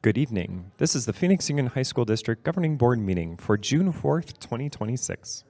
Good evening. This is the Phoenix Union High School District Governing Board meeting for June 4th, 2026.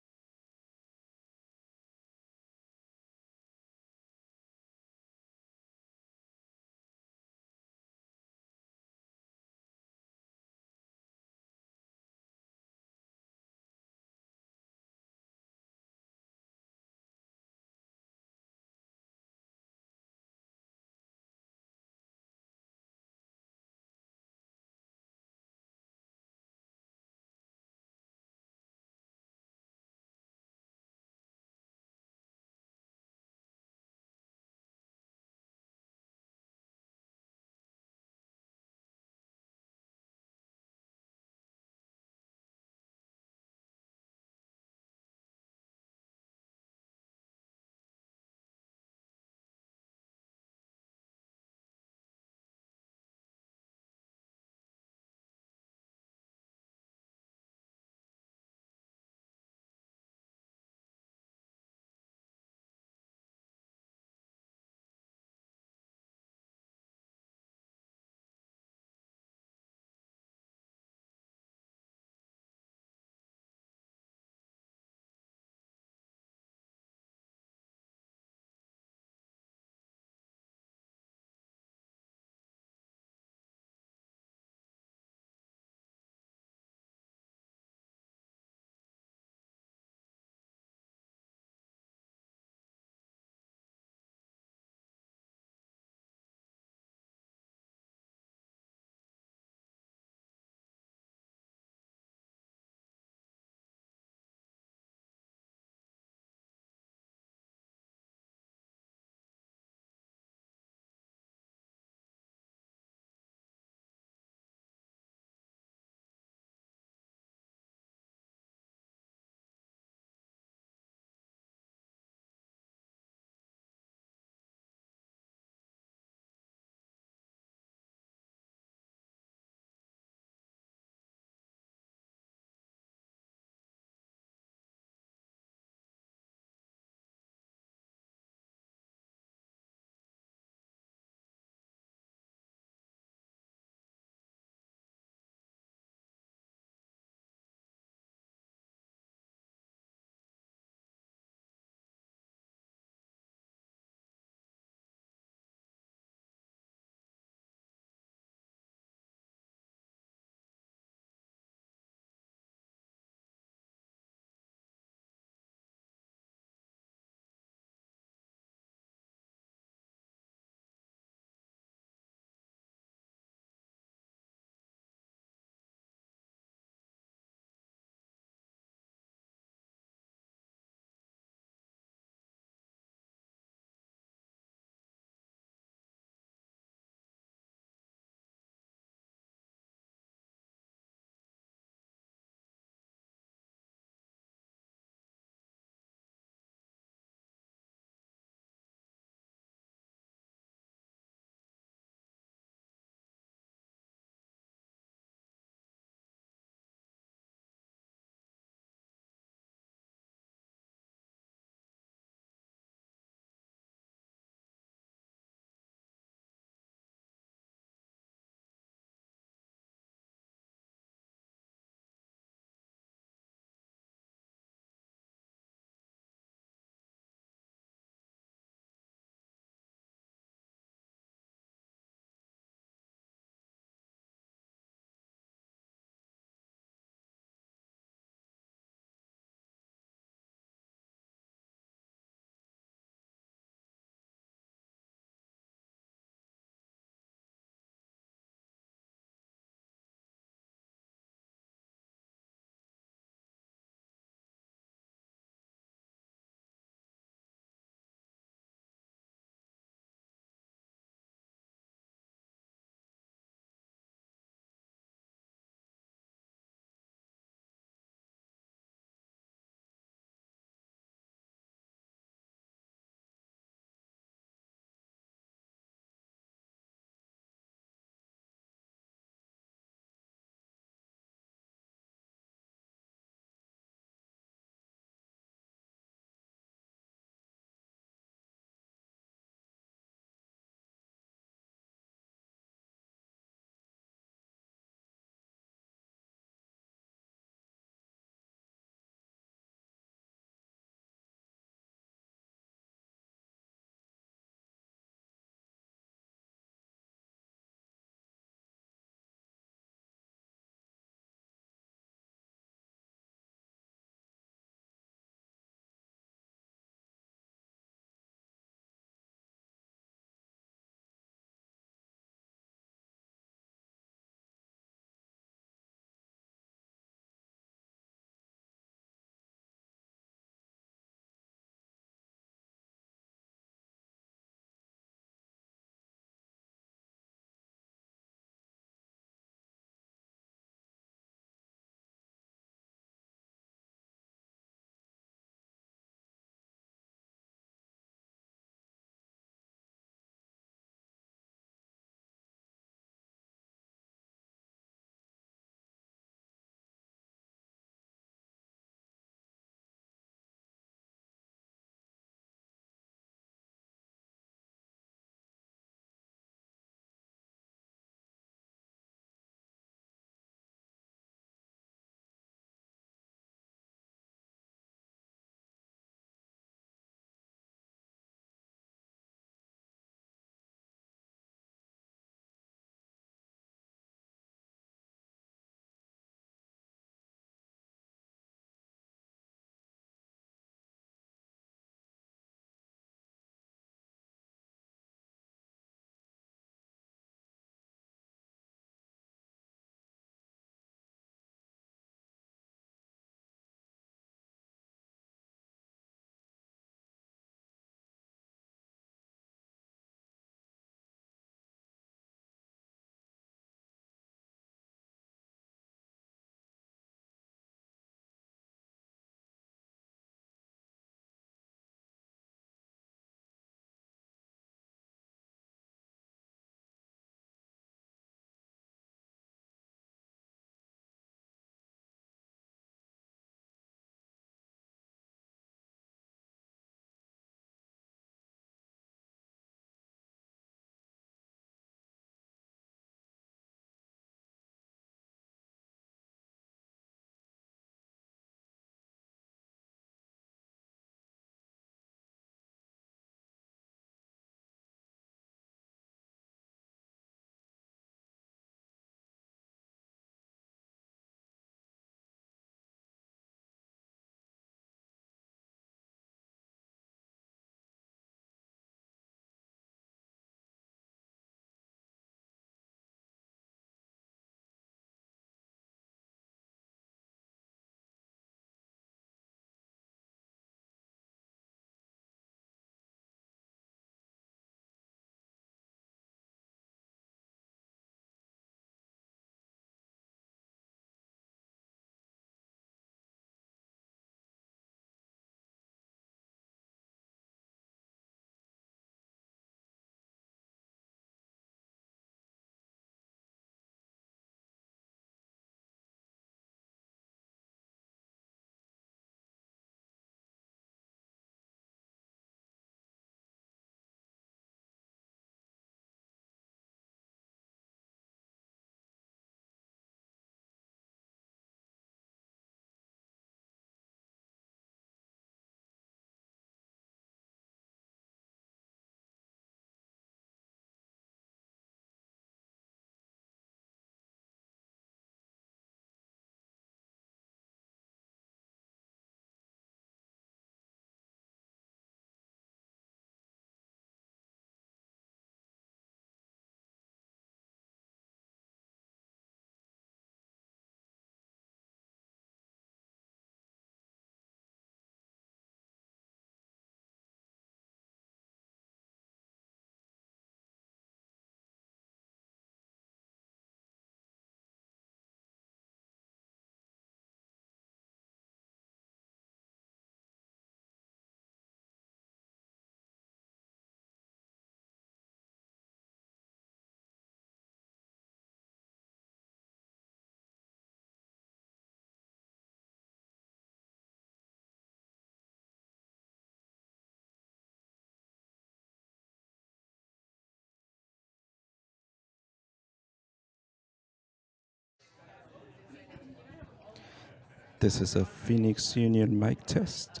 This is a Phoenix Union mic test.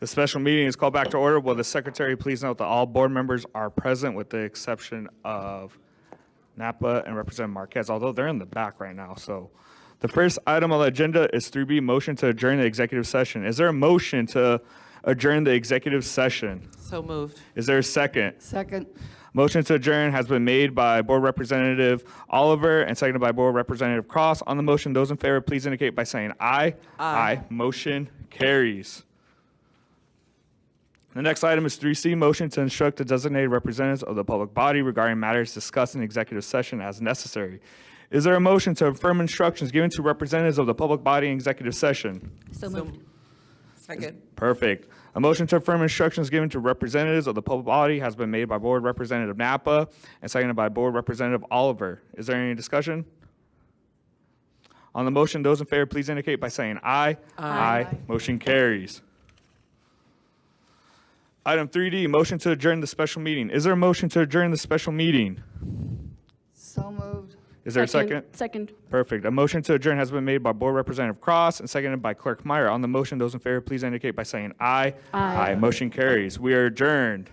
The special meeting is called back to order. Will the secretary please note that all board members are present with the exception of Napa and Representative Marquez, although they're in the back right now. So the first item on the agenda is 3B, motion to adjourn the executive session. Is there a motion to adjourn the executive session? So moved. Is there a second? Second. Motion to adjourn has been made by Board Representative Oliver and seconded by Board Representative Cross. On the motion, those in favor, please indicate by saying aye. Aye. Motion carries. The next item is 3C, motion to instruct the designated representatives of the public body regarding matters discussed in executive session as necessary. Is there a motion to affirm instructions given to representatives of the public body in executive session? So moved. Second. Perfect. A motion to affirm instructions given to representatives of the public body has been made by Board Representative Napa and seconded by Board Representative Oliver. Is there any discussion? On the motion, those in favor, please indicate by saying aye. Aye. Motion carries. Item 3D, motion to adjourn the special meeting. Is there a motion to adjourn the special meeting? So moved. Is there a second? Second. Perfect. A motion to adjourn has been made by Board Representative Cross and seconded by Clerk Meyer. On the motion, those in favor, please indicate by saying aye. Aye. Motion carries. We are adjourned.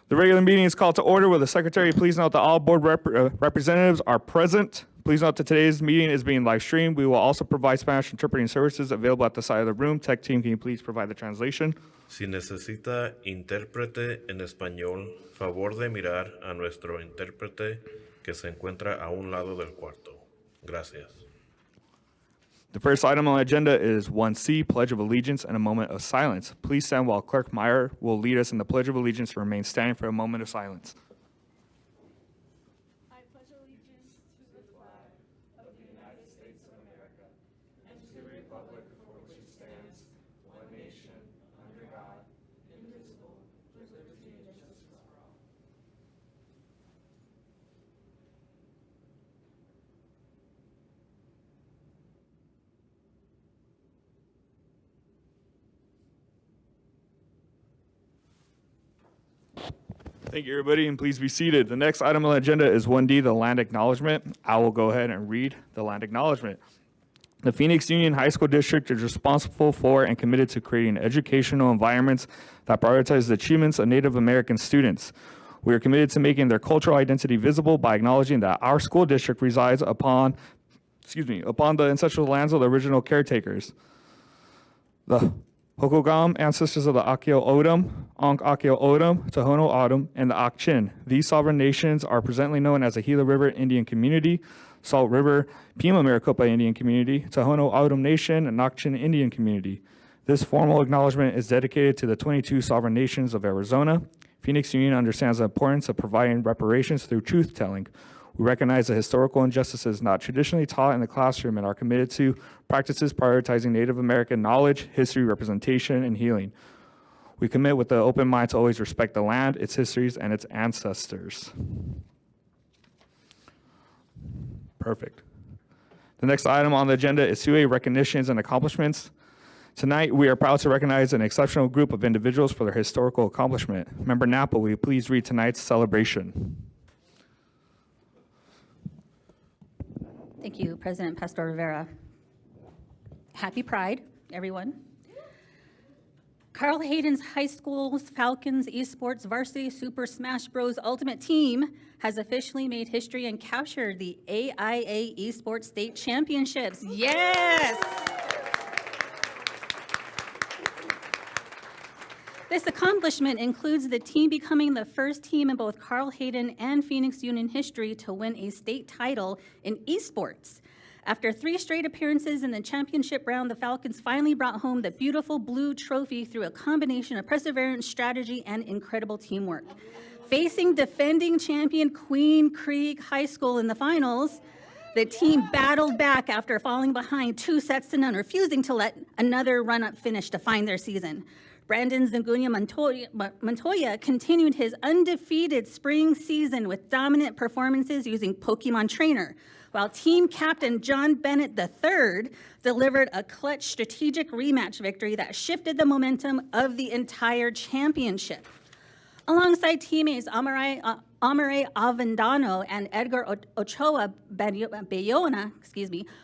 The regular meeting is called to order. Will the secretary please note that all board representatives are present? Please note that today's meeting is being live streamed. We will also provide Spanish interpreting services available at the side of the room. Tech team, can you please provide the translation? Si necesita intérprete en español, favor de mirar a nuestro intérprete que se encuentra a un lado del cuarto. Gracias. The first item on the agenda is 1C, Pledge of Allegiance and a moment of silence. Please stand while Clerk Meyer will lead us in the Pledge of Allegiance and remain standing for a moment of silence. I pledge allegiance to the flag of the United States of America and to the republic for which it stands, one nation, under God, indivisible, with liberty and justice for all. Thank you, everybody, and please be seated. The next item on the agenda is 1D, the land acknowledgement. I will go ahead and read the land acknowledgement. The Phoenix Union High School District is responsible for and committed to creating educational environments that prioritize the achievements of Native American students. We are committed to making their cultural identity visible by acknowledging that our school district resides upon the ancestral lands of the original caretakers. The Hokogam, ancestors of the Akio Odom, Ankh Akio Odom, Tohono O'odham, and the Akchin. These sovereign nations are presently known as the Gila River Indian Community, Salt River Pima Maricopa Indian Community, Tohono O'odham Nation, and Akchin Indian Community. This formal acknowledgement is dedicated to the 22 sovereign nations of Arizona. Phoenix Union understands the importance of providing reparations through truth-telling. We recognize the historical injustices not traditionally taught in the classroom and are committed to practices prioritizing Native American knowledge, history, representation, and healing. We commit with an open mind to always respect the land, its histories, and its ancestors. Perfect. The next item on the agenda is 2A, recognitions and accomplishments. Tonight, we are proud to recognize an exceptional group of individuals for their historical accomplishment. Member Napa, will you please read tonight's celebration? Thank you, President Pastor Rivera. Happy Pride, everyone. Carl Hayden's High School's Falcons Esports Varsity Super Smash Bros. Ultimate Team has officially made history and captured the AIA Esports State Championships. Yes! This accomplishment includes the team becoming the first team in both Carl Hayden and Phoenix Union history to win a state title in esports. After 3 straight appearances in the championship round, the Falcons finally brought home the beautiful blue trophy through a combination of perseverance, strategy, and incredible teamwork. Facing defending champion Queen Creek High School in the finals, the team battled back after falling behind 2-0, refusing to let another run-up finish define their season. Brandon Zangunya Montoya continued his undefeated spring season with dominant performances using Pokemon Trainer, while team captain John Bennett III delivered a clutch strategic rematch victory that shifted the momentum of the entire championship. Alongside teammates Amare Avendano and Edgar Ochoa Bayona,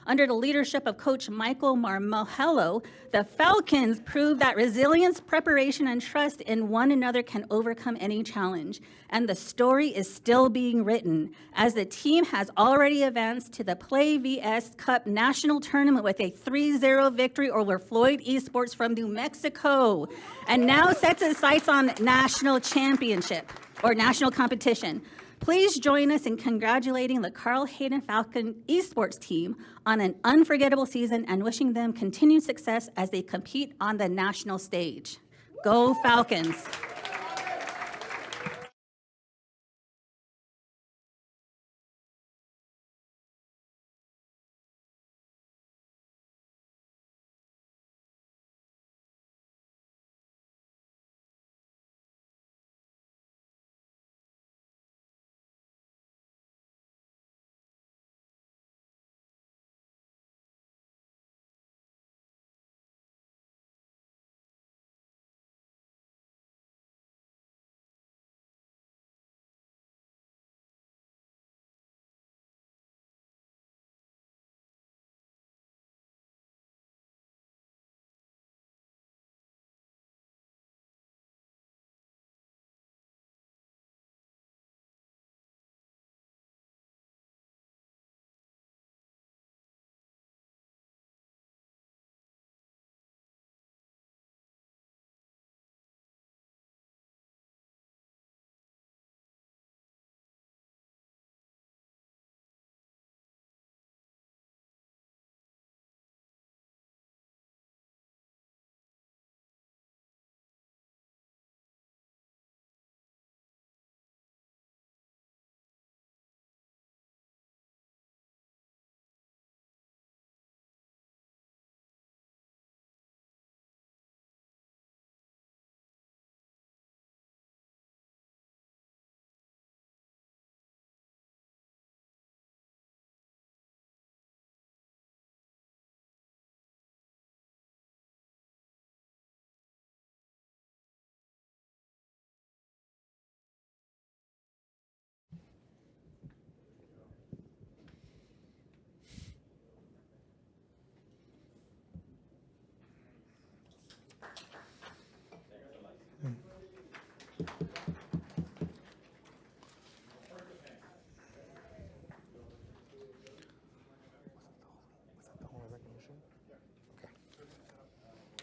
under the leadership of Coach Michael Marmohello, the Falcons proved that resilience, preparation, and trust in one another can overcome any challenge. And the story is still being written, as the team has already advanced to the Play VS Cup National Tournament with a 3-0 victory over Floyd Esports from New Mexico, and now sets its sights on national championship or national competition. Please join us in congratulating the Carl Hayden Falcon Esports team on an unforgettable season and wishing them continued success as they compete on the national stage. Go Falcons!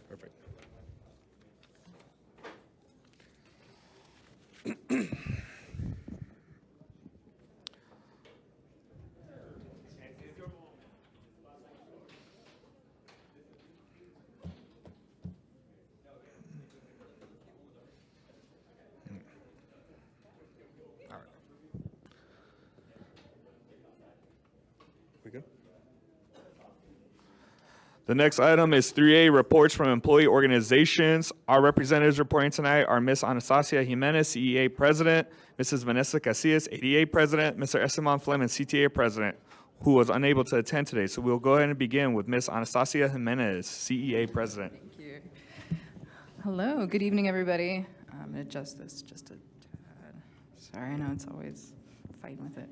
Perfect. All right. We good? The next item is 3A, reports from employee organizations. Our representatives reporting tonight are Ms. Anastasia Jimenez, CEA President, Mrs. Vanessa Casillas, ADA President, Mr. Esteban Fleming, CTA President, who was unable to attend today. So we'll go ahead and begin with Ms. Anastasia Jimenez, CEA President. Thank you. Hello, good evening, everybody. I'm going to adjust this just a tad. Sorry, I know it's always fighting with it.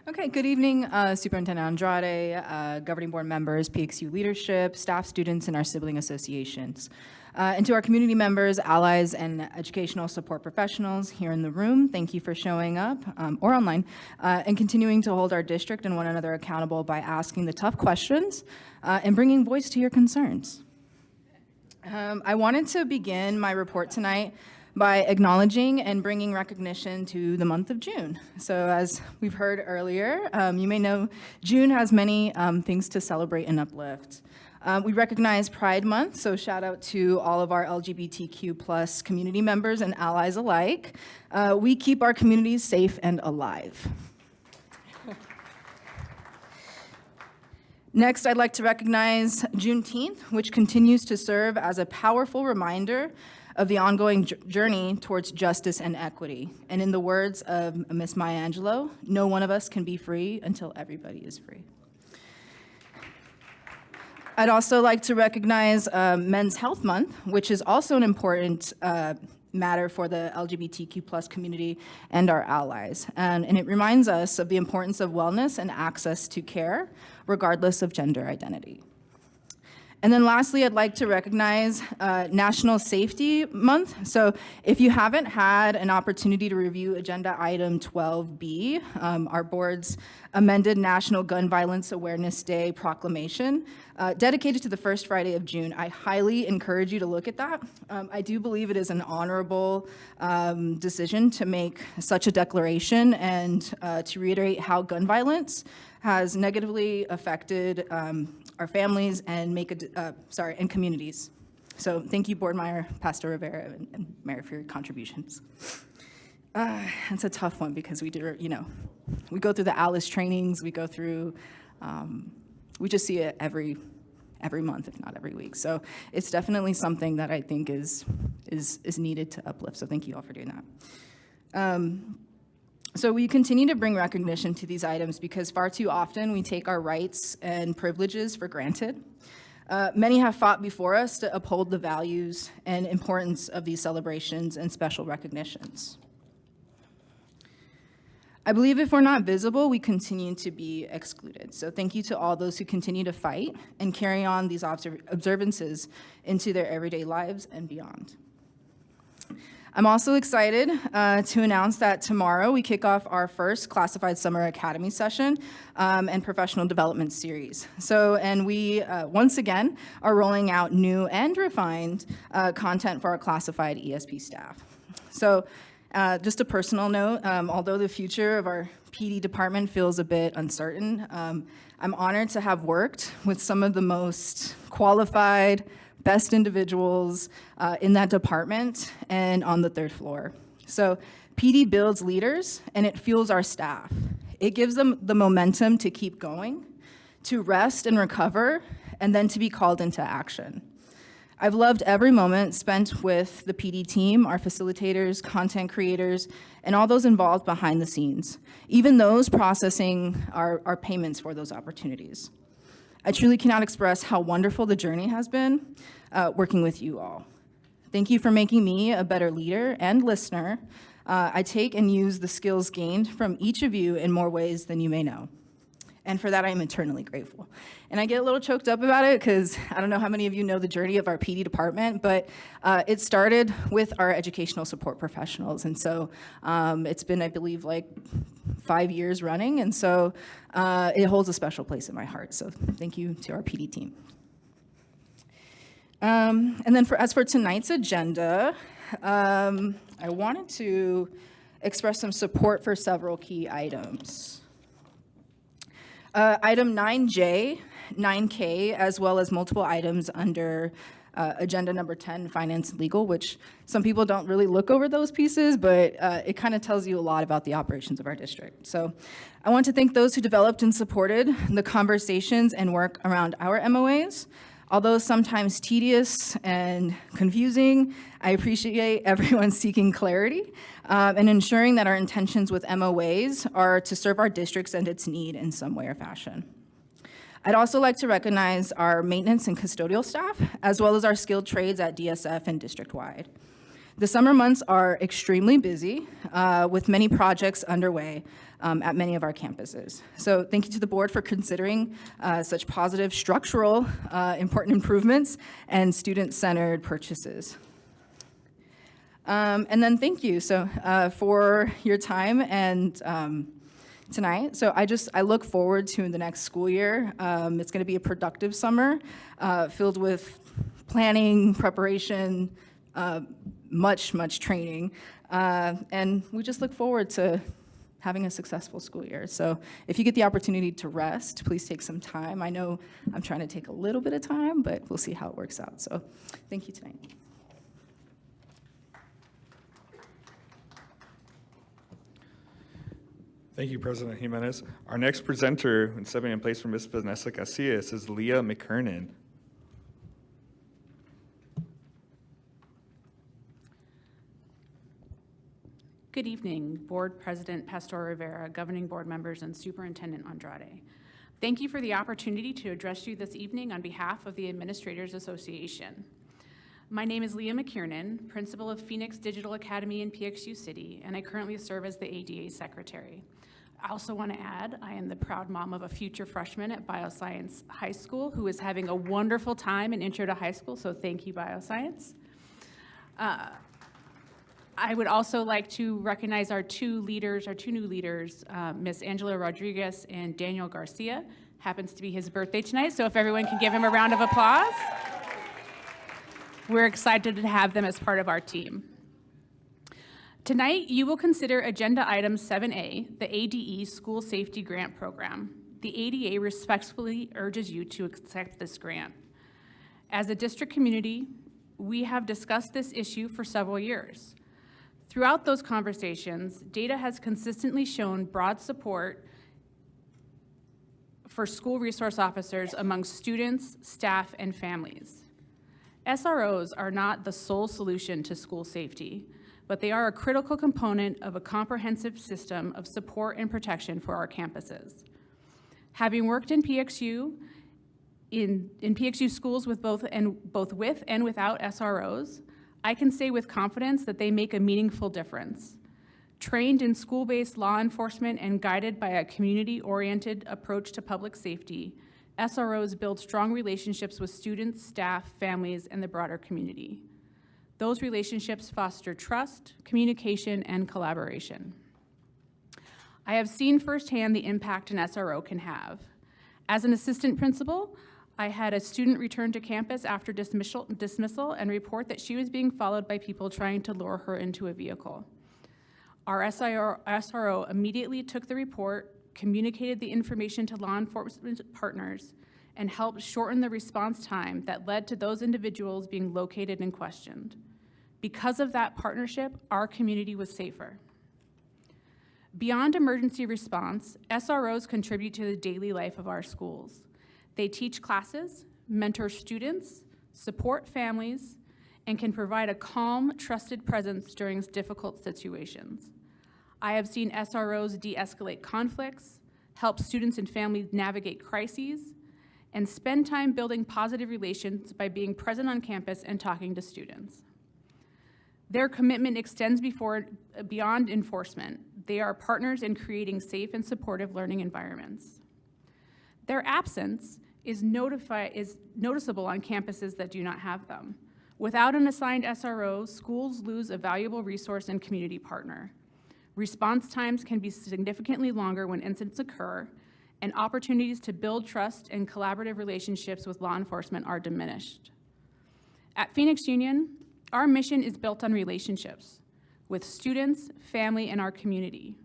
Okay, good evening, Superintendent Andrade, governing board members, PXU leadership, staff, students, and our sibling associations. And to our community members, allies, and educational support professionals here in the room, thank you for showing up, or online, and continuing to hold our district and one another accountable by asking the tough questions and bringing voice to your concerns. I wanted to begin my report tonight by acknowledging and bringing recognition to the month of June. So as we've heard earlier, you may know June has many things to celebrate and uplift. We recognize Pride Month, so shout out to all of our LGBTQ+ community members and allies alike. We keep our communities safe and alive. Next, I'd like to recognize Juneteenth, which continues to serve as a powerful reminder of the ongoing journey towards justice and equity. And in the words of Miss Maya Angelou, no one of us can be free until everybody is free. I'd also like to recognize Men's Health Month, which is also an important matter for the LGBTQ plus community and our allies. And it reminds us of the importance of wellness and access to care, regardless of gender identity. And then lastly, I'd like to recognize National Safety Month. So if you haven't had an opportunity to review Agenda Item 12B, our board's amended National Gun Violence Awareness Day proclamation, dedicated to the first Friday of June, I highly encourage you to look at that. I do believe it is an honorable decision to make such a declaration and to reiterate how gun violence has negatively affected our families and and communities. So thank you, Board Member Pastor Rivera and Mayor, for your contributions. It's a tough one because we do, we go through the ALICE trainings, we go through, we just see it every month, if not every week. So it's definitely something that I think is needed to uplift. So thank you all for doing that. So we continue to bring recognition to these items because far too often we take our rights and privileges for granted. Many have fought before us to uphold the values and importance of these celebrations and special recognitions. I believe if we're not visible, we continue to be excluded. So thank you to all those who continue to fight and carry on these observances into their everyday lives and beyond. I'm also excited to announce that tomorrow we kick off our first Classified Summer Academy session and professional development series. And we, once again, are rolling out new and refined content for our classified ESP staff. So just a personal note, although the future of our PD department feels a bit uncertain, I'm honored to have worked with some of the most qualified, best individuals in that department and on the third floor. So PD builds leaders and it fuels our staff. It gives them the momentum to keep going, to rest and recover, and then to be called into action. I've loved every moment spent with the PD team, our facilitators, content creators, and all those involved behind the scenes, even those processing our payments for those opportunities. I truly cannot express how wonderful the journey has been working with you all. Thank you for making me a better leader and listener. I take and use the skills gained from each of you in more ways than you may know. And for that, I am eternally grateful. And I get a little choked up about it because I don't know how many of you know the journey of our PD department, but it started with our educational support professionals. And so it's been, I believe, like 5 years running. And so it holds a special place in my heart. So thank you to our PD team. And then as for tonight's agenda, I wanted to express some support for several key items. Item 9J, 9K, as well as multiple items under agenda number 10, finance and legal, which some people don't really look over those pieces, but it kind of tells you a lot about the operations of our district. So I want to thank those who developed and supported the conversations and work around our MOAs. Although sometimes tedious and confusing, I appreciate everyone seeking clarity and ensuring that our intentions with MOAs are to serve our districts and its need in some way or fashion. I'd also like to recognize our maintenance and custodial staff, as well as our skilled trades at DSF and district-wide. The summer months are extremely busy with many projects underway at many of our campuses. So thank you to the board for considering such positive structural important improvements and student-centered purchases. And then thank you for your time and tonight. So I look forward to the next school year. It's going to be a productive summer filled with planning, preparation, much training, and we just look forward to having a successful school year. So if you get the opportunity to rest, please take some time. I know I'm trying to take a little bit of time, but we'll see how it works out. So thank you tonight. Thank you, President Jimenez. Our next presenter, stepping in place for Ms. Vanessa Casillas, is Leah McKernan. Good evening, Board President Pastor Rivera, Governing Board members, and Superintendent Andrade. Thank you for the opportunity to address you this evening on behalf of the Administrators Association. My name is Leah McKiernan, principal of Phoenix Digital Academy in PXU City, and I currently serve as the ADA secretary. I also want to add, I am the proud mom of a future freshman at Bioscience High School who is having a wonderful time in Intro to High School, so thank you, Bioscience. I would also like to recognize our two new leaders, Miss Angela Rodriguez and Daniel Garcia. Happens to be his birthday tonight, so if everyone can give him a round of applause. We're excited to have them as part of our team. Tonight, you will consider Agenda Item 7A, the ADE School Safety Grant Program. The ADA respectfully urges you to accept this grant. As a district community, we have discussed this issue for several years. Throughout those conversations, data has consistently shown broad support for school resource officers among students, staff, and families. SROs are not the sole solution to school safety, but they are a critical component of a comprehensive system of support and protection for our campuses. Having worked in PXU, in PXU schools with both with and without SROs, I can say with confidence that they make a meaningful difference. Trained in school-based law enforcement and guided by a community-oriented approach to public safety, SROs build strong relationships with students, staff, families, and the broader community. Those relationships foster trust, communication, and collaboration. I have seen firsthand the impact an SRO can have. As an assistant principal, I had a student return to campus after dismissal and report that she was being followed by people trying to lure her into a vehicle. Our SRO immediately took the report, communicated the information to law enforcement partners, and helped shorten the response time that led to those individuals being located and questioned. Because of that partnership, our community was safer. Beyond emergency response, SROs contribute to the daily life of our schools. They teach classes, mentor students, support families, and can provide a calm, trusted presence during difficult situations. I have seen SROs de-escalate conflicts, help students and families navigate crises, and spend time building positive relations by being present on campus and talking to students. Their commitment extends beyond enforcement. They are partners in creating safe and supportive learning environments. Their absence is noticeable on campuses that do not have them. Without an assigned SRO, schools lose a valuable resource and community partner. Response times can be significantly longer when incidents occur, and opportunities to build trust and collaborative relationships with law enforcement are diminished. At Phoenix Union, our mission is built on relationships with students, family, and our community.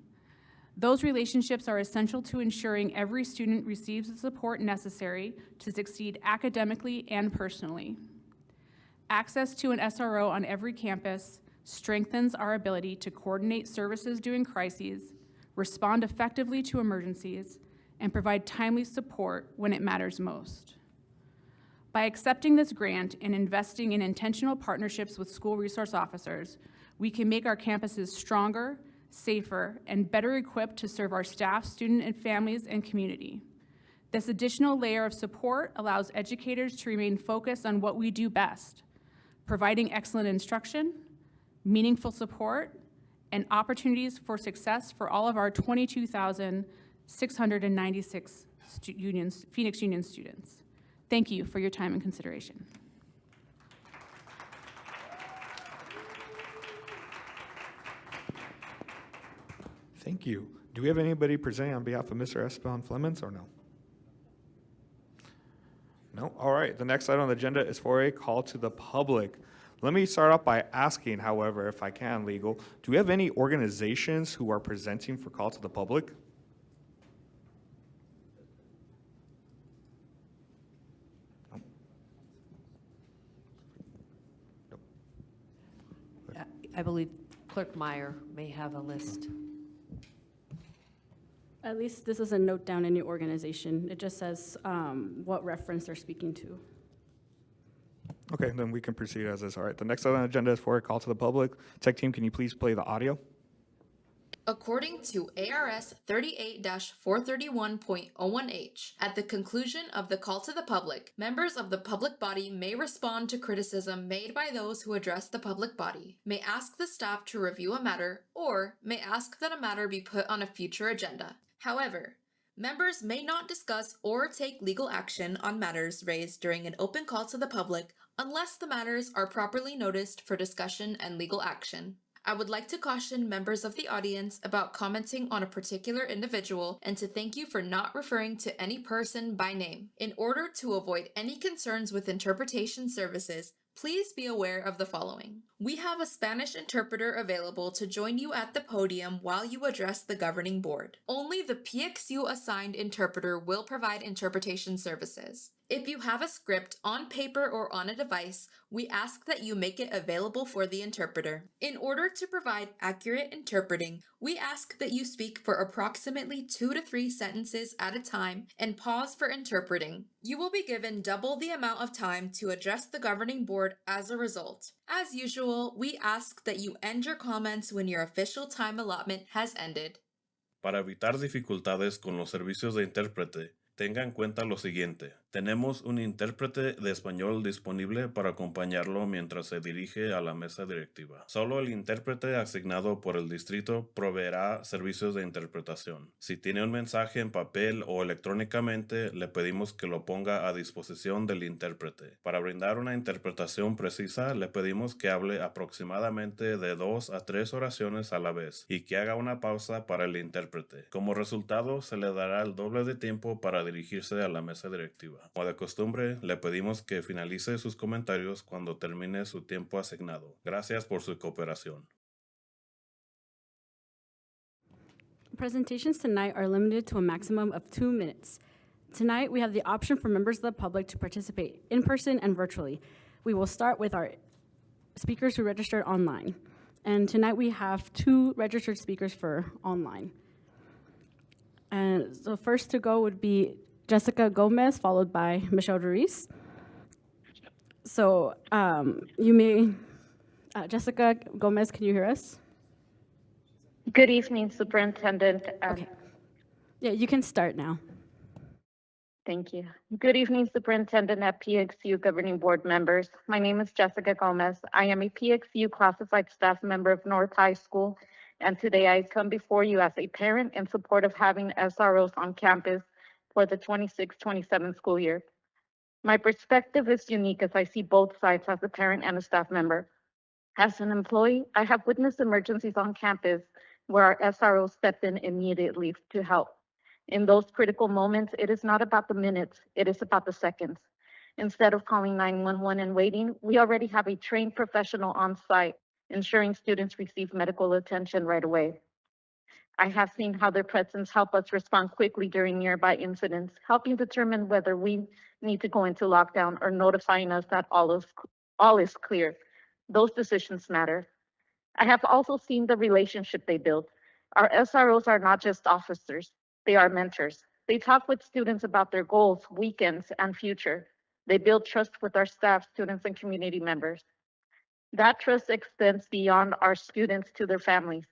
Those relationships are essential to ensuring every student receives the support necessary to succeed academically and personally. Access to an SRO on every campus strengthens our ability to coordinate services during crises, respond effectively to emergencies, and provide timely support when it matters most. By accepting this grant and investing in intentional partnerships with school resource officers, we can make our campuses stronger, safer, and better equipped to serve our staff, student, and families and community. This additional layer of support allows educators to remain focused on what we do best, providing excellent instruction, meaningful support, and opportunities for success for all of our 22,696 Phoenix Union students. Thank you for your time and consideration. Thank you. Do we have anybody presenting on behalf of Mr. Esteban Flemons or no? No? All right. The next item on the agenda is for a call to the public. Let me start off by asking, however, if I can, legal, do we have any organizations who are presenting for call to the public? I believe Clerk Meyer may have a list. At least this is a note down in your organization. It just says what reference they're speaking to. Okay, then we can proceed as is. All right, the next item on the agenda is for a call to the public. Tech team, can you please play the audio? According to ARS 38-431.01H, at the conclusion of the call to the public, members of the public body may respond to criticism made by those who address the public body, may ask the staff to review a matter, or may ask that a matter be put on a future agenda. However, members may not discuss or take legal action on matters raised during an open call to the public unless the matters are properly noticed for discussion and legal action. I would like to caution members of the audience about commenting on a particular individual and to thank you for not referring to any person by name. In order to avoid any concerns with interpretation services, please be aware of the following. We have a Spanish interpreter available to join you at the podium while you address the governing board. Only the PXU assigned interpreter will provide interpretation services. If you have a script on paper or on a device, we ask that you make it available for the interpreter. In order to provide accurate interpreting, we ask that you speak for approximately 2 to 3 sentences at a time and pause for interpreting. You will be given double the amount of time to address the governing board as a result. As usual, we ask that you end your comments when your official time allotment has ended. Para evitar dificultades con los servicios de intérprete, tenga en cuenta lo siguiente. Tenemos un intérprete de español disponible para acompañarlo mientras se dirige a la mesa directiva. Solo el intérprete asignado por el distrito proveerá servicios de interpretación. Si tiene un mensaje en papel o electrónicamente, le pedimos que lo ponga a disposición del intérprete. Para brindar una interpretación precisa, le pedimos que hable aproximadamente de 2 a 3 oraciones a la vez y que haga una pausa para el intérprete. Como resultado, se le dará el doble de tiempo para dirigirse a la mesa directiva. Como de costumbre, le pedimos que finalice sus comentarios cuando termine su tiempo asignado. Gracias por su cooperación. Presentations tonight are limited to a maximum of 2 minutes. Tonight, we have the option for members of the public to participate in person and virtually. We will start with our speakers who registered online. And tonight, we have 2 registered speakers for online. And so first to go would be Jessica Gomez, followed by Michelle Ruiz. So Jessica Gomez, can you hear us? Good evening, Superintendent. Okay. Yeah, you can start now. Thank you. Good evening, Superintendent at PXU Governing Board members. My name is Jessica Gomez. I am a PXU classified staff member of North High School, and today I come before you as a parent in support of having SROs on campus for the 26-27 school year. My perspective is unique as I see both sides as a parent and a staff member. As an employee, I have witnessed emergencies on campus where our SROs step in immediately to help. In those critical moments, it is not about the minutes, it is about the seconds. Instead of calling 911 and waiting, we already have a trained professional on site, ensuring students receive medical attention right away. I have seen how their presence help us respond quickly during nearby incidents, helping determine whether we need to go into lockdown or notifying us that all is clear. Those decisions matter. I have also seen the relationship they build. Our SROs are not just officers, they are mentors. They talk with students about their goals, weekends, and future. They build trust with our staff, students, and community members. That trust extends beyond our students to their families.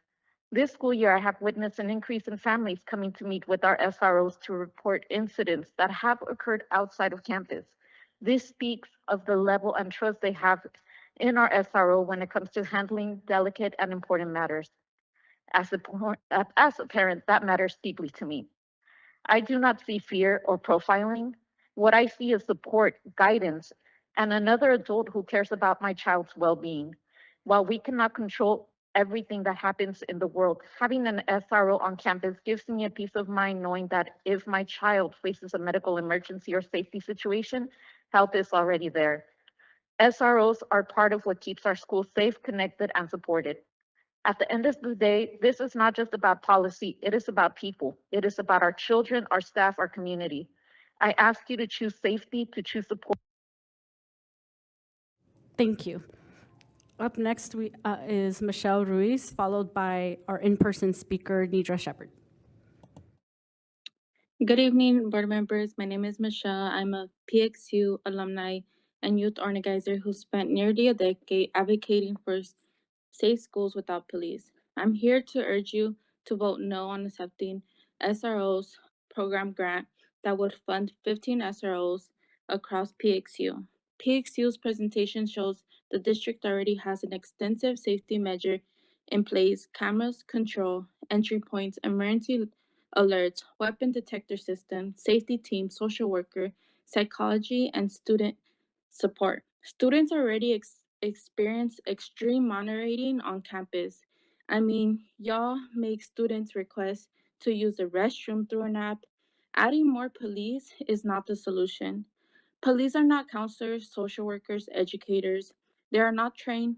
This school year, I have witnessed an increase in families coming to meet with our SROs to report incidents that have occurred outside of campus. This speaks of the level and trust they have in our SRO when it comes to handling delicate and important matters. As a parent, that matters deeply to me. I do not see fear or profiling. What I see is support, guidance, and another adult who cares about my child's well-being. While we cannot control everything that happens in the world, having an SRO on campus gives me a peace of mind knowing that if my child faces a medical emergency or safety situation, help is already there. SROs are part of what keeps our schools safe, connected, and supported. At the end of the day, this is not just about policy, it is about people. It is about our children, our staff, our community. I ask you to choose safety, to choose support. Thank you. Up next is Michelle Ruiz, followed by our in-person speaker, Nidra Shepard. Good evening, board members. My name is Michelle. I'm a PXU alumni and youth organizer who spent nearly a decade advocating for safe schools without police. I'm here to urge you to vote no on accepting SRO's program grant that would fund 15 SROs across PXU. PXU's presentation shows the district already has an extensive safety measure in place: cameras, control, entry points, emergency alerts, weapon detector system, safety team, social worker, psychology, and student support. Students already experience extreme monitoring on campus. I mean, y'all make students request to use the restroom through an app. Adding more police is not the solution. Police are not counselors, social workers, educators. They are trained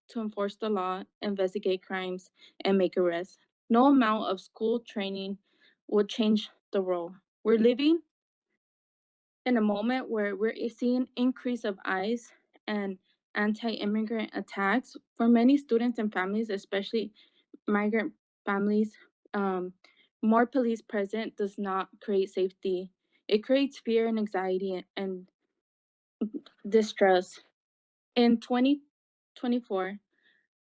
to enforce the law, investigate crimes, and make arrests. No amount of school training will change the role. We're living in a moment where we're seeing increase of ICE and anti-immigrant attacks. For many students and families, especially migrant families, more police present does not create safety. It creates fear and anxiety and distrust. In 2024,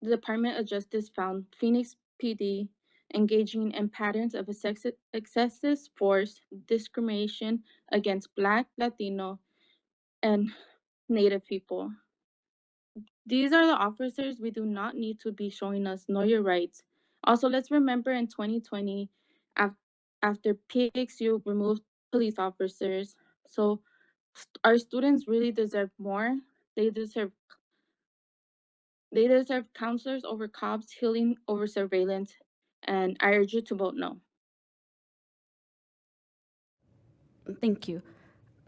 the Department of Justice found Phoenix PD engaging in patterns of excessive force discrimination against Black, Latino, and Native people. These are the officers we do not need to be showing us know your rights. Also, let's remember in 2020, after PXU removed police officers, so our students really deserve more. They deserve counselors over cops, healing over surveillance, and I urge you to vote no. Thank you.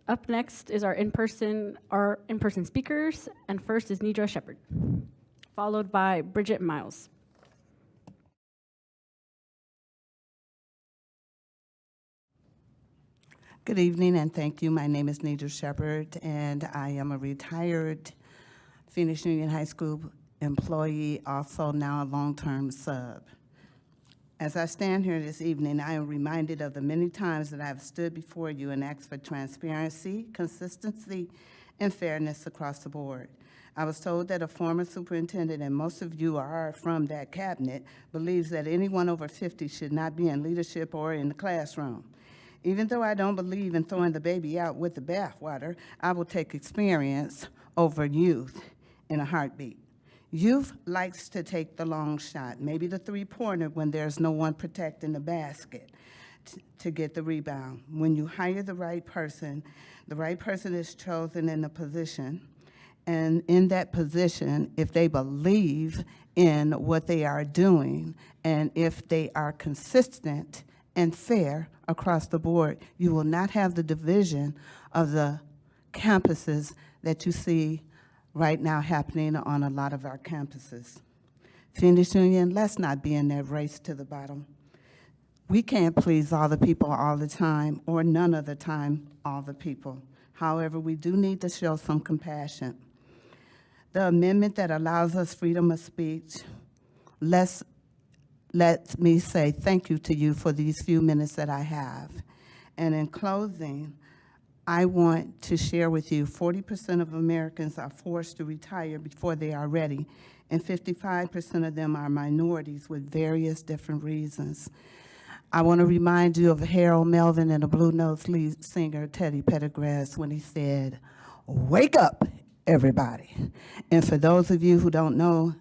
Up next is our in-person speakers, and first is Nidra Shepherd, followed by Bridget Miles. Good evening and thank you. My name is Nidra Shepherd and I am a retired Phoenix Union High School employee, also now a long-term sub. As I stand here this evening, I am reminded of the many times that I have stood before you and asked for transparency, consistency, and fairness across the board. I was told that a former superintendent, and most of you are from that cabinet, believes that anyone over 50 should not be in leadership or in the classroom. Even though I don't believe in throwing the baby out with the bathwater, I will take experience over youth in a heartbeat. Youth likes to take the long shot, maybe the three-pointer when there's no one protecting the basket to get the rebound. When you hire the right person is chosen in a position, and in that position, if they believe in what they are doing, and if they are consistent and fair across the board, you will not have the division of the campuses that you see right now happening on a lot of our campuses. Phoenix Union, let's not be in that race to the bottom. We can't please all the people all the time, or none of the time, all the people. However, we do need to show some compassion. The amendment that allows us freedom of speech, let me say thank you to you for these few minutes that I have. And in closing, I want to share with you 40% of Americans are forced to retire before they are ready, and 55% of them are minorities with various different reasons. I want to remind you of Harold Melvin and the Blue Notes lead singer Teddy Pendergrass when he said, "Wake up, everybody." And for those of you who don't know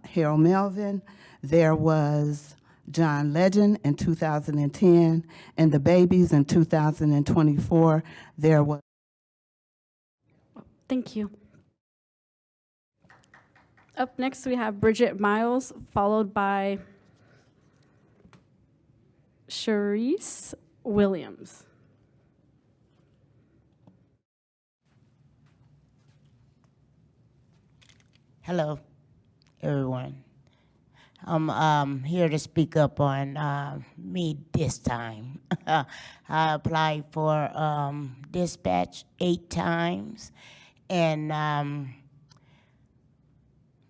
Harold Melvin, there was John Legend in 2010, and the Babies in 2024. There was. Thank you. Up next, we have Bridget Miles, followed by Charisse Williams. Hello, everyone. I'm here to speak up on me this time. I applied for dispatch 8 times, and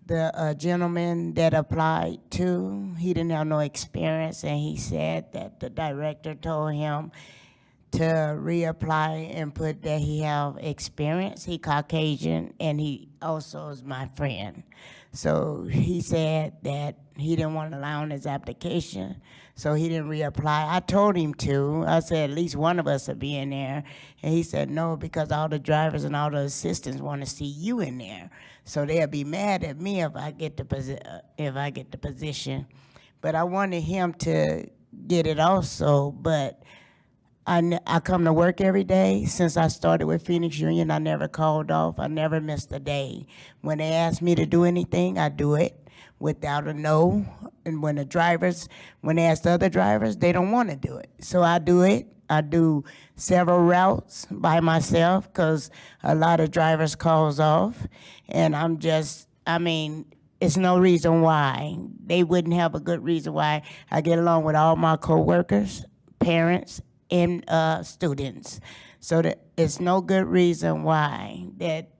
the gentleman that applied too, he didn't have no experience, and he said that the director told him to reapply and put that he have experience. He Caucasian, and he also is my friend. So he said that he didn't want to allow on his application, so he didn't reapply. I told him to. I said at least one of us will be in there, and he said no because all the drivers and all the assistants want to see you in there, so they'll be mad at me if I get the position. But I wanted him to get it also, but I come to work every day. Since I started with Phoenix Union, I never called off. I never missed a day. When they ask me to do anything, I do it without a no. And when they ask the other drivers, they don't want to do it. So I do it. I do several routes by myself because a lot of drivers calls off. And it's no reason why. They wouldn't have a good reason why. I get along with all my coworkers, parents, and students. So that it's no good reason why that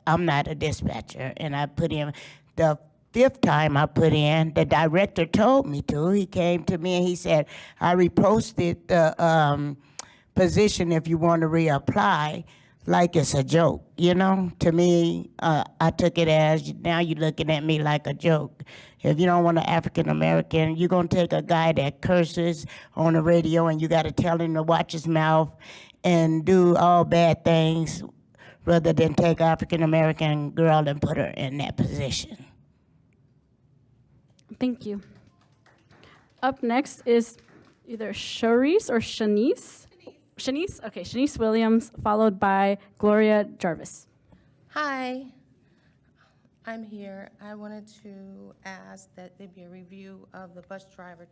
I'm not a dispatcher. And I put in, the 5th time I put in, the director told me to. He came to me and he said, I reposted the position if you want to reapply, like it's a joke, you know? To me, I took it as, now you're looking at me like a joke. If you don't want an African American, you're gonna take a guy that curses on the radio and you gotta tell him to watch his mouth and do all bad things rather than take African American girl and put her in that position. Thank you. Up next is either Sharice or Shanice. Shanice? Okay, Shanice Williams, followed by Gloria Jarvis. Hi, I'm here. I wanted to ask that there be a review of the bus driver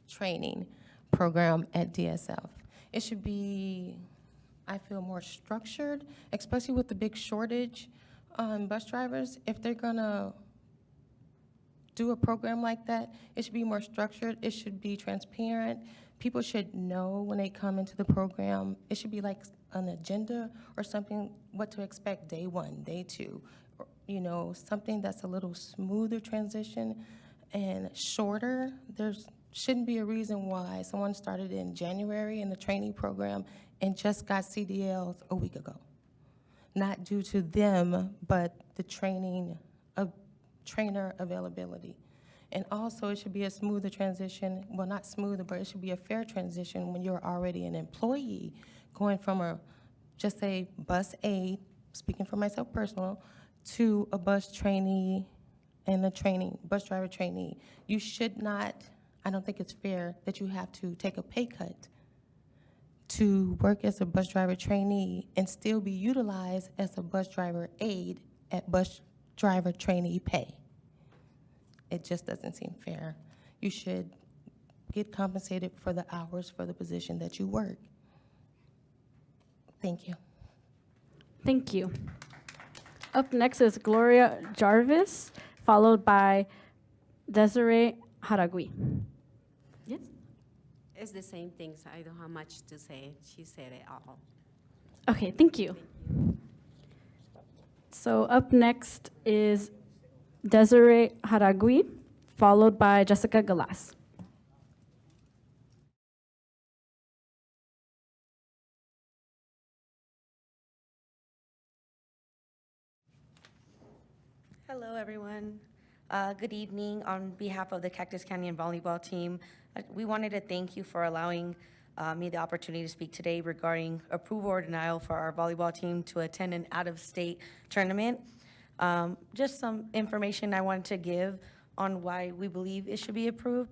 training program at DSF. It should be, I feel, more structured, especially with the big shortage on bus drivers. If they're gonna do a program like that, it should be more structured. It should be transparent. People should know when they come into the program. It should be like an agenda or something, what to expect day 1, day 2, or, you know, something that's a little smoother transition and shorter. There shouldn't be a reason why someone started in January in the training program and just got CDLs a week ago. Not due to them, but the trainer availability. And also, it should be a smoother transition, well, not smoother, but it should be a fair transition when you're already an employee going from a, just say, bus aide, speaking for myself personal, to a bus trainee and a bus driver trainee. You should not, I don't think it's fair that you have to take a pay cut to work as a bus driver trainee and still be utilized as a bus driver aide at bus driver trainee pay. It just doesn't seem fair. You should get compensated for the hours for the position that you work. Thank you. Thank you. Up next is Gloria Jarvis, followed by Desiree Haragui. Yes? It's the same thing, so I don't have much to say. She said it all. Okay, thank you. So up next is Desiree Haragui, followed by Jessica Galas. Hello, everyone. Good evening. On behalf of the Cactus Canyon volleyball team, we wanted to thank you for allowing me the opportunity to speak today regarding approval or denial for our volleyball team to attend an out-of-state tournament. Just some information I wanted to give on why we believe it should be approved.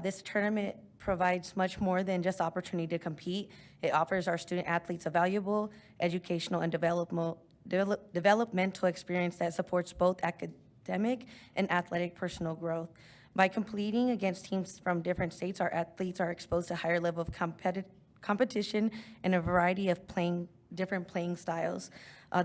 This tournament provides much more than just opportunity to compete. It offers our student athletes a valuable educational and developmental experience that supports both academic and athletic personal growth. By competing against teams from different states, our athletes are exposed to higher level of competition and a variety of different playing styles.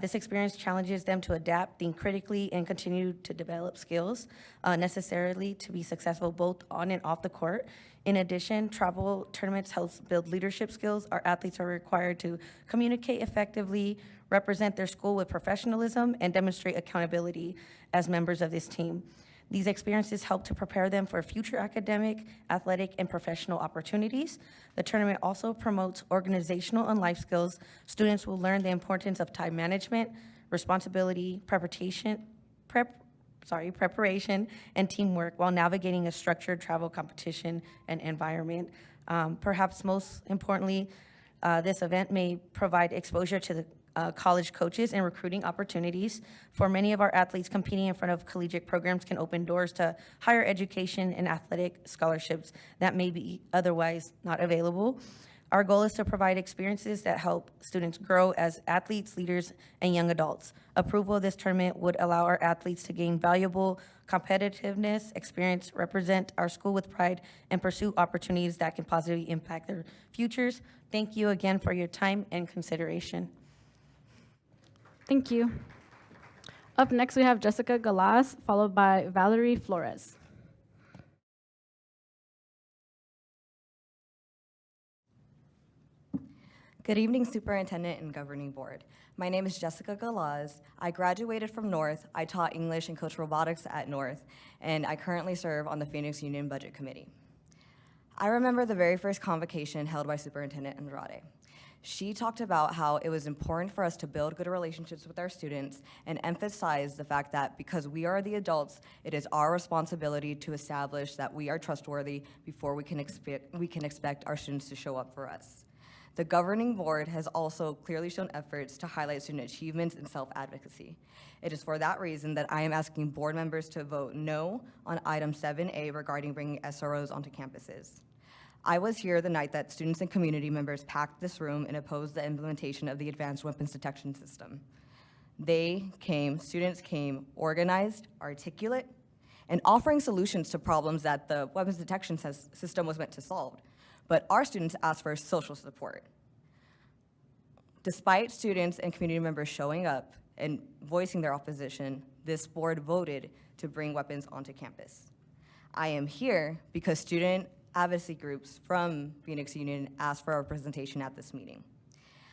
This experience challenges them to adapt, think critically, and continue to develop skills necessarily to be successful both on and off the court. In addition, travel tournaments help build leadership skills. Our athletes are required to communicate effectively, represent their school with professionalism, and demonstrate accountability as members of this team. These experiences help to prepare them for future academic, athletic, and professional opportunities. The tournament also promotes organizational and life skills. Students will learn the importance of time management, responsibility, preparation and teamwork while navigating a structured travel competition and environment. Perhaps most importantly, this event may provide exposure to the college coaches and recruiting opportunities. For many of our athletes, competing in front of collegiate programs can open doors to higher education and athletic scholarships that may be otherwise not available. Our goal is to provide experiences that help students grow as athletes, leaders, and young adults. Approval of this tournament would allow our athletes to gain valuable competitiveness, experience, represent our school with pride, and pursue opportunities that can positively impact their futures. Thank you again for your time and consideration. Thank you. Up next, we have Jessica Galas, followed by Valerie Flores. Good evening, Superintendent and Governing Board. My name is Jessica Galaz. I graduated from North. I taught English and coached robotics at North, and I currently serve on the Phoenix Union Budget Committee. I remember the very first convocation held by Superintendent Andrade. She talked about how it was important for us to build good relationships with our students and emphasize the fact that because we are the adults, it is our responsibility to establish that we are trustworthy before we can expect our students to show up for us. The governing board has also clearly shown efforts to highlight student achievements and self-advocacy. It is for that reason that I am asking board members to vote no on item 7A regarding bringing SROs onto campuses. I was here the night that students and community members packed this room and opposed the implementation of the Advanced Weapons Detection System. Students came organized, articulate, and offering solutions to problems that the weapons detection system was meant to solve. But our students asked for social support. Despite students and community members showing up and voicing their opposition, this board voted to bring weapons onto campus. I am here because student advocacy groups from Phoenix Union asked for representation at this meeting.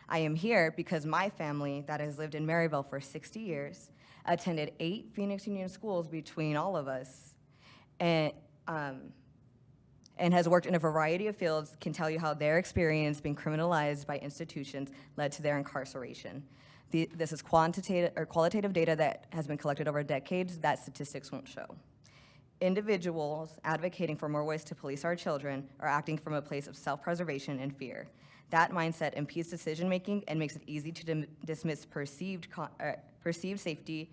I am here because my family that has lived in Maryville for 60 years, attended 8 Phoenix Union schools between all of us, and has worked in a variety of fields, can tell you how their experience being criminalized by institutions led to their incarceration. This is qualitative data that has been collected over decades that statistics won't show. Individuals advocating for more ways to police our children are acting from a place of self-preservation and fear. That mindset impedes decision-making and makes it easy to dismiss perceived safety,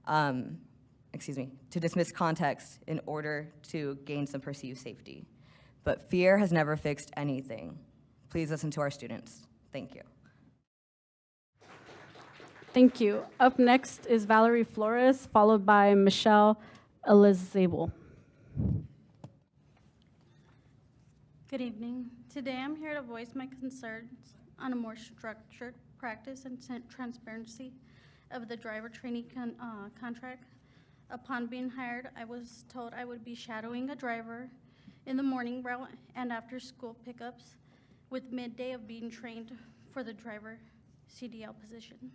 to dismiss context in order to gain some perceived safety. But fear has never fixed anything. Please listen to our students. Thank you. Thank you. Up next is Valerie Flores, followed by Michelle Elizabeth. Good evening. Today I'm here to voice my concerns on a more structured practice and transparency of the driver trainee contract. Upon being hired, I was told I would be shadowing a driver in the morning route and after school pickups, with midday of being trained for the driver CDL position.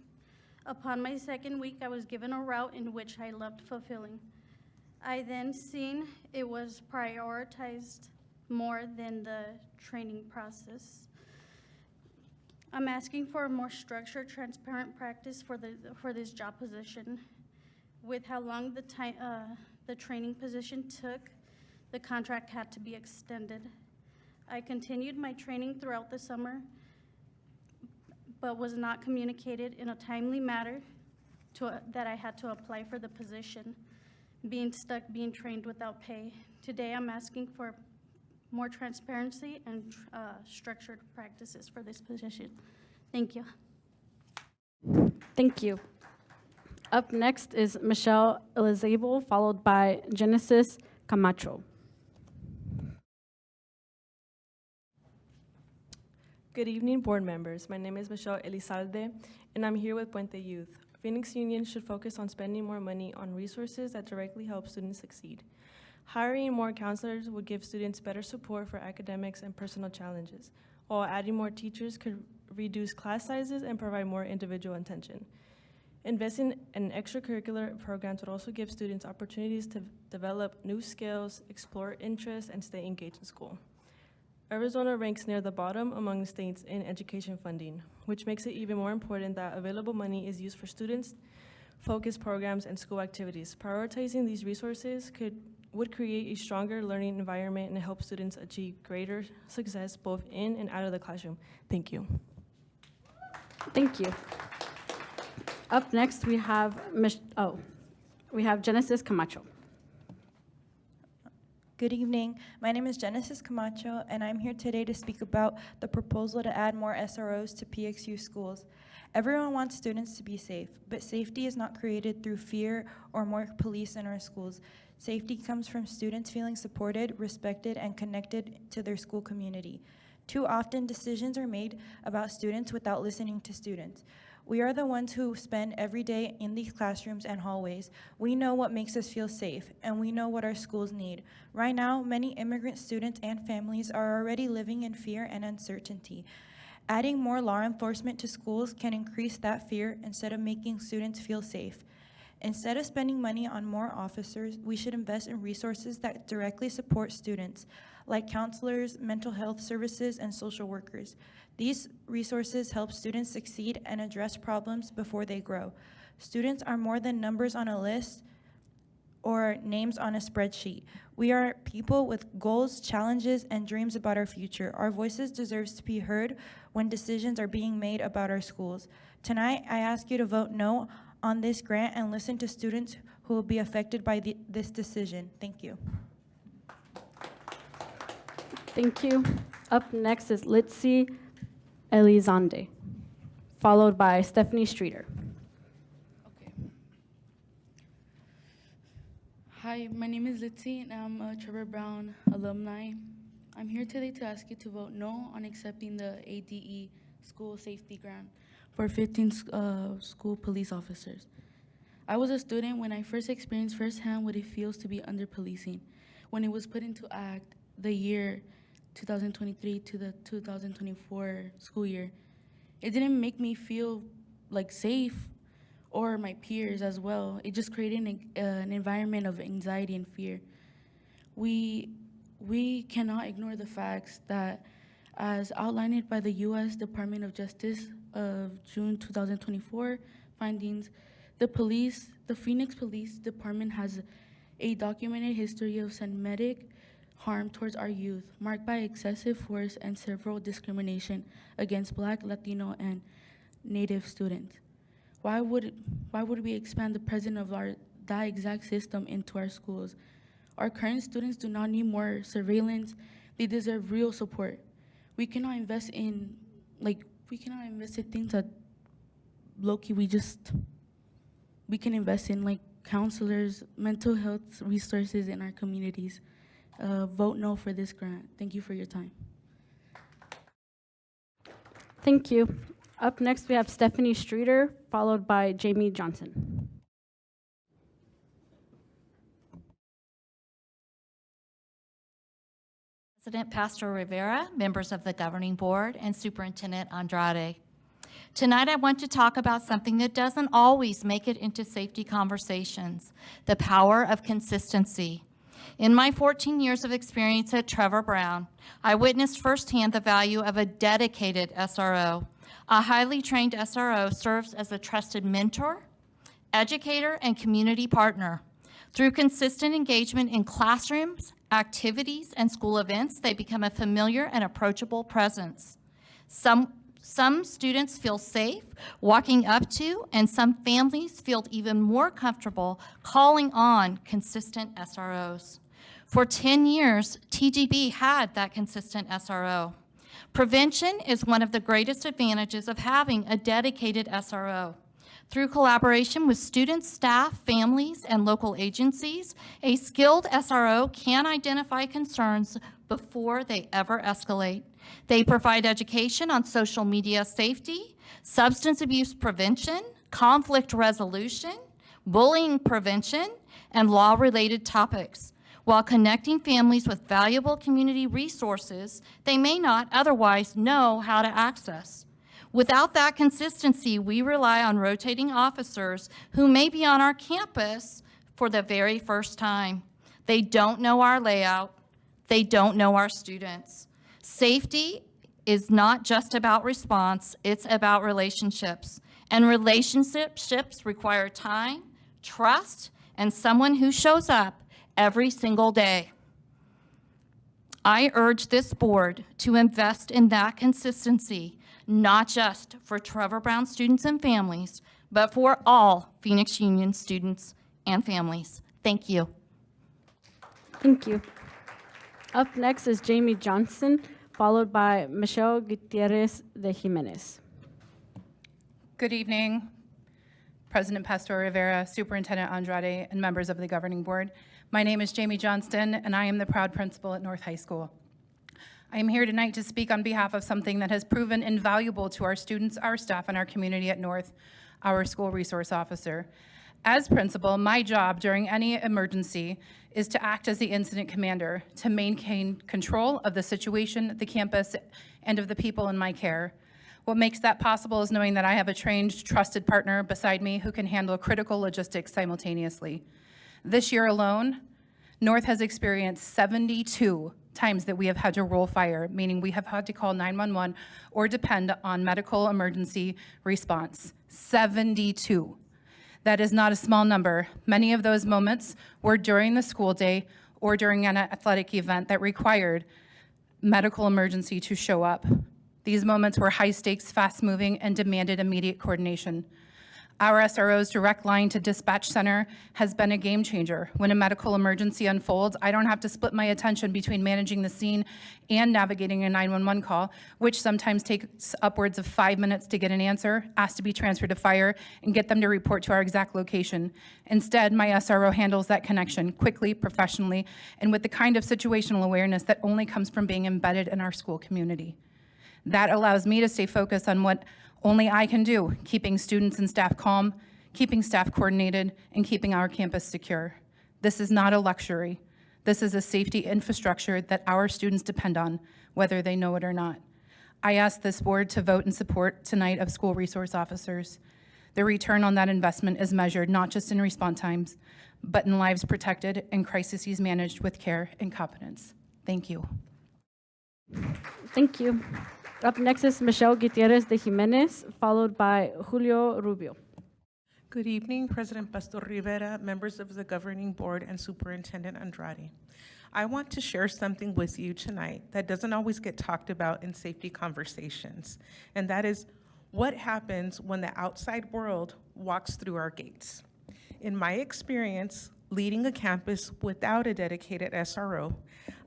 Upon my second week, I was given a route in which I loved fulfilling. I then seen it was prioritized more than the training process. I'm asking for a more structured, transparent practice for this job position. With how long the training position took, the contract had to be extended. I continued my training throughout the summer, but was not communicated in a timely manner that I had to apply for the position, being stuck being trained without pay. Today I'm asking for more transparency and structured practices for this position. Thank you. Thank you. Up next is Michelle Elizabeth, followed by Genesis Camacho. Good evening, board members. My name is Michelle Elizalde, and I'm here with Puente Youth. Phoenix Union should focus on spending more money on resources that directly help students succeed. Hiring more counselors would give students better support for academics and personal challenges, while adding more teachers could reduce class sizes and provide more individual attention. Investing in extracurricular programs would also give students opportunities to develop new skills, explore interests, and stay engaged in school. Arizona ranks near the bottom among the states in education funding, which makes it even more important that available money is used for students focused programs, and school activities. Prioritizing these resources would create a stronger learning environment and help students achieve greater success both in and out of the classroom. Thank you. Thank you. Up next, we have Genesis Camacho. Good evening. My name is Genesis Camacho, and I'm here today to speak about the proposal to add more SROs to PXU schools. Everyone wants students to be safe, but safety is not created through fear or more police in our schools. Safety comes from students feeling supported, respected, and connected to their school community. Too often, decisions are made about students without listening to students. We are the ones who spend every day in these classrooms and hallways. We know what makes us feel safe, and we know what our schools need. Right now, many immigrant students and families are already living in fear and uncertainty. Adding more law enforcement to schools can increase that fear instead of making students feel safe. Instead of spending money on more officers, we should invest in resources that directly support students, like counselors, mental health services, and social workers. These resources help students succeed and address problems before they grow. Students are more than numbers on a list or names on a spreadsheet. We are people with goals, challenges, and dreams about our future. Our voices deserve to be heard when decisions are being made about our schools. Tonight, I ask you to vote no on this grant and listen to students who will be affected by this decision. Thank you. Thank you. Up next is Litzy Elizonde, followed by Stephanie Streeter. Hi, my name is Litzy, and I'm a Trevor Brown alumni. I'm here today to ask you to vote no on accepting the ADE school safety grant for 15 school police officers. I was a student when I first experienced firsthand what it feels to be under policing. When it was put into act the year 2023 to the 2024 school year, it didn't make me feel like safe, or my peers as well. It just created an environment of anxiety and fear. We cannot ignore the facts that, as outlined by the U.S. Department of Justice of June 2024 findings, the Phoenix Police Department has a documented history of systematic harm towards our youth, marked by excessive force and several discrimination against Black, Latino, and Native students. Why would we expand the presence of that exact system into our schools? Our current students do not need more surveillance. They deserve real support. We cannot invest in things that low-key we can invest in, like counselors, mental health resources in our communities. Vote no for this grant. Thank you for your time. Thank you. Up next, we have Stephanie Streeter, followed by Jamie Johnson. President Pastor Rivera, members of the governing board, and Superintendent Andrade. Tonight, I want to talk about something that doesn't always make it into safety conversations: the power of consistency. In my 14 years of experience at Trevor Brown, I witnessed firsthand the value of a dedicated SRO. A highly trained SRO serves as a trusted mentor, educator, and community partner. Through consistent engagement in classrooms, activities, and school events, they become a familiar and approachable presence. Some students feel safe walking up to, and some families feel even more comfortable calling on consistent SROs. For 10 years, TGB had that consistent SRO. Prevention is one of the greatest advantages of having a dedicated SRO. Through collaboration with students, staff, families, and local agencies, a skilled SRO can identify concerns before they ever escalate. They provide education on social media safety, substance abuse prevention, conflict resolution, bullying prevention, and law-related topics, while connecting families with valuable community resources they may not otherwise know how to access. Without that consistency, we rely on rotating officers who may be on our campus for the very first time. They don't know our layout. They don't know our students. Safety is not just about response, it's about relationships. And relationships require time, trust, and someone who shows up every single day. I urge this board to invest in that consistency, not just for Trevor Brown students and families, but for all Phoenix Union students and families. Thank you. Thank you. Up next is Jamie Johnson, followed by Michelle Gutierrez de Jimenez. Good evening, President Pastor Rivera, Superintendent Andrade, and members of the governing board. My name is Jamie Johnston, and I am the proud principal at North High School. I am here tonight to speak on behalf of something that has proven invaluable to our students, our staff, and our community at North, our school resource officer. As principal, my job during any emergency is to act as the incident commander, to maintain control of the situation, the campus, and of the people in my care. What makes that possible is knowing that I have a trained, trusted partner beside me who can handle critical logistics simultaneously. This year alone, North has experienced 72 times that we have had to roll fire, meaning we have had to call 911 or depend on medical emergency response. 72. That is not a small number. Many of those moments were during the school day or during an athletic event that required medical emergency to show up. These moments were high stakes, fast moving, and demanded immediate coordination. Our SRO's direct line to dispatch center has been a game changer. When a medical emergency unfolds, I don't have to split my attention between managing the scene and navigating a 911 call, which sometimes takes upwards of 5 minutes to get an answer, ask to be transferred to fire, and get them to report to our exact location. Instead, my SRO handles that connection quickly, professionally, and with the kind of situational awareness that only comes from being embedded in our school community. That allows me to stay focused on what only I can do, keeping students and staff calm, keeping staff coordinated, and keeping our campus secure. This is not a luxury. This is a safety infrastructure that our students depend on, whether they know it or not. I ask this board to vote in support tonight of school resource officers. The return on that investment is measured not just in response times, but in lives protected and crises managed with care and competence. Thank you. Thank you. Up next is Michelle Gutierrez de Jimenez, followed by Julio Rubio. Good evening, President Pastor Rivera, members of the governing board, and Superintendent Andrade. I want to share something with you tonight that doesn't always get talked about in safety conversations, and that is what happens when the outside world walks through our gates. In my experience, leading a campus without a dedicated SRO,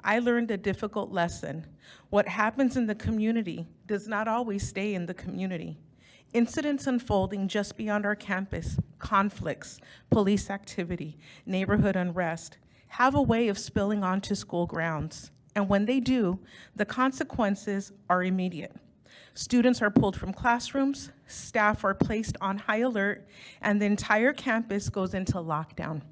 I learned a difficult lesson. What happens in the community does not always stay in the community. Incidents unfolding just beyond our campus, conflicts, police activity, neighborhood unrest, have a way of spilling onto school grounds. And when they do, the consequences are immediate. Students are pulled from classrooms, staff are placed on high alert, and the entire campus goes into lockdown.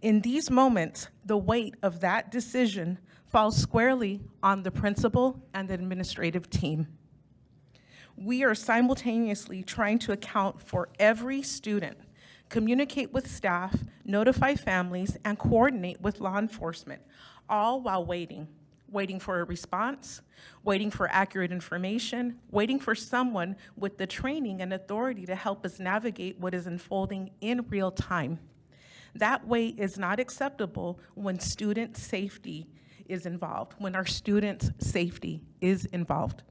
In these moments, the weight of that decision falls squarely on the principal and the administrative team. We are simultaneously trying to account for every student, communicate with staff, notify families, and coordinate with law enforcement, all while waiting for a response, waiting for accurate information, waiting for someone with the training and authority to help us navigate what is unfolding in real time. That wait is not acceptable when student safety is involved, when our students' safety is involved.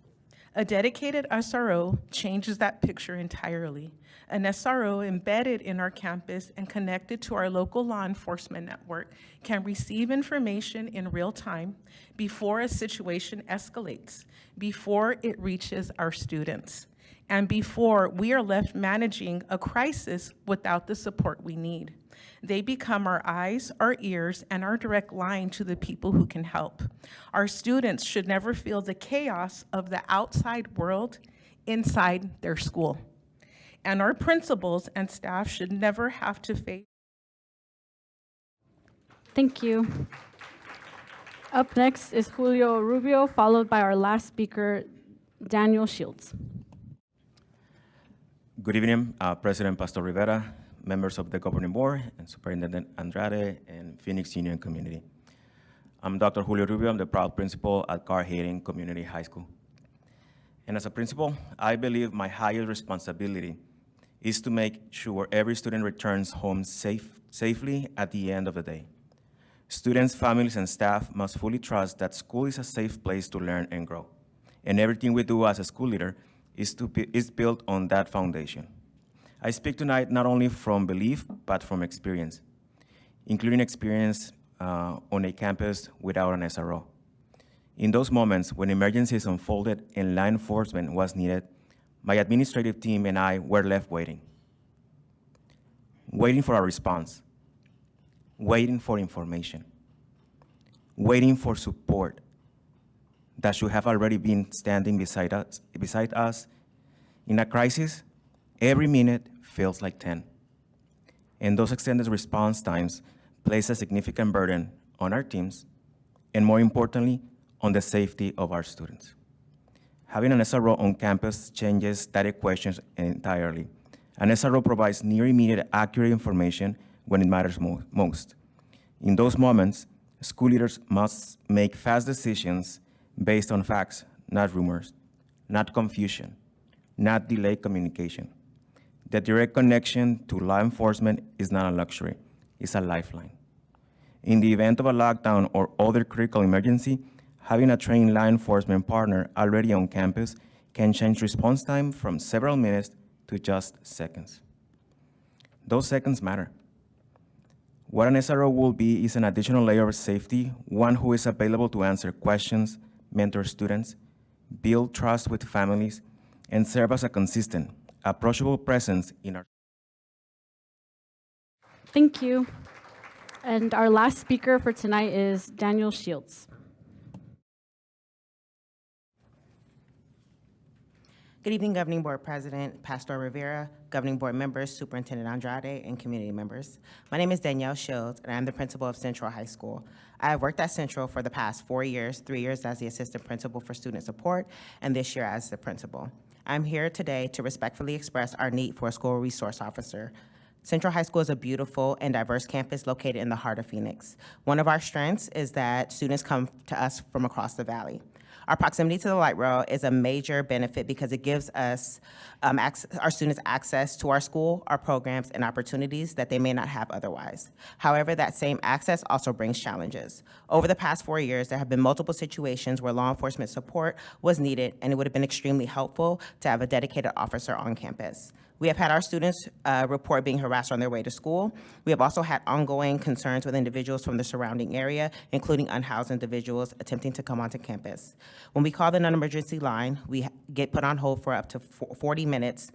A dedicated SRO changes that picture entirely. An SRO embedded in our campus and connected to our local law enforcement network can receive information in real time before a situation escalates, before it reaches our students, and before we are left managing a crisis without the support we need. They become our eyes, our ears, and our direct line to the people who can help. Our students should never feel the chaos of the outside world inside their school. And our principals and staff should never have to face. Thank you. Up next is Julio Rubio, followed by our last speaker, Daniel Shields. Good evening, President Pastor Rivera, members of the governing board, and Superintendent Andrade, and Phoenix Union community. I'm Dr. Julio Rubio. I'm the proud principal at Carr-Hayden Community High School. And as a principal, I believe my highest responsibility is to make sure every student returns home safely at the end of the day. Students, families, and staff must fully trust that school is a safe place to learn and grow. And everything we do as a school leader is built on that foundation. I speak tonight not only from belief, but from experience, including experience on a campus without an SRO. In those moments when emergencies unfolded and law enforcement was needed, my administrative team and I were left waiting for a response, waiting for information, waiting for support that should have already been standing beside us. In a crisis, every minute feels like 10. And those extended response times place a significant burden on our teams, and more importantly, on the safety of our students. Having an SRO on campus changes that equation entirely. An SRO provides near immediate accurate information when it matters most. In those moments, school leaders must make fast decisions based on facts, not rumors, not confusion, not delayed communication. The direct connection to law enforcement is not a luxury, it's a lifeline. In the event of a lockdown or other critical emergency, having a trained law enforcement partner already on campus can change response time from several minutes to just seconds. Those seconds matter. What an SRO will be is an additional layer of safety, one who is available to answer questions, mentor students, build trust with families, and serve as a consistent, approachable presence in our. Thank you. And our last speaker for tonight is Daniel Shields. Good evening, Governing Board President Pastor Rivera, Governing Board members, Superintendent Andrade, and community members. My name is Danielle Shields, and I'm the principal of Central High School. I have worked at Central for the past 4 years, 3 years as the assistant principal for student support, and this year as the principal. I'm here today to respectfully express our need for a school resource officer. Central High School is a beautiful and diverse campus located in the heart of Phoenix. One of our strengths is that students come to us from across the valley. Our proximity to the light rail is a major benefit because it gives us our students access to our school, our programs, and opportunities that they may not have otherwise. However, that same access also brings challenges. Over the past 4 years, there have been multiple situations where law enforcement support was needed, and it would have been extremely helpful to have a dedicated officer on campus. We have had our students report being harassed on their way to school. We have also had ongoing concerns with individuals from the surrounding area, including unhoused individuals attempting to come onto campus. When we call the non-emergency line, we get put on hold for up to 40 minutes,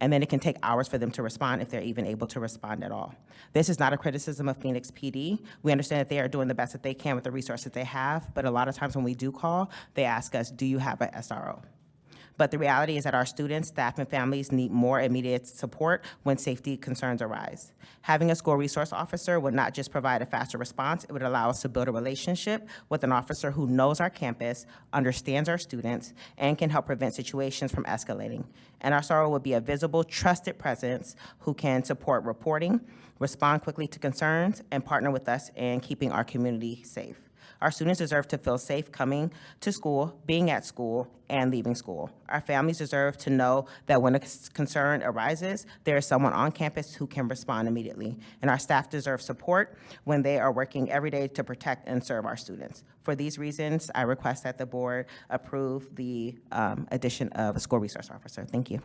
and then it can take hours for them to respond if they're even able to respond at all. This is not a criticism of Phoenix PD. We understand that they are doing the best that they can with the resources they have, but a lot of times when we do call, they ask us, do you have an SRO? But the reality is that our students, staff, and families need more immediate support when safety concerns arise. Having a school resource officer would not just provide a faster response, it would allow us to build a relationship with an officer who knows our campus, understands our students, and can help prevent situations from escalating. And our SRO would be a visible, trusted presence who can support reporting, respond quickly to concerns, and partner with us in keeping our community safe. Our students deserve to feel safe coming to school, being at school, and leaving school. Our families deserve to know that when a concern arises, there is someone on campus who can respond immediately. And our staff deserve support when they are working every day to protect and serve our students. For these reasons, I request that the board approve the addition of a school resource officer. Thank you.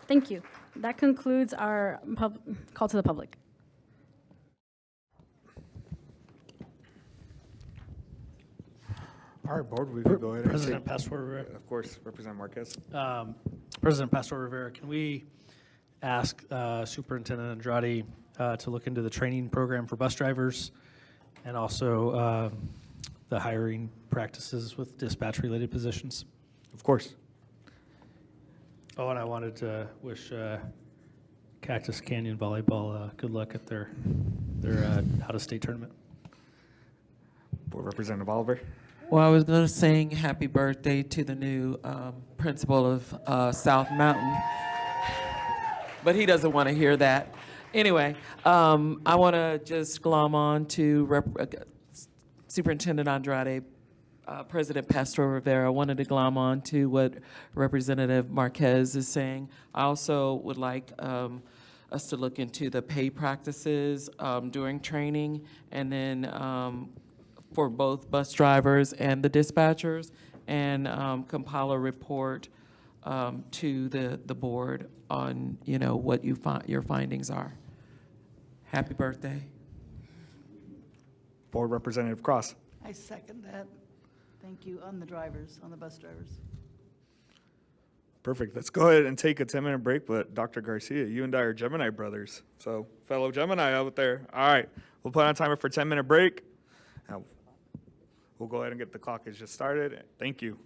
Thank you. That concludes our call to the public. All right, board, we can go ahead and President take- Pastor Rivera. Of course, Representative Marquez. President Pastor Rivera, can we ask Superintendent Andrade to look into the training program for bus drivers and also the hiring practices with dispatch-related positions? Of course. Oh, and I wanted to wish Cactus Canyon Volleyball good luck at their out-of-state tournament. Board Representative Oliver. Well, I was going to sing happy birthday to the new principal of South Mountain, but he doesn't want to hear that. Anyway, I want to just glom on to Superintendent Andrade President Pastor Rivera, I wanted to glom on to what Representative Marquez is saying. I also would like us to look into the pay practices during training, and then for both bus drivers and the dispatchers, and compile a report to the board on, what your findings are. Happy birthday. Board Representative Cross. I second that. Thank you, on the drivers, on the bus drivers. Perfect. Let's go ahead and take a 10-minute break. But Dr. Garcia, you and I are Gemini brothers. So fellow Gemini out there. All right. We'll put on a timer for a 10-minute break. Now, we'll go ahead and get the clock has just started. Thank you.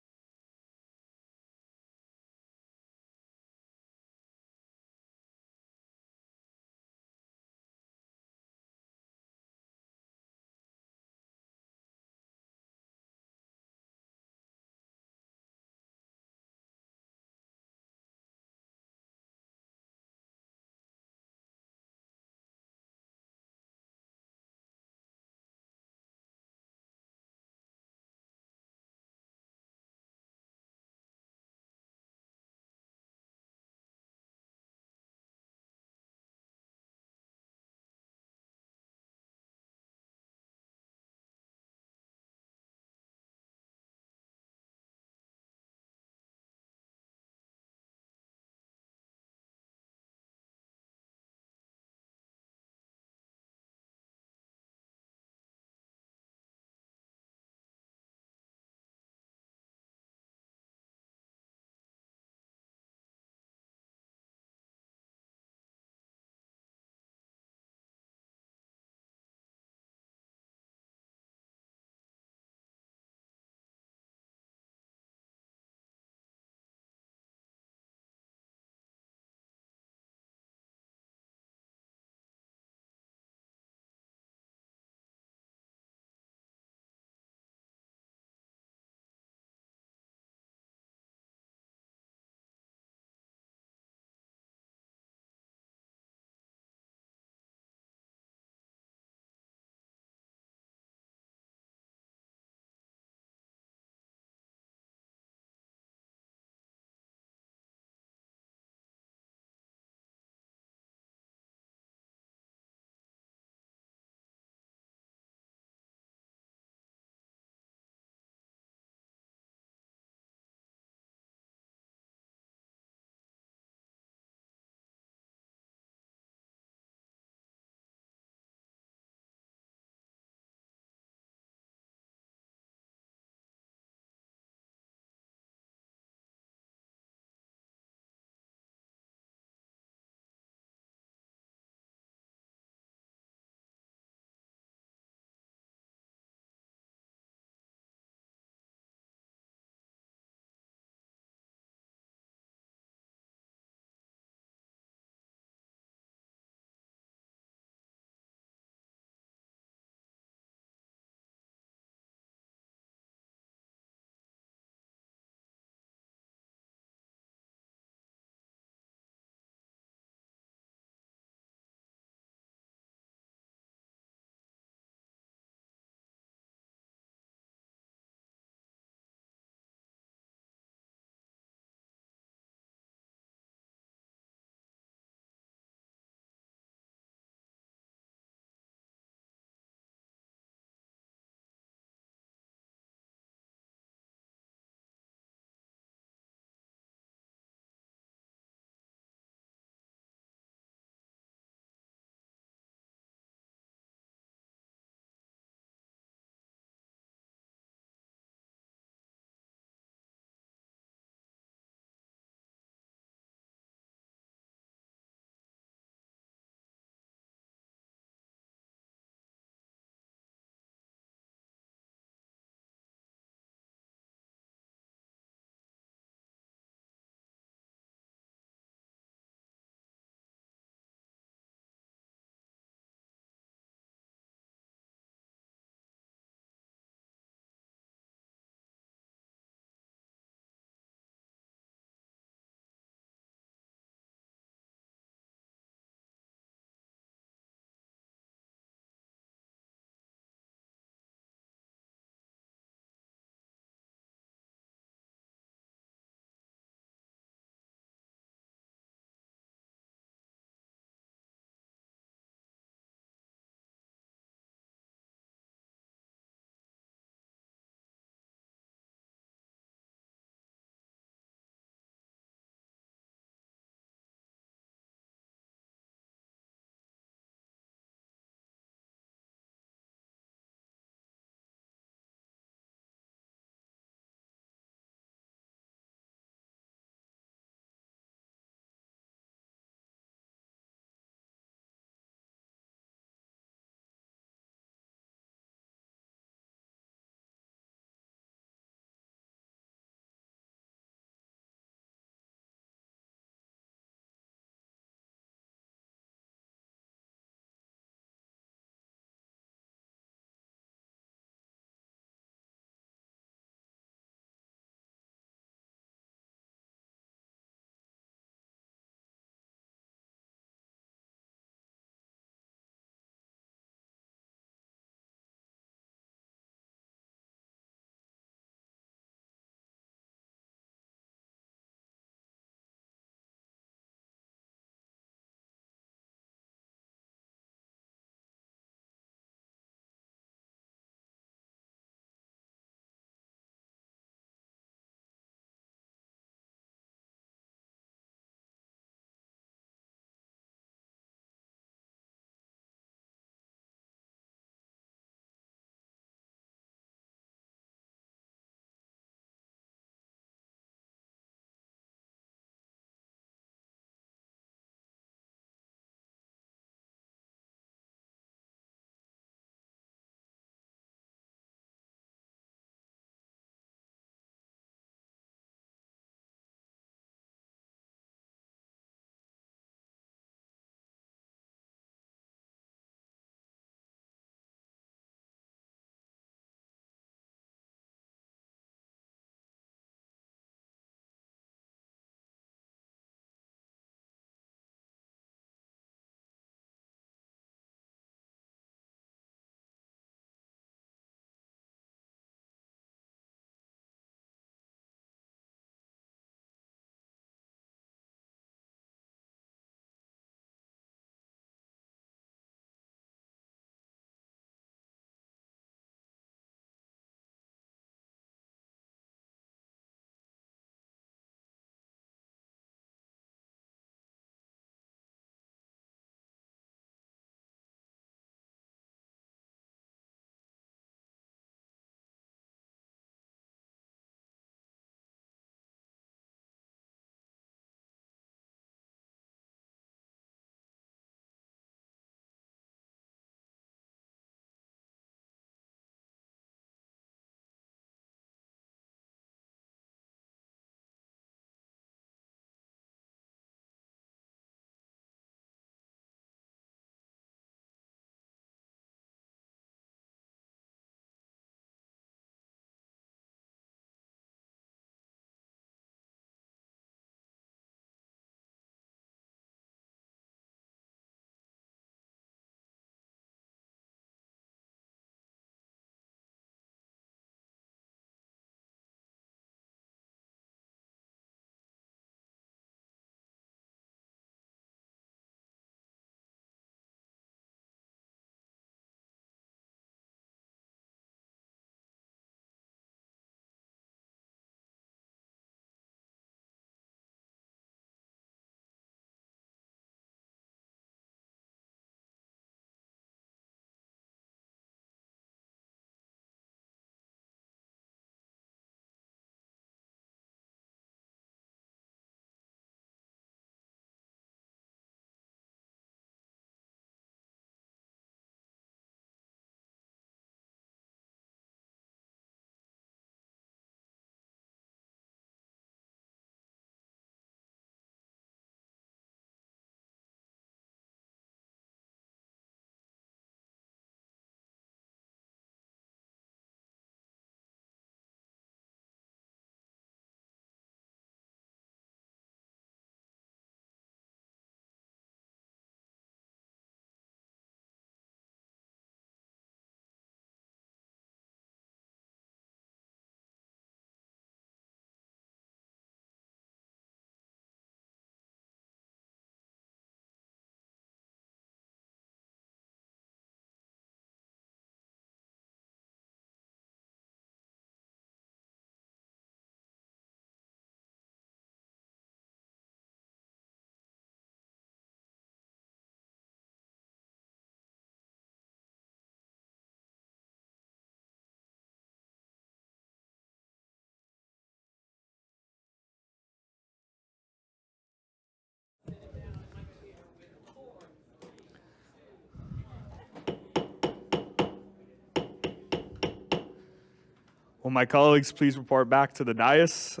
Will my colleagues please report back to the dais?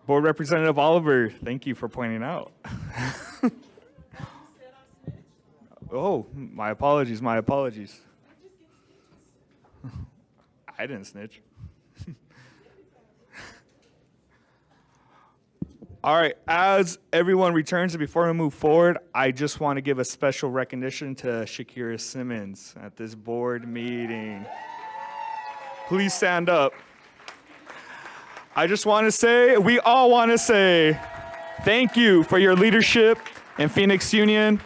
Board Representative Oliver, thank you for pointing out. Oh, my apologies, my apologies. I didn't snitch. All right, as everyone returns, and before we move forward, I just want to give a special recognition to Shakira Simmons at this board meeting. Please stand up. I just want to say, we all want to say, thank you for your leadership in Phoenix Union.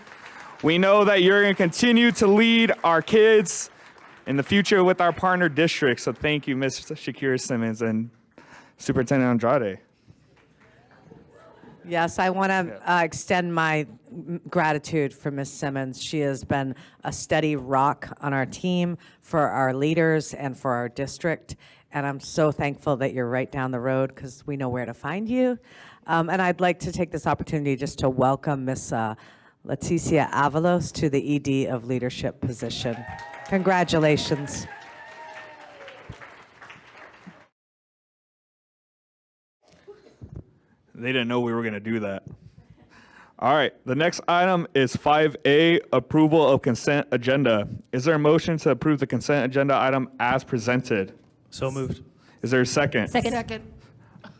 We know that you're going to continue to lead our kids in the future with our partner districts. So thank you, Ms. Shakira Simmons and Superintendent Andrade. Yes, I want to extend my gratitude for Ms. Simmons. She has been a steady rock on our team, for our leaders, and for our district. And I'm so thankful that you're right down the road because we know where to find you. And I'd like to take this opportunity just to welcome Ms. Leticia Avalos to the ED of Leadership position. Congratulations. They didn't know we were going to do that. All right, the next item is 5A, approval of consent agenda. Is there a motion to approve the consent agenda item as presented? So moved. Is there a second? Second.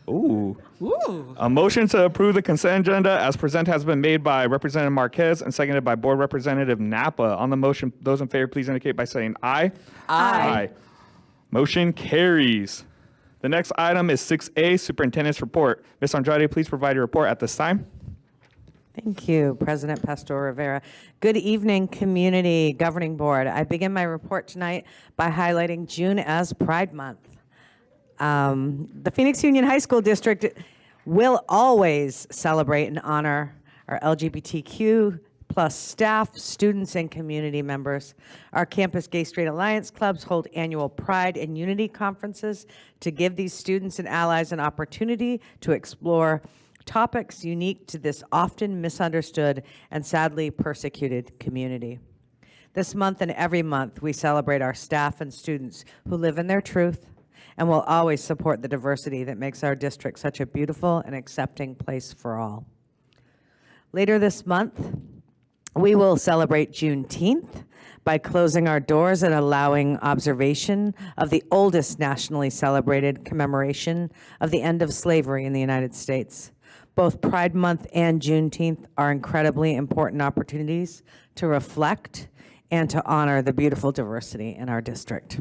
Ooh. Ooh. A motion to approve the consent agenda as presented has been made by Representative Marquez and seconded by Board Representative Napa. On the motion, those in favor, please indicate by saying aye. Aye. Motion carries. The next item is 6A, Superintendent's Report. Ms. Andrade, please provide your report at this time. Thank you, President Pastor Rivera. Good evening, Community Governing Board. I begin my report tonight by highlighting June as Pride Month. The Phoenix Union High School District will always celebrate and honor our LGBTQ plus staff, students, and community members. Our Campus Gay Straight Alliance clubs hold annual Pride and Unity conferences to give these students and allies an opportunity to explore topics unique to this often misunderstood and sadly persecuted community. This month and every month, we celebrate our staff and students who live in their truth and will always support the diversity that makes our district such a beautiful and accepting place for all. Later this month, we will celebrate Juneteenth by closing our doors and allowing observation of the oldest nationally celebrated commemoration of the end of slavery in the United States. Both Pride Month and Juneteenth are incredibly important opportunities to reflect and to honor the beautiful diversity in our district.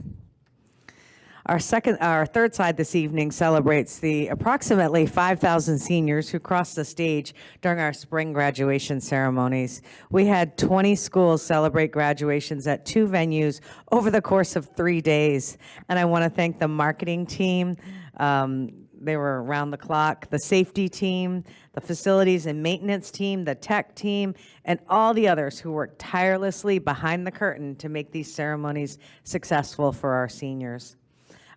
Our third side this evening celebrates the approximately 5,000 seniors who crossed the stage during our spring graduation ceremonies. We had 20 schools celebrate graduations at 2 venues over the course of 3 days. And I want to thank the marketing team. They were around the clock, the safety team, the facilities and maintenance team, the tech team, and all the others who worked tirelessly behind the curtain to make these ceremonies successful for our seniors.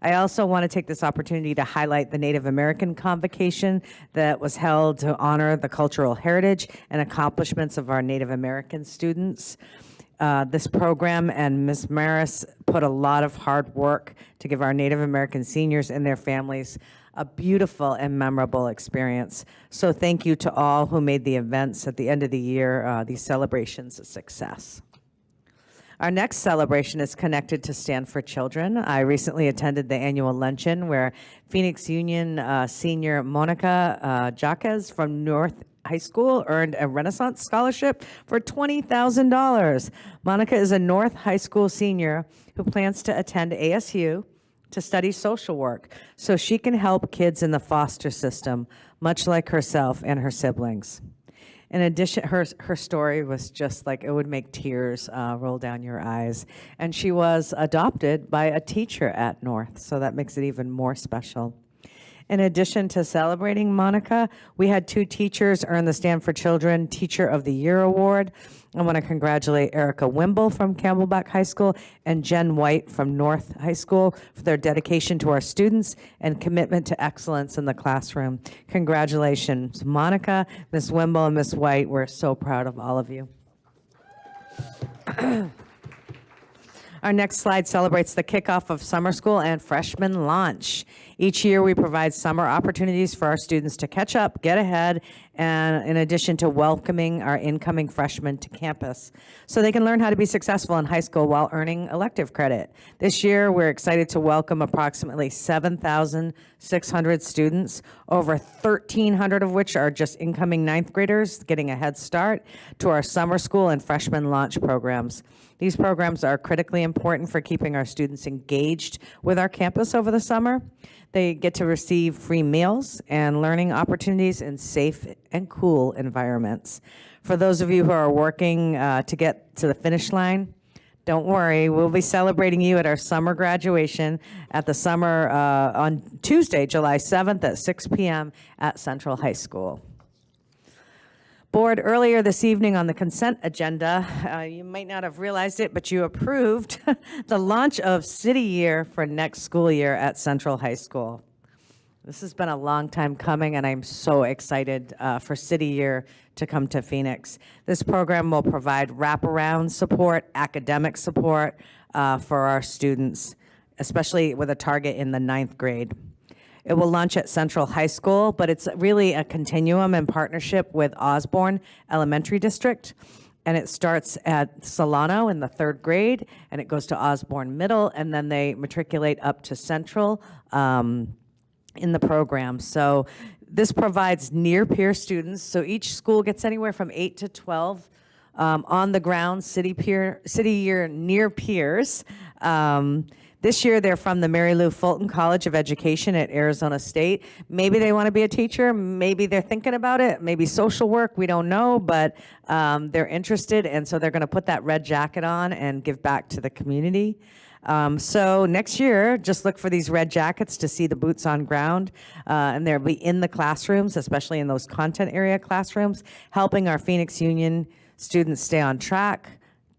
I also want to take this opportunity to highlight the Native American Convocation that was held to honor the cultural heritage and accomplishments of our Native American students. This program and Ms. Maris put a lot of hard work to give our Native American seniors and their families a beautiful and memorable experience. So thank you to all who made the events at the end of the year, these celebrations a success. Our next celebration is connected to Stand for Children. I recently attended the annual luncheon where Phoenix Union senior Monica Jaquez from North High School earned a Renaissance Scholarship for $20,000. Monica is a North High School senior who plans to attend ASU to study social work so she can help kids in the foster system, much like herself and her siblings. In addition, her story was just like, it would make tears roll down your eyes. And she was adopted by a teacher at North, so that makes it even more special. In addition to celebrating Monica, we had 2 teachers earn the Stand for Children Teacher of the Year Award. I want to congratulate Erica Wimble from Camelback High School and Jen White from North High School for their dedication to our students and commitment to excellence in the classroom. Congratulations, Monica, Ms. Wimble, and Ms. White. We're so proud of all of you. Our next slide celebrates the kickoff of summer school and freshman launch. Each year, we provide summer opportunities for our students to catch up, get ahead, and in addition to welcoming our incoming freshmen to campus so they can learn how to be successful in high school while earning elective credit. This year, we're excited to welcome approximately 7,600 students, over 1,300 of which are just incoming ninth graders getting a head start, to our summer school and freshman launch programs. These programs are critically important for keeping our students engaged with our campus over the summer. They get to receive free meals and learning opportunities in safe and cool environments. For those of you who are working to get to the finish line, don't worry, we'll be celebrating you at our summer graduation at the summer on Tuesday, July 7th at 6 p.m. at Central High School. Board, earlier this evening on the consent agenda, you might not have realized it, but you approved the launch of City Year for next school year at Central High School. This has been a long time coming, and I'm so excited for City Year to come to Phoenix. This program will provide wraparound support, academic support for our students, especially with a target in the ninth grade. It will launch at Central High School, but it's really a continuum in partnership with Osborne Elementary District. And it starts at Solano in the third grade, and it goes to Osborne Middle, and then they matriculate up to Central in the program. So this provides near-peer students. So each school gets anywhere from 8 to 12 on the ground city year near peers. This year, they're from the Mary Lou Fulton College of Education at Arizona State. Maybe they want to be a teacher. Maybe they're thinking about it. Maybe social work. We don't know, but they're interested, and so they're going to put that red jacket on and give back to the community. So next year, just look for these red jackets to see the boots on ground, and they'll be in the classrooms, especially in those content area classrooms, helping our Phoenix Union students stay on track,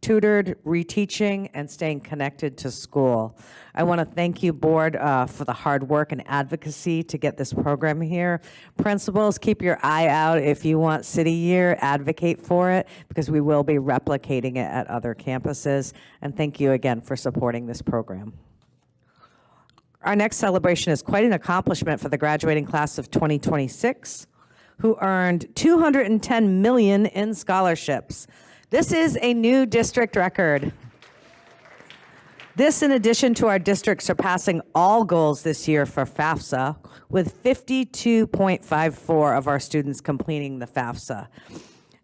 tutored, reteaching, and staying connected to school. I want to thank you, board, for the hard work and advocacy to get this program here. Principals, keep your eye out. If you want City Year, advocate for it, because we will be replicating it at other campuses. And thank you again for supporting this program. Our next celebration is quite an accomplishment for the graduating class of 2026, who earned $210 million in scholarships. This is a new district record. This in addition to our district surpassing all goals this year for FAFSA, with 52.54 of our students completing the FAFSA.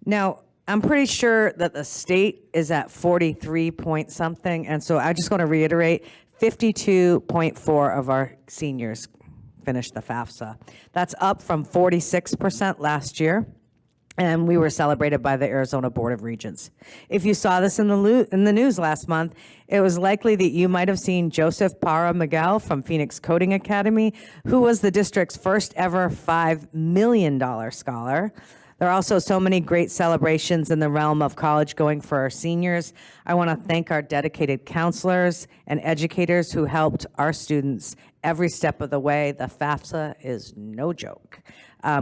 Now, I'm pretty sure that the state is at 43 point something, and so I just want to reiterate, 52.4 of our seniors finished the FAFSA. That's up from 46% last year. And we were celebrated by the Arizona Board of Regents. If you saw this in the news last month, it was likely that you might have seen Joseph Parra Miguel from Phoenix Coding Academy, who was the district's first ever $5 million scholar. There are also so many great celebrations in the realm of college going for our seniors. I want to thank our dedicated counselors and educators who helped our students every step of the way. The FAFSA is no joke.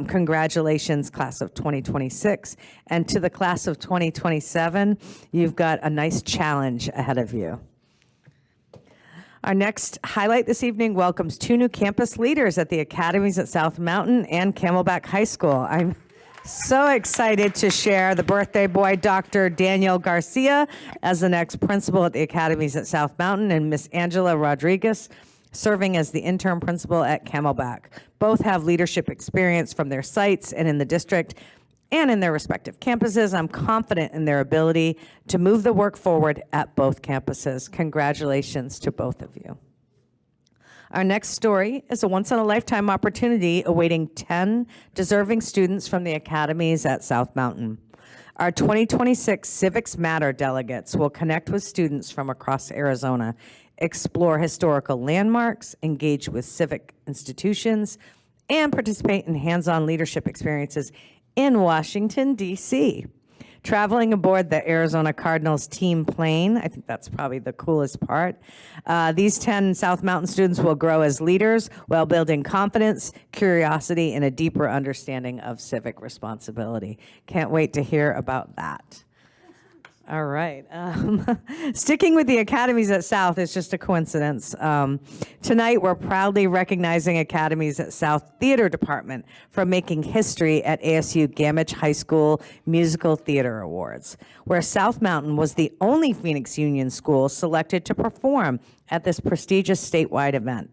Congratulations, class of 2026. And to the class of 2027, you've got a nice challenge ahead of you. Our next highlight this evening welcomes 2 new campus leaders at the academies at South Mountain and Camelback High School. I'm so excited to share the birthday boy, Dr. Daniel Garcia, as the next principal at the academies at South Mountain, and Miss Angela Rodriguez serving as the interim principal at Camelback. Both have leadership experience from their sites and in the district and in their respective campuses. I'm confident in their ability to move the work forward at both campuses. Congratulations to both of you. Our next story is a once-in-a-lifetime opportunity awaiting 10 deserving students from the academies at South Mountain. Our 2026 Civics Matter delegates will connect with students from across Arizona, explore historical landmarks, engage with civic institutions, and participate in hands-on leadership experiences in Washington, D.C. Traveling aboard the Arizona Cardinals team plane, I think that's probably the coolest part. These 10 South Mountain students will grow as leaders while building confidence, curiosity, and a deeper understanding of civic responsibility. Can't wait to hear about that. All right. Sticking with the academies at South is just a coincidence. Tonight, we're proudly recognizing academies at South Theater Department for making history at ASU Gamage High School Musical Theater Awards, where South Mountain was the only Phoenix Union school selected to perform at this prestigious statewide event.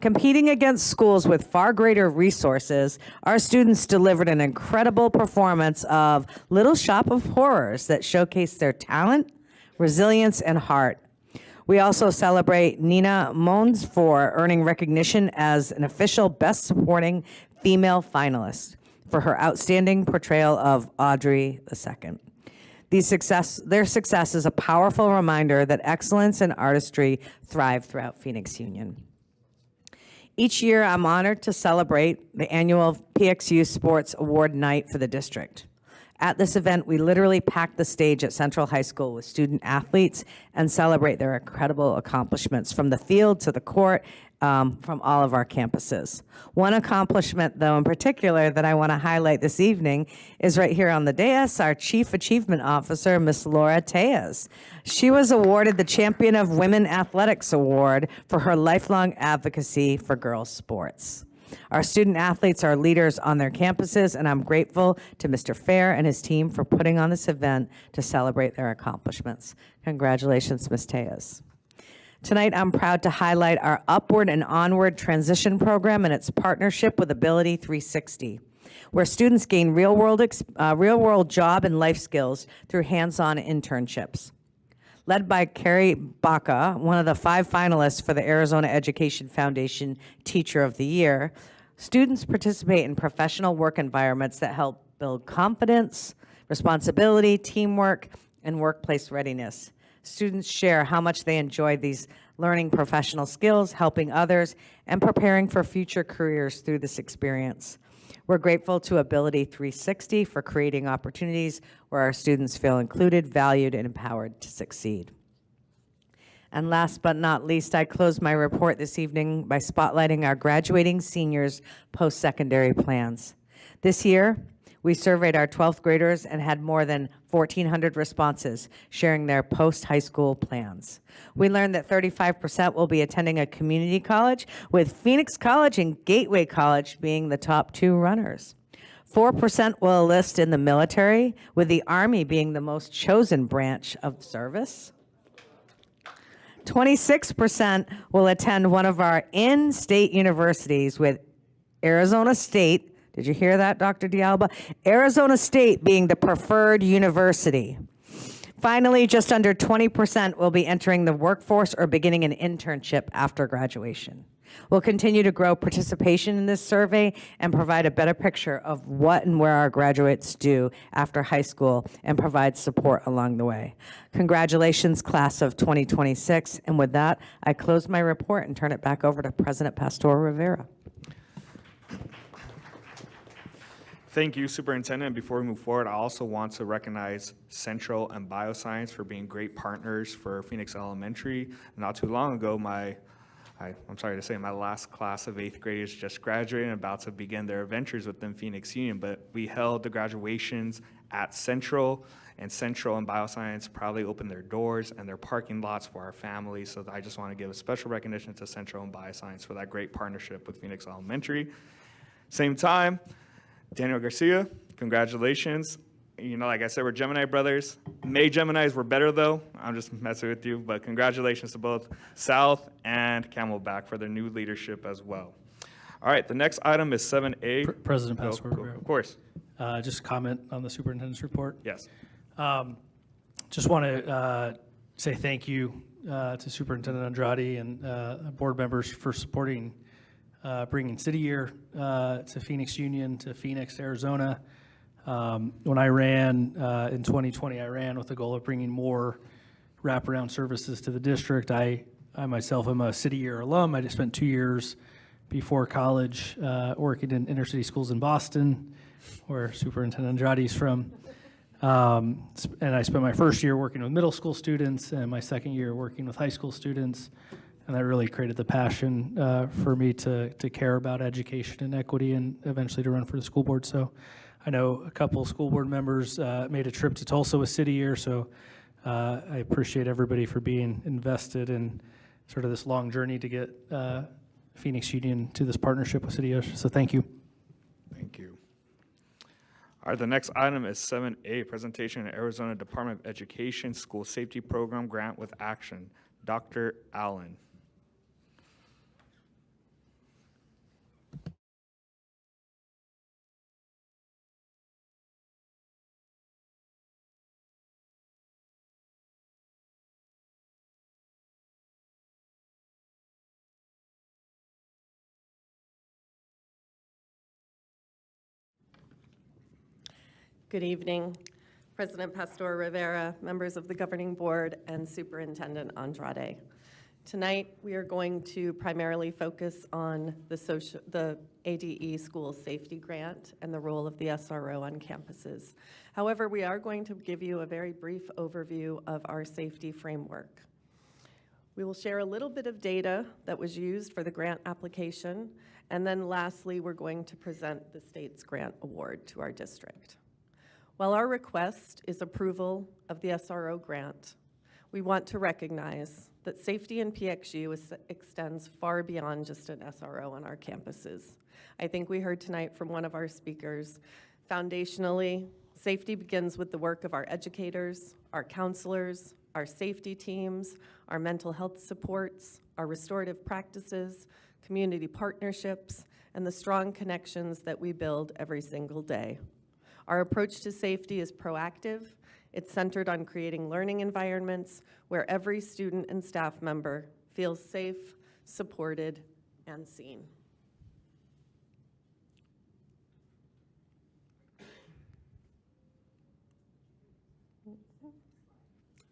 Competing against schools with far greater resources, our students delivered an incredible performance of Little Shop of Horrors that showcased their talent, resilience, and heart. We also celebrate Nina Mons for earning recognition as an official Best Supporting Female finalist for her outstanding portrayal of Audrey II. Their success is a powerful reminder that excellence and artistry thrive throughout Phoenix Union. Each year, I'm honored to celebrate the annual PXU Sports Award Night for the district. At this event, we literally pack the stage at Central High School with student athletes and celebrate their incredible accomplishments from the field to the court, from all of our campuses. One accomplishment, though, in particular that I want to highlight this evening is right here on the dais, our Chief Achievement Officer, Miss Laura Tejas. She was awarded the Champion of Women Athletics Award for her lifelong advocacy for girls' sports. Our student athletes are leaders on their campuses, and I'm grateful to Mr. Fair and his team for putting on this event to celebrate their accomplishments. Congratulations, Ms. Tejas. Tonight, I'm proud to highlight our Upward and Onward Transition Program and its partnership with Ability 360, where students gain real-world job and life skills through hands-on internships. Led by Carrie Baca, one of the 5 finalists for the Arizona Education Foundation Teacher of the Year, students participate in professional work environments that help build confidence, responsibility, teamwork, and workplace readiness. Students share how much they enjoy these learning professional skills, helping others, and preparing for future careers through this experience. We're grateful to Ability 360 for creating opportunities where our students feel included, valued, and empowered to succeed. And last but not least, I close my report this evening by spotlighting our graduating seniors' post-secondary plans. This year, we surveyed our 12th graders and had more than 1,400 responses sharing their post-high school plans. We learned that 35% will be attending a community college, with Phoenix College and Gateway College being the top 2 runners. 4% will enlist in the military, with the Army being the most chosen branch of service. 26% will attend one of our in-state universities, with Arizona State. Did you hear that, Dr. Dialba? Arizona State being the preferred university. Finally, just under 20% will be entering the workforce or beginning an internship after graduation. We'll continue to grow participation in this survey and provide a better picture of what and where our graduates do after high school and provide support along the way. Congratulations, class of 2026. And with that, I close my report and turn it back over to President Pastor Rivera. Thank you, Superintendent. Before we move forward, I also want to recognize Central and Bioscience for being great partners for Phoenix Elementary. Not too long ago, I'm sorry to say, my last class of 8th graders just graduated and about to begin their adventures within Phoenix Union, but we held the graduations at Central, and Central and Bioscience proudly opened their doors and their parking lots for our families. So I just want to give a special recognition to Central and Bioscience for that great partnership with Phoenix Elementary. Same time, Daniel Garcia, congratulations. You know, like I said, we're Gemini brothers. May Geminis were better, though. I'm just messing with you. But congratulations to both South and Camelback for their new leadership as well. All right, the next item is 7A. President Pastor Rivera. Of course. Just comment on the superintendent's report. Yes. Just want to say thank you to Superintendent Andrade and board members for supporting bringing City Year to Phoenix Union, to Phoenix, Arizona. When I ran in 2020, I ran with the goal of bringing more wraparound services to the district. I myself am a City Year alum. I just spent 2 years before college working in inner city schools in Boston, where Superintendent Andrade is from. And I spent my first year working with middle school students and my second year working with high school students. And that really created the passion for me to care about education and equity and eventually to run for the school board. So I know a couple school board members made a trip to Tulsa with City Year, so I appreciate everybody for being invested in sort of this long journey to get Phoenix Union to this partnership with City of Ocean. So thank you. Thank you. All right, the next item is 7A, presentation of Arizona Department of Education School Safety Program Grant with Action. Dr. Allen. Good evening, President Pastor Rivera, members of the Governing Board, and Superintendent Andrade. Tonight, we are going to primarily focus on the ADE School Safety Grant and the role of the SRO on campuses. However, we are going to give you a very brief overview of our safety framework. We will share a little bit of data that was used for the grant application, and then lastly, we're going to present the state's grant award to our district. While our request is approval of the SRO grant, we want to recognize that safety in PXU extends far beyond just an SRO on our campuses. I think we heard tonight from one of our speakers, foundationally, safety begins with the work of our educators, our counselors, our safety teams, our mental health supports, our restorative practices, community partnerships, and the strong connections that we build every single day. Our approach to safety is proactive. It's centered on creating learning environments where every student and staff member feels safe, supported, and seen.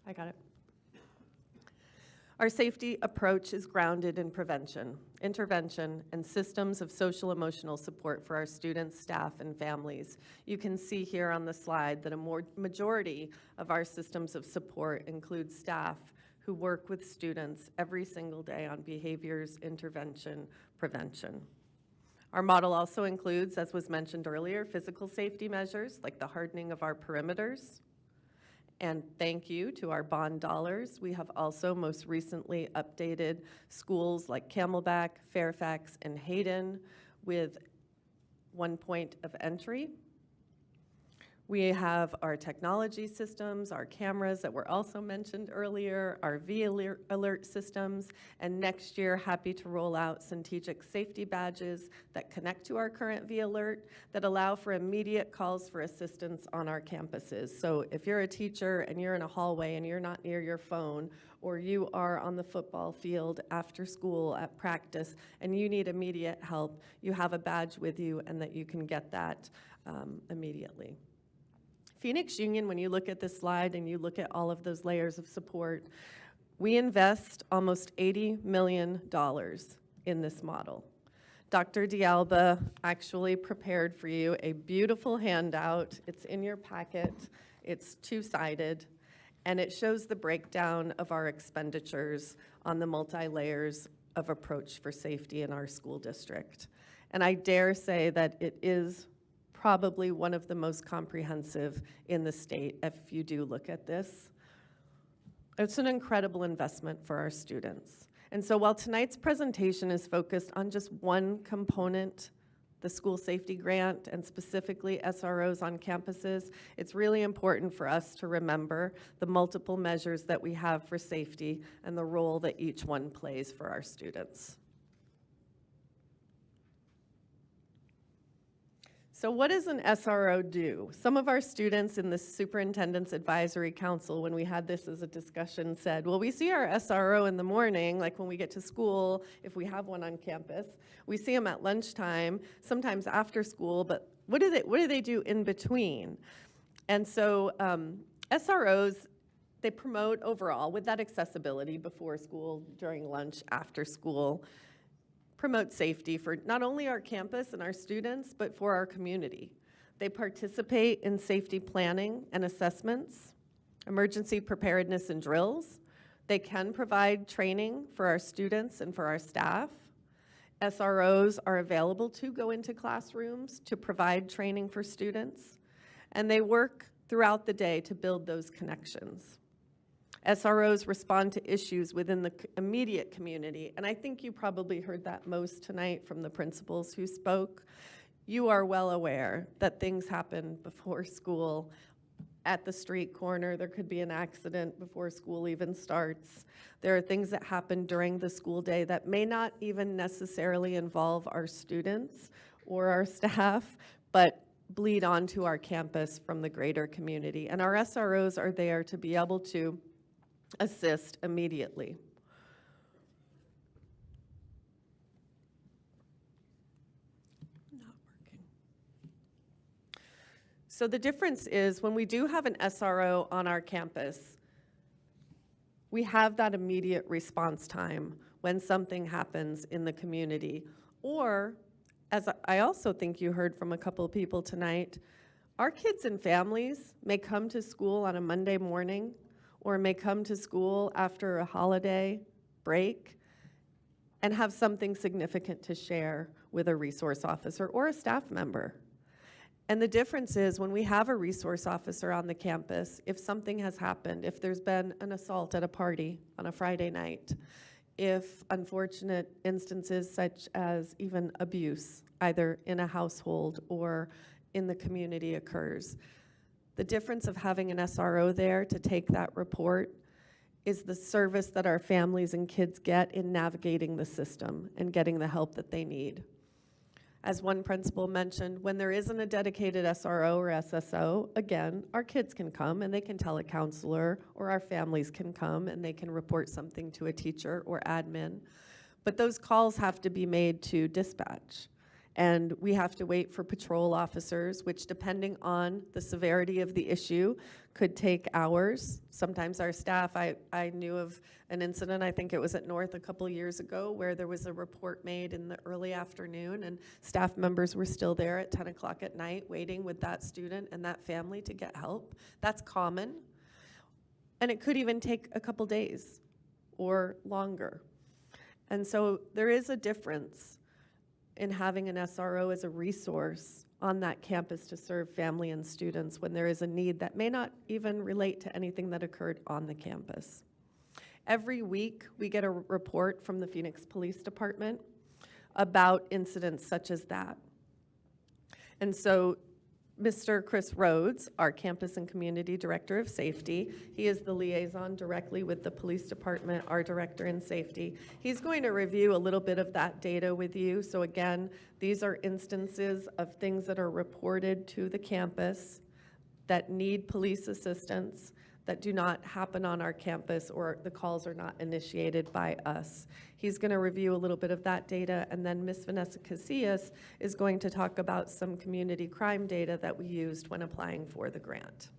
I got it. Our safety approach is grounded in prevention, intervention, and systems of social emotional support for our students, staff, and families. You can see here on the slide that a majority of our systems of support include staff who work with students every single day on behaviors, intervention, prevention. Our model also includes, as was mentioned earlier, physical safety measures like the hardening of our perimeters. And thank you to our bond dollars. We have also most recently updated schools like Camelback, Fairfax, and Hayden with 1 point of entry. We have our technology systems, our cameras that were also mentioned earlier, our V-alert systems, and next year, happy to roll out strategic safety badges that connect to our current V-alert that allow for immediate calls for assistance on our campuses. So if you're a teacher and you're in a hallway and you're not near your phone, or you are on the football field after school at practice and you need immediate help, you have a badge with you and that you can get that immediately. Phoenix Union, when you look at this slide and you look at all of those layers of support, we invest almost $80 million in this model. Dr. D'Alba actually prepared for you a beautiful handout. It's in your packet. It's two-sided, and it shows the breakdown of our expenditures on the multi-layers of approach for safety in our school district. And I dare say that it is probably one of the most comprehensive in the state if you do look at this. It's an incredible investment for our students. And so while tonight's presentation is focused on just one component, the school safety grant and specifically SROs on campuses, it's really important for us to remember the multiple measures that we have for safety and the role that each one plays for our students. So what does an SRO do? Some of our students in the Superintendent's Advisory Council, when we had this as a discussion, said, well, we see our SRO in the morning, like when we get to school, if we have one on campus. We see them at lunchtime, sometimes after school, but what do they do in between? And so SROs, they promote overall, with that accessibility before school, during lunch, after school, promote safety for not only our campus and our students, but for our community. They participate in safety planning and assessments, emergency preparedness and drills. They can provide training for our students and for our staff. SROs are available to go into classrooms to provide training for students, and they work throughout the day to build those connections. SROs respond to issues within the immediate community, and I think you probably heard that most tonight from the principals who spoke. You are well aware that things happen before school. At the street corner, there could be an accident before school even starts. There are things that happen during the school day that may not even necessarily involve our students or our staff, but bleed onto our campus from the greater community. And our SROs are there to be able to assist immediately. Not working. So the difference is when we do have an SRO on our campus, we have that immediate response time when something happens in the community. Or, as I also think you heard from a couple of people tonight, our kids and families may come to school on a Monday morning or may come to school after a holiday break and have something significant to share with a resource officer or a staff member. And the difference is when we have a resource officer on the campus, if something has happened, if there's been an assault at a party on a Friday night, if unfortunate instances such as even abuse, either in a household or in the community occurs, the difference of having an SRO there to take that report is the service that our families and kids get in navigating the system and getting the help that they need. As one principal mentioned, when there isn't a dedicated SRO or SSO, again, our kids can come and they can tell a counselor, or our families can come and they can report something to a teacher or admin. But those calls have to be made to dispatch. And we have to wait for patrol officers, which depending on the severity of the issue, could take hours. Sometimes our staff, I knew of an incident, I think it was at North a couple years ago, where there was a report made in the early afternoon and staff members were still there at 10 o'clock at night waiting with that student and that family to get help. That's common. And it could even take a couple days or longer. And so there is a difference in having an SRO as a resource on that campus to serve family and students when there is a need that may not even relate to anything that occurred on the campus. Every week, we get a report from the Phoenix Police Department about incidents such as that. And so Mr. Chris Rhodes, our Campus and Community Director of Safety, he is the liaison directly with the police department, our director in safety. He's going to review a little bit of that data with you. So again, these are instances of things that are reported to the campus that need police assistance, that do not happen on our campus, or the calls are not initiated by us. He's going to review a little bit of that data, and then Ms. Vanessa Casillas is going to talk about some community crime data that we used when applying for the grant.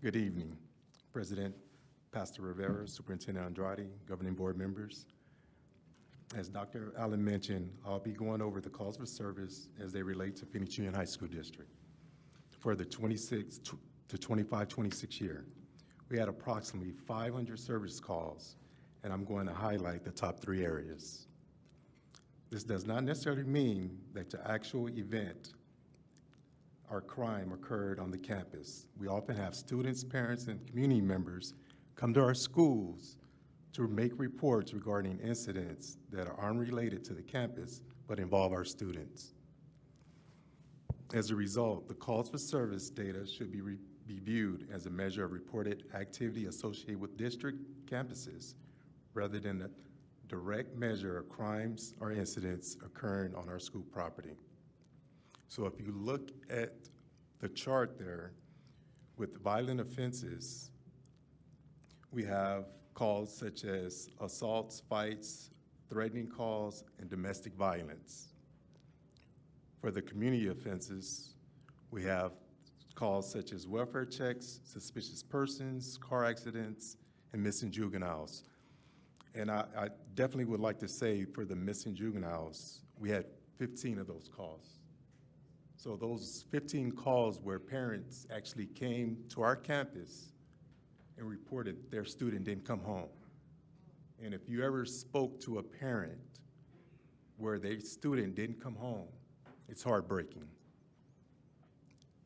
Good evening, President Pastor Rivera, Superintendent Andrade, governing board members. As Dr. Allen mentioned, I'll be going over the calls for service as they relate to Phoenix Union High School District. For the 26 to 25-26 year, we had approximately 500 service calls, and I'm going to highlight the top 3 areas. This does not necessarily mean that the actual event or crime occurred on the campus. We often have students, parents, and community members come to our schools to make reports regarding incidents that are unrelated to the campus but involve our students. As a result, the calls for service data should be viewed as a measure of reported activity associated with district campuses rather than a direct measure of crimes or incidents occurring on our school property. So if you look at the chart there with violent offenses, we have calls such as assaults, fights, threatening calls, and domestic violence. For the community offenses, we have calls such as welfare checks, suspicious persons, car accidents, and missing juveniles. And I definitely would like to say for the missing juveniles, we had 15 of those calls. So those 15 calls where parents actually came to our campus and reported their student didn't come home. And if you ever spoke to a parent where their student didn't come home, it's heartbreaking.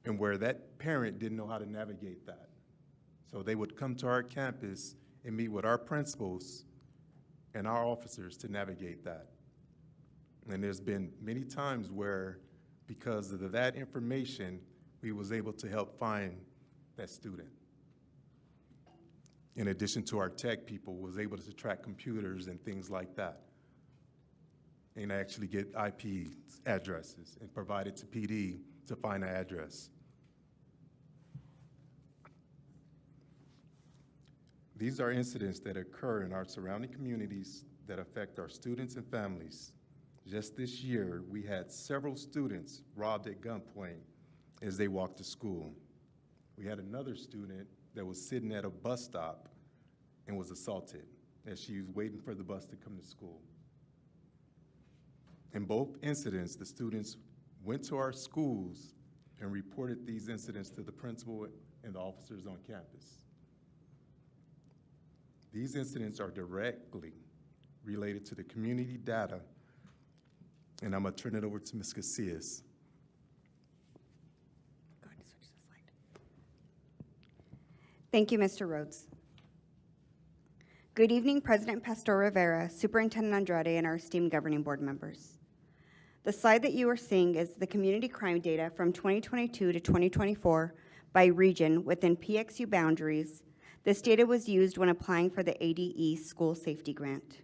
And where that parent didn't know how to navigate that. So they would come to our campus and meet with our principals and our officers to navigate that. And there's been many times where, because of that information, we was able to help find that student. In addition to our tech people, was able to track computers and things like that, and actually get IP addresses and provide it to PD to find an address. These are incidents that occur in our surrounding communities that affect our students and families. Just this year, we had several students robbed at gunpoint as they walked to school. We had another student that was sitting at a bus stop and was assaulted as she was waiting for the bus to come to school. In both incidents, the students went to our schools and reported these incidents to the principal and the officers on campus. These incidents are directly related to the community data, and I'm gonna turn it over to Ms. Casillas. Thank you, Mr. Rhodes. Good evening, President Pastor Rivera, Superintendent Andrade, and our esteemed governing board members. The slide that you are seeing is the community crime data from 2022 to 2024 by region within PXU boundaries. This data was used when applying for the ADE School Safety Grant.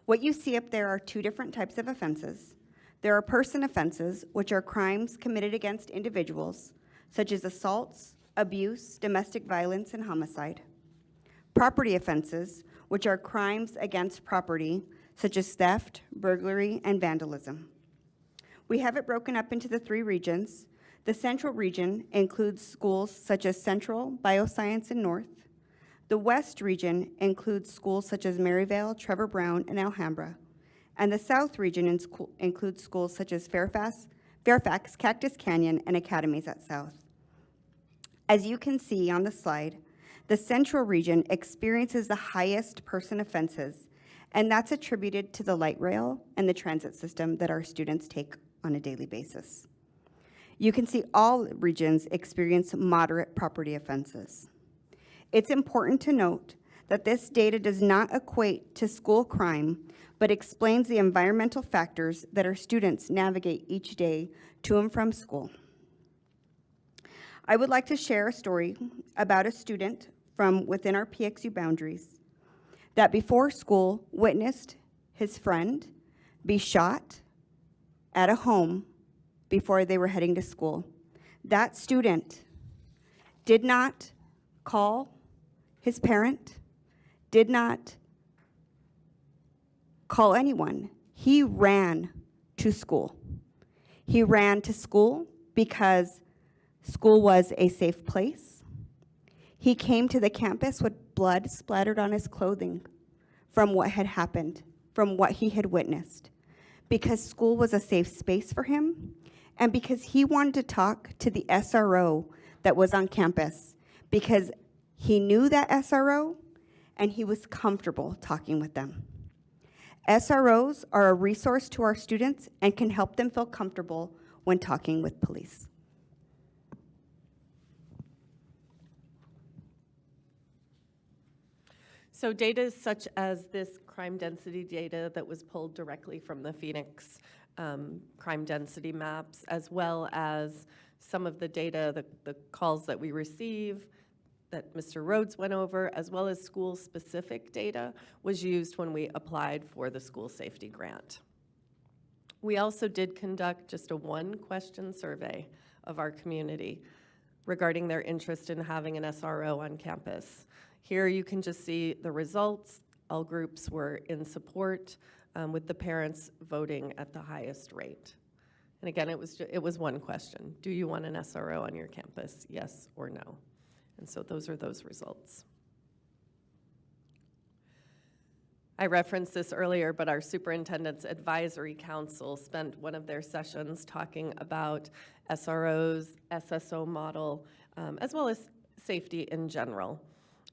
What you see up there are two different types of offenses. There are person offenses, which are crimes committed against individuals, such as assaults, abuse, domestic violence, and homicide. Property offenses, which are crimes against property, such as theft, burglary, and vandalism. We have it broken up into the three regions. The Central region includes schools such as Central, Bioscience, and North. The West region includes schools such as Maryvale, Trevor Brown, and Alhambra. And the South region includes schools such as Fairfax, Cactus Canyon, and Academies at South. As you can see on the slide, the Central region experiences the highest person offenses, and that's attributed to the light rail and the transit system that our students take on a daily basis. You can see all regions experience moderate property offenses. It's important to note that this data does not equate to school crime, but explains the environmental factors that our students navigate each day to and from school. I would like to share a story about a student from within our PXU boundaries that before school witnessed his friend be shot at a home before they were heading to school. That student did not call his parent, did not call anyone. He ran to school. He ran to school because school was a safe place. He came to the campus with blood splattered on his clothing from what had happened, from what he had witnessed, because school was a safe space for him, and because he wanted to talk to the SRO that was on campus, because he knew that SRO and he was comfortable talking with them. SROs are a resource to our students and can help them feel comfortable when talking with police. So data such as this crime density data that was pulled directly from the Phoenix crime density maps, as well as some of the data, the calls that we receive, that Mr. Rhodes went over, as well as school-specific data, was used when we applied for the school safety grant. We also did conduct just a one-question survey of our community regarding their interest in having an SRO on campus. Here you can just see the results. All groups were in support, with the parents voting at the highest rate. And again, it was one question. Do you want an SRO on your campus, yes or no? And so those are those results. I referenced this earlier, but our Superintendent's Advisory Council spent one of their sessions talking about SROs, SSO model, as well as safety in general.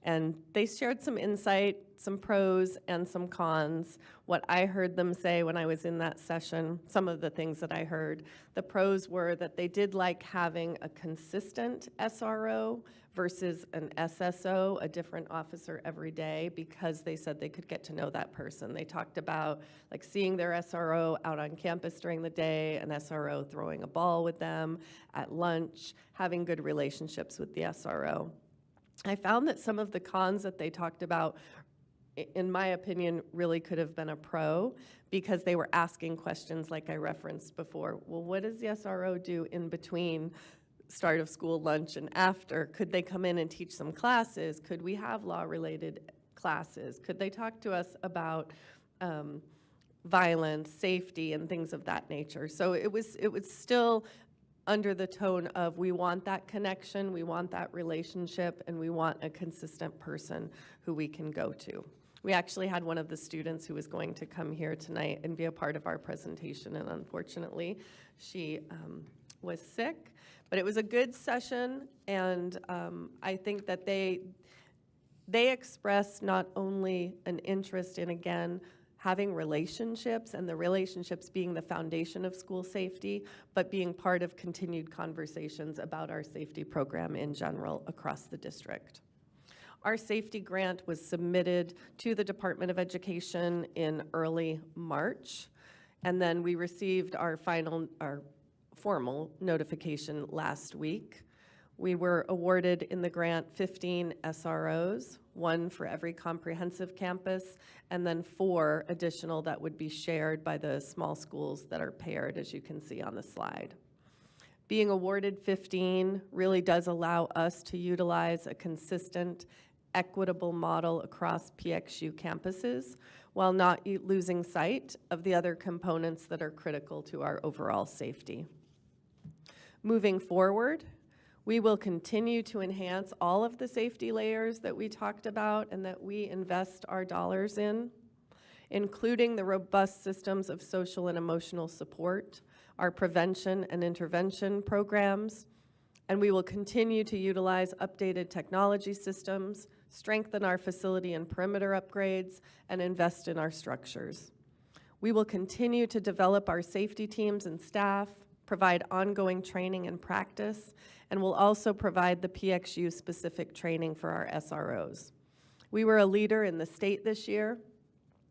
And they shared some insight, some pros and some cons. What I heard them say when I was in that session, some of the things that I heard, the pros were that they did like having a consistent SRO versus an SSO, a different officer every day, because they said they could get to know that person. They talked about like seeing their SRO out on campus during the day, an SRO throwing a ball with them at lunch, having good relationships with the SRO. I found that some of the cons that they talked about, in my opinion, really could have been a pro, because they were asking questions like I referenced before. Well, what does the SRO do in between start of school, lunch, and after? Could they come in and teach some classes? Could we have law-related classes? Could they talk to us about violence, safety, and things of that nature? So it was still under the tone of, we want that connection, we want that relationship, and we want a consistent person who we can go to. We actually had one of the students who was going to come here tonight and be a part of our presentation, and unfortunately, she was sick. But it was a good session, and I think that they expressed not only an interest in, again, having relationships, and the relationships being the foundation of school safety, but being part of continued conversations about our safety program in general across the district. Our safety grant was submitted to the Department of Education in early March, and then we received our formal notification last week. We were awarded in the grant 15 SROs, one for every comprehensive campus, and then 4 additional that would be shared by the small schools that are paired, as you can see on the slide. Being awarded 15 really does allow us to utilize a consistent, equitable model across PXU campuses, while not losing sight of the other components that are critical to our overall safety. Moving forward, we will continue to enhance all of the safety layers that we talked about and that we invest our dollars in, including the robust systems of social and emotional support, our prevention and intervention programs, and we will continue to utilize updated technology systems, strengthen our facility and perimeter upgrades, and invest in our structures. We will continue to develop our safety teams and staff, provide ongoing training and practice, and will also provide the PXU specific training for our SROs. We were a leader in the state this year.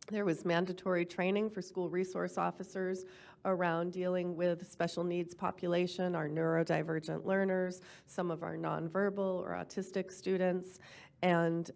There was mandatory training for school resource officers around dealing with special needs population, our neurodivergent learners, some of our nonverbal or autistic students. And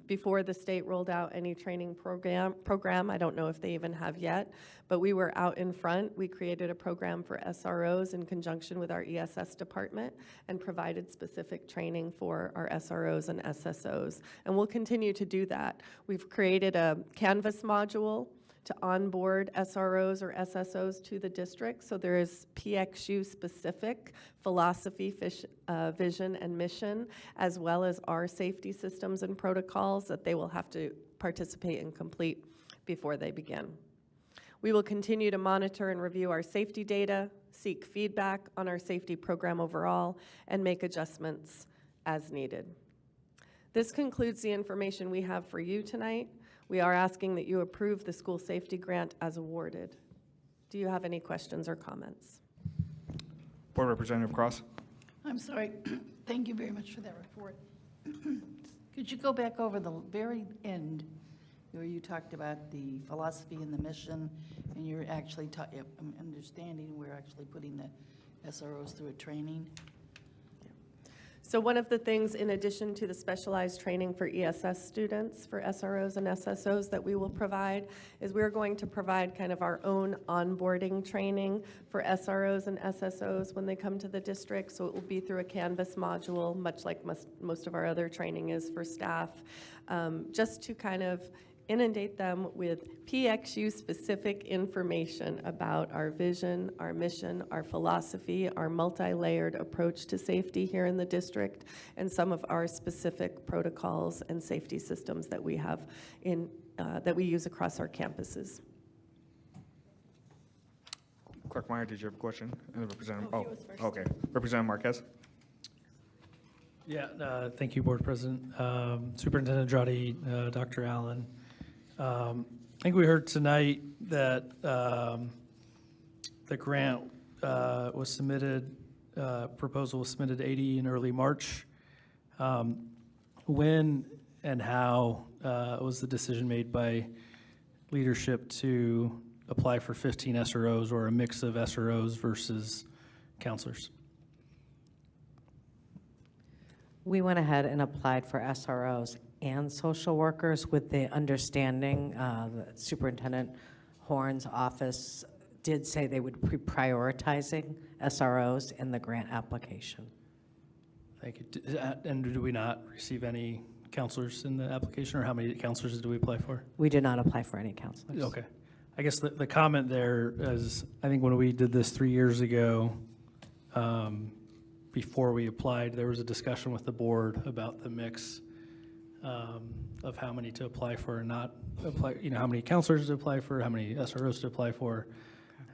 before the state rolled out any training program, I don't know if they even have yet, but we were out in front. We created a program for SROs in conjunction with our ESS department and provided specific training for our SROs and SSOs. And we'll continue to do that. We've created a Canvas module to onboard SROs or SSOs to the district. So there is PXU specific philosophy, vision, and mission, as well as our safety systems and protocols that they will have to participate and complete before they begin. We will continue to monitor and review our safety data, seek feedback on our safety program overall, and make adjustments as needed. This concludes the information we have for you tonight. We are asking that you approve the school safety grant as awarded. Do you have any questions or comments? Board Representative Cross. I'm sorry. Thank you very much for that report. Could you go back over the very end where you talked about the philosophy and the mission, and you're actually understanding we're actually putting the SROs through a training? So one of the things, in addition to the specialized training for ESS students, for SROs and SSOs that we will provide, is we're going to provide kind of our own onboarding training for SROs and SSOs when they come to the district. So it will be through a Canvas module, much like most of our other training is for staff, just to kind of inundate them with PXU-specific information about our vision, our mission, our philosophy, our multi-layered approach to safety here in the district, and some of our specific protocols and safety systems that we have that we use across our campuses. Clerk Meyer, did you have a question? And Representative, okay. Representative Marquez. Thank you, Board President. Superintendent Andrade, Dr. Allen. I think we heard tonight that the grant was submitted, proposal was submitted 80 in early March. When and how was the decision made by leadership to apply for 15 SROs or a mix of SROs versus counselors? We went ahead and applied for SROs and social workers with the understanding that Superintendent Horn's office did say they would be prioritizing SROs in the grant application. Thank you. And do we not receive any counselors in the application, or how many counselors do we apply for? We did not apply for any counselors. Okay. I guess the comment there is, I think when we did this 3 years ago, before we applied, there was a discussion with the board about the mix of how many to apply for and not apply, how many counselors to apply for, how many SROs to apply for.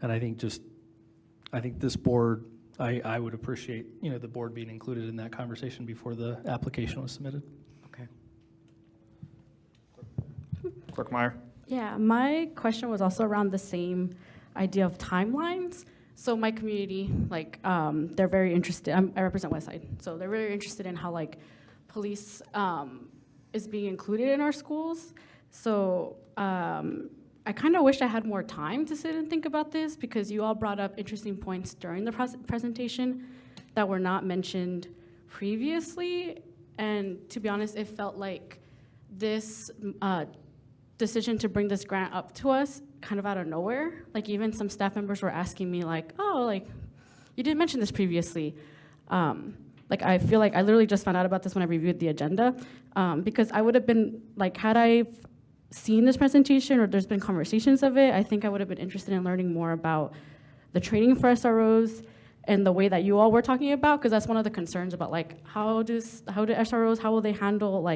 And I think this board, I would appreciate, the board being included in that conversation before the application was submitted. Okay. Clerk Meyer? Yeah, my question was also around the same idea of timelines. So my community, they're very interested. I represent Westside, so they're very interested in how police is being included in our schools. So I kind of wish I had more time to sit and think about this, because you all brought up interesting points during the presentation that were not mentioned previously. And to be honest, it felt like this decision to bring this grant up to us kind of out of nowhere. Even some staff members were asking me you didn't mention this previously. I feel like I literally just found out about this when I reviewed the agenda, because I would have been, had I seen this presentation or there's been conversations of it, I think I would have been interested in learning more about the training for SROs and the way that you all were talking about, because that's one of the concerns about how do SROs, how will they handle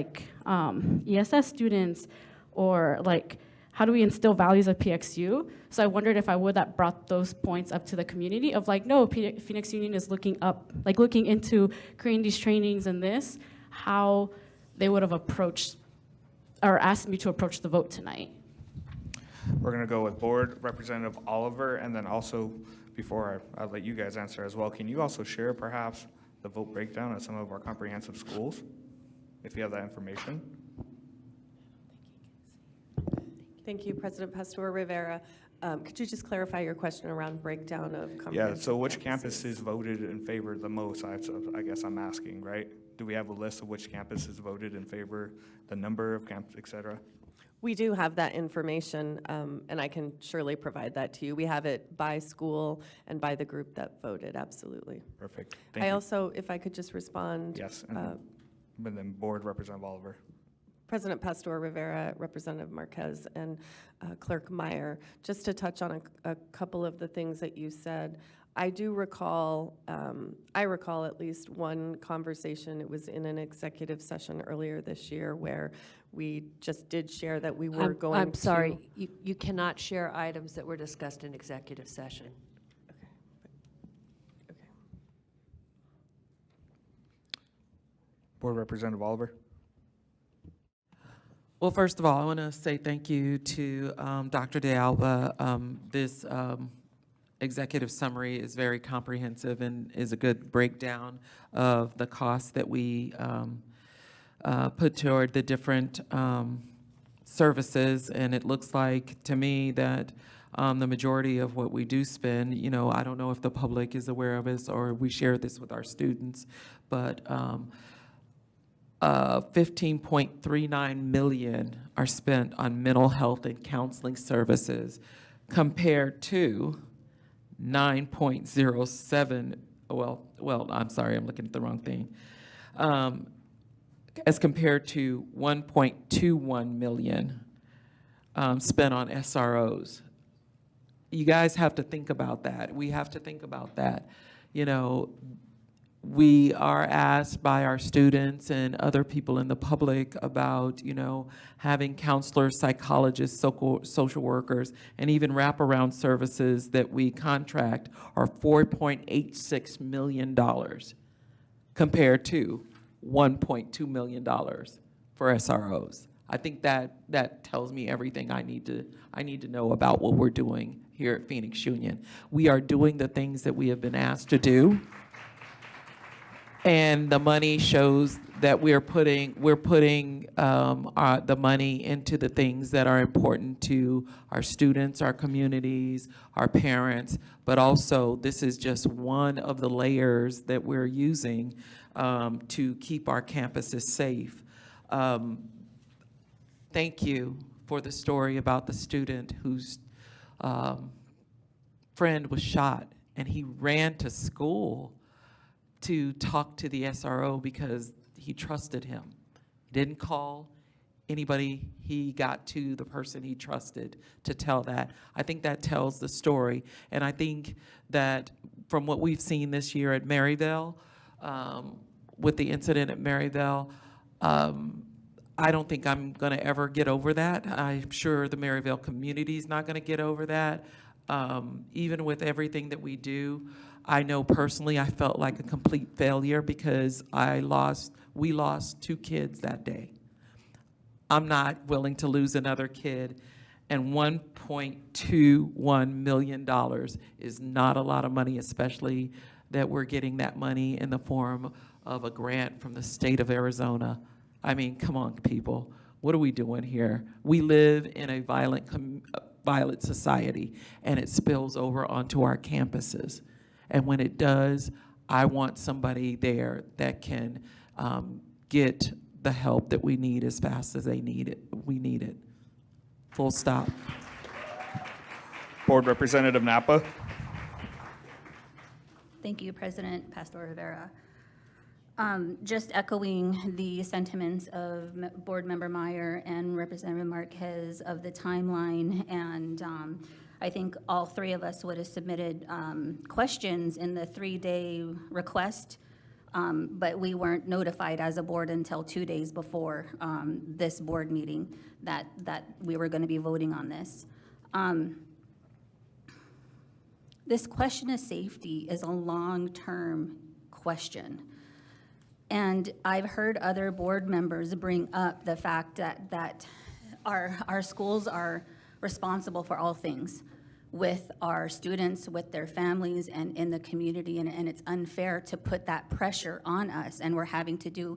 ESS students, or how do we instill values of PXU? So I wondered if I would have brought those points up to the community of no, Phoenix Union is looking into creating these trainings and this, how they would have approached or asked me to approach the vote tonight. We're going to go with Board Representative Oliver, and then also, before I let you guys answer as well, can you also share perhaps the vote breakdown at some of our comprehensive schools, if you have that information? Thank you, President Pastor Rivera. Could you just clarify your question around breakdown of comprehensive? Yeah, so which campuses voted in favor the most? I guess I'm asking, right? Do we have a list of which campuses voted in favor, the number of campuses, et cetera? We do have that information, and I can surely provide that to you. We have it by school and by the group that voted, absolutely. Perfect. Thank you. Also, if I could just respond. Yes, and then Board Representative Oliver. President Pastor Rivera, Representative Marquez, and Clerk Meyer, just to touch on a couple of the things that you said. I do recall, I recall at least one conversation, it was in an executive session earlier this year, where we just did share that we were going to... I'm sorry, you cannot share items that were discussed in executive session. Okay. Board Representative Oliver. Well, first of all, I want to say thank you to Dr. De Alba. This executive summary is very comprehensive and is a good breakdown of the costs that we put toward the different services. And it looks like to me that the majority of what we do spend, I don't know if the public is aware of this or we share this with our students, but 15.39 million are spent on mental health and counseling services compared to 9.07, well, I'm sorry, I'm looking at the wrong thing, as compared to 1.21 million spent on SROs. You guys have to think about that. We have to think about that. We are asked by our students and other people in the public about, having counselors, psychologists, social workers, and even wraparound services that we contract are $4.86 million compared to $1.2 million for SROs. I think that tells me everything I need to know about what we're doing here at Phoenix Union. We are doing the things that we have been asked to do. And the money shows that we're putting the money into the things that are important to our students, our communities, our parents, but also this is just one of the layers that we're using to keep our campuses safe. Thank you for the story about the student whose friend was shot and he ran to school to talk to the SRO because he trusted him. He didn't call anybody. He got to the person he trusted to tell that. I think that tells the story. And I think that from what we've seen this year at Maryville, with the incident at Maryville, I don't think I'm gonna ever get over that. I'm sure the Maryville community is not gonna get over that. Even with everything that we do, I know personally I felt like a complete failure because we lost 2 kids that day. I'm not willing to lose another kid, and $1.21 million is not a lot of money, especially that we're getting that money in the form of a grant from the state of Arizona. I mean, come on, people. What are we doing here? We live in a violent society, and it spills over onto our campuses. And when it does, I want somebody there that can get the help that we need as fast as we need it. Full stop. Board Representative Napa. Thank you, President Pastor Rivera. Just echoing the sentiments of Board Member Meyer and Representative Marquez of the timeline, and I think all 3 of us would have submitted questions in the 3-day request, but we weren't notified as a board until 2 days before this board meeting that we were going to be voting on this. This question of safety is a long-term question. And I've heard other board members bring up the fact that our schools are responsible for all things with our students, with their families, and in the community, and it's unfair to put that pressure on us, and we're having to do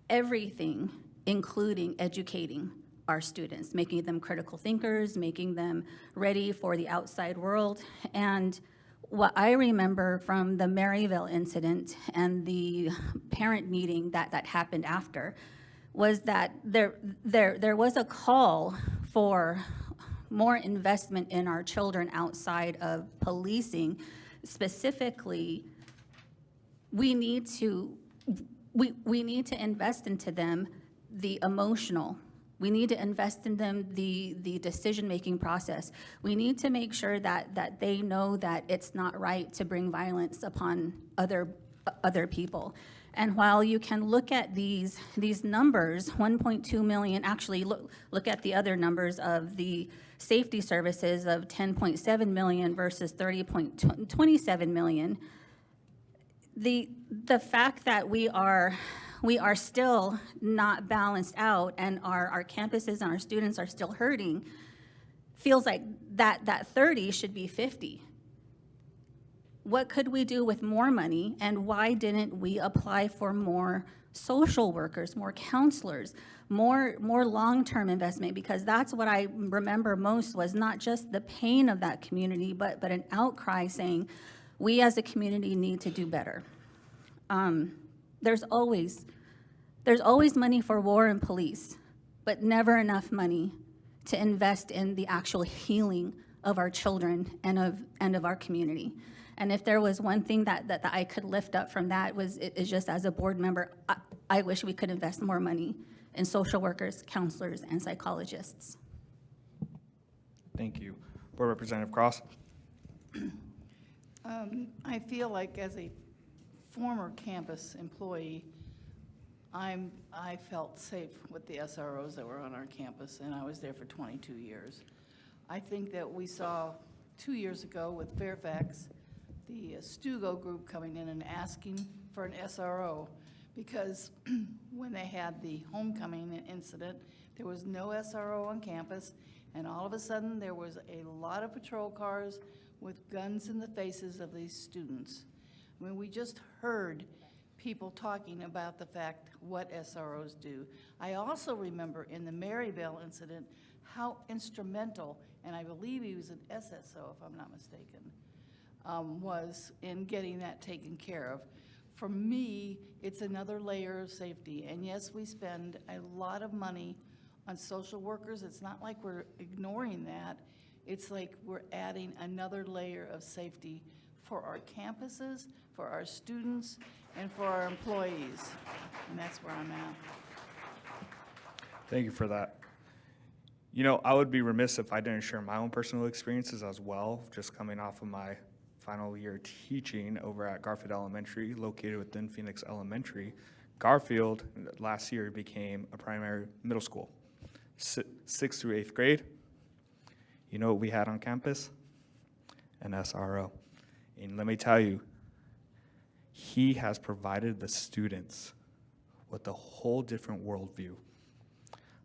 everything, including educating our students, making them critical thinkers, making them ready for the outside world. And what I remember from the Maryville incident and the parent meeting that happened after was that there was a call for more investment in our children outside of policing. Specifically, we need to invest into them the emotional. We need to invest in them the decision-making process. We need to make sure that they know that it's not right to bring violence upon other people. And while you can look at these numbers, 1.2 million, actually look at the other numbers of the safety services of 10.7 million versus 30.27 million. The fact that we are still not balanced out, and our campuses and our students are still hurting, feels like that 30 should be 50. What could we do with more money, and why didn't we apply for more social workers, more counselors, more long-term investment? Because that's what I remember most, was not just the pain of that community, but an outcry saying, we as a community need to do better. There's always money for war and police, but never enough money to invest in the actual healing of our children and of our community. And if there was one thing that I could lift up from that, is just as a board member, I wish we could invest more money in social workers, counselors, and psychologists. Thank you. Board Representative Cross. I feel like as a former campus employee, I felt safe with the SROs that were on our campus, and I was there for 22 years. I think that we saw 2 years ago with Fairfax, the Stugo group coming in and asking for an SRO because when they had the homecoming incident, there was no SRO on campus, and all of a sudden, there was a lot of patrol cars with guns in the faces of these students. I mean, we just heard people talking about the fact what SROs do. I also remember in the Maryville incident how instrumental, and I believe he was an SSO if I'm not mistaken, was in getting that taken care of. For me, it's another layer of safety, and yes, we spend a lot of money on social workers. It's not like we're ignoring that. It's like we're adding another layer of safety for our campuses, for our students, and for our employees. And that's where I'm at. Thank you for that. You know, I would be remiss if I didn't share my own personal experiences as well, just coming off of my final year teaching over at Garfield Elementary, located within Phoenix Elementary. Garfield last year became a primary middle school, 6th through 8th grade. You know what we had on campus? An SRO. And let me tell you, he has provided the students with a whole different worldview.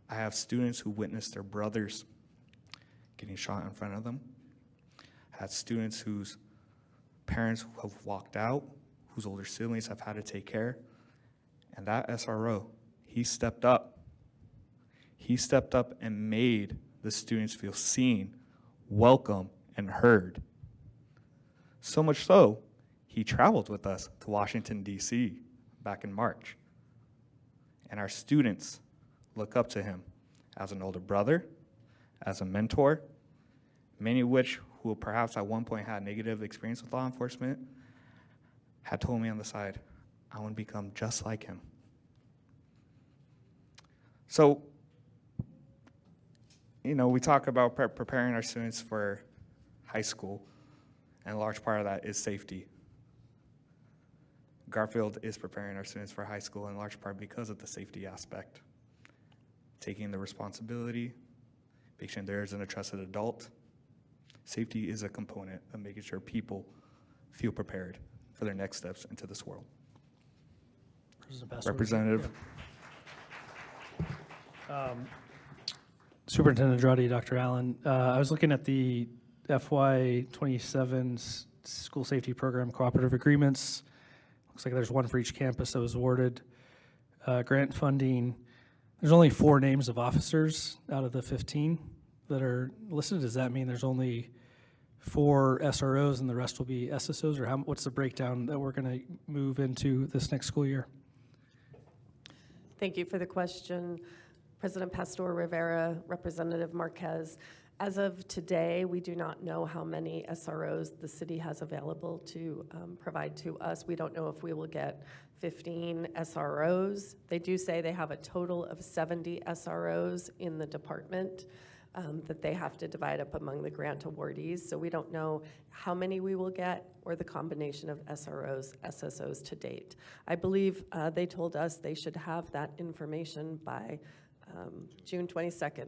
I have students who witnessed their brothers getting shot in front of them. I had students whose parents have walked out, whose older siblings have had to take care. And that SRO, he stepped up. He stepped up and made the students feel seen, welcome, and heard. So much so, he traveled with us to Washington, D.C. back in March. And our students look up to him as an older brother, as a mentor, many of which who perhaps at one point had negative experience with law enforcement, had told me on the side, I want to become just like him. So, you know, we talk about preparing our students for high school, and a large part of that is safety. Garfield is preparing our students for high school in large part because of the safety aspect. Taking the responsibility, making sure there isn't a trusted adult. Safety is a component of making sure people feel prepared for their next steps into this world. Representative. Superintendent Andrade, Dr. Allen, I was looking at the FY27 school safety program cooperative agreements. Looks like there's one for each campus that was awarded grant funding. There's only 4 names of officers out of the 15 that are listed. Does that mean there's only 4 SROs and the rest will be SSOs, or what's the breakdown that we're going to move into this next school year? Thank you for the question. President Pastor Rivera, Representative Marquez. As of today, we do not know how many SROs the city has available to provide to us. We don't know if we will get 15 SROs. They do say they have a total of 70 SROs in the department that they have to divide up among the grant awardees. So we don't know how many we will get or the combination of SROs, SSOs to date. I believe they told us they should have that information by June 22nd.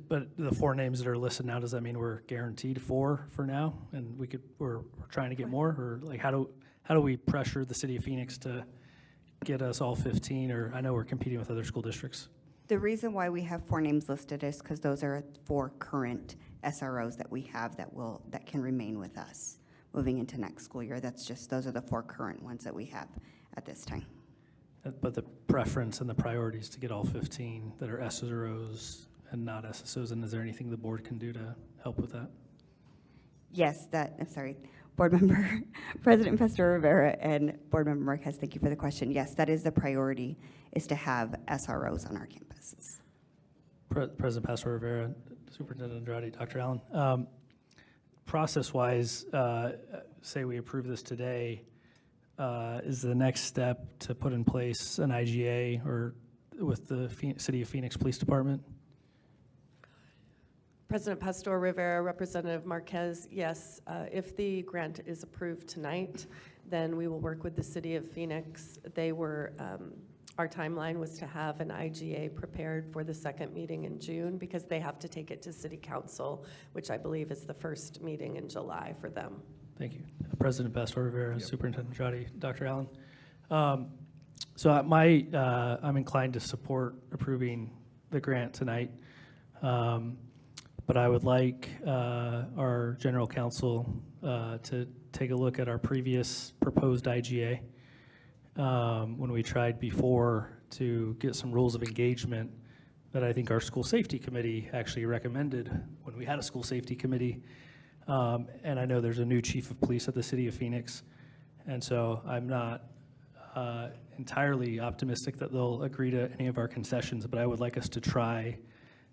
But the 4 names that are listed now, does that mean we're guaranteed 4 for now, and we're trying to get more, or like how do we pressure the city of Phoenix to get us all 15? Or I know we're competing with other school districts. The reason why we have 4 names listed is because those are 4 current SROs that we have that can remain with us moving into next school year. Those are the 4 current ones that we have at this time. But the preference and the priorities to get all 15 that are SROs and not SSOs, and is there anything the board can do to help with that? Yes, Board Member, President Pastor Rivera and Board Member Marquez, thank you for the question. Yes, that is the priority, is to have SROs on our campuses. President Pastor Rivera, Superintendent Andrade, Dr. Allen. Process-wise, say we approve this today, is the next step to put in place an IGA or with the City of Phoenix Police Department? President Pastor Rivera, Representative Marquez, yes, if the grant is approved tonight, then we will work with the City of Phoenix. Our timeline was to have an IGA prepared for the second meeting in June because they have to take it to City Council, which I believe is the first meeting in July for them. Thank you. President Pastor Rivera, Superintendent Andrade, Dr. Allen. So I'm inclined to support approving the grant tonight. But I would like our general counsel to take a look at our previous proposed IGA when we tried before to get some rules of engagement that I think our school safety committee actually recommended when we had a school safety committee. And I know there's a new chief of police at the city of Phoenix. And so I'm not entirely optimistic that they'll agree to any of our concessions, but I would like us to try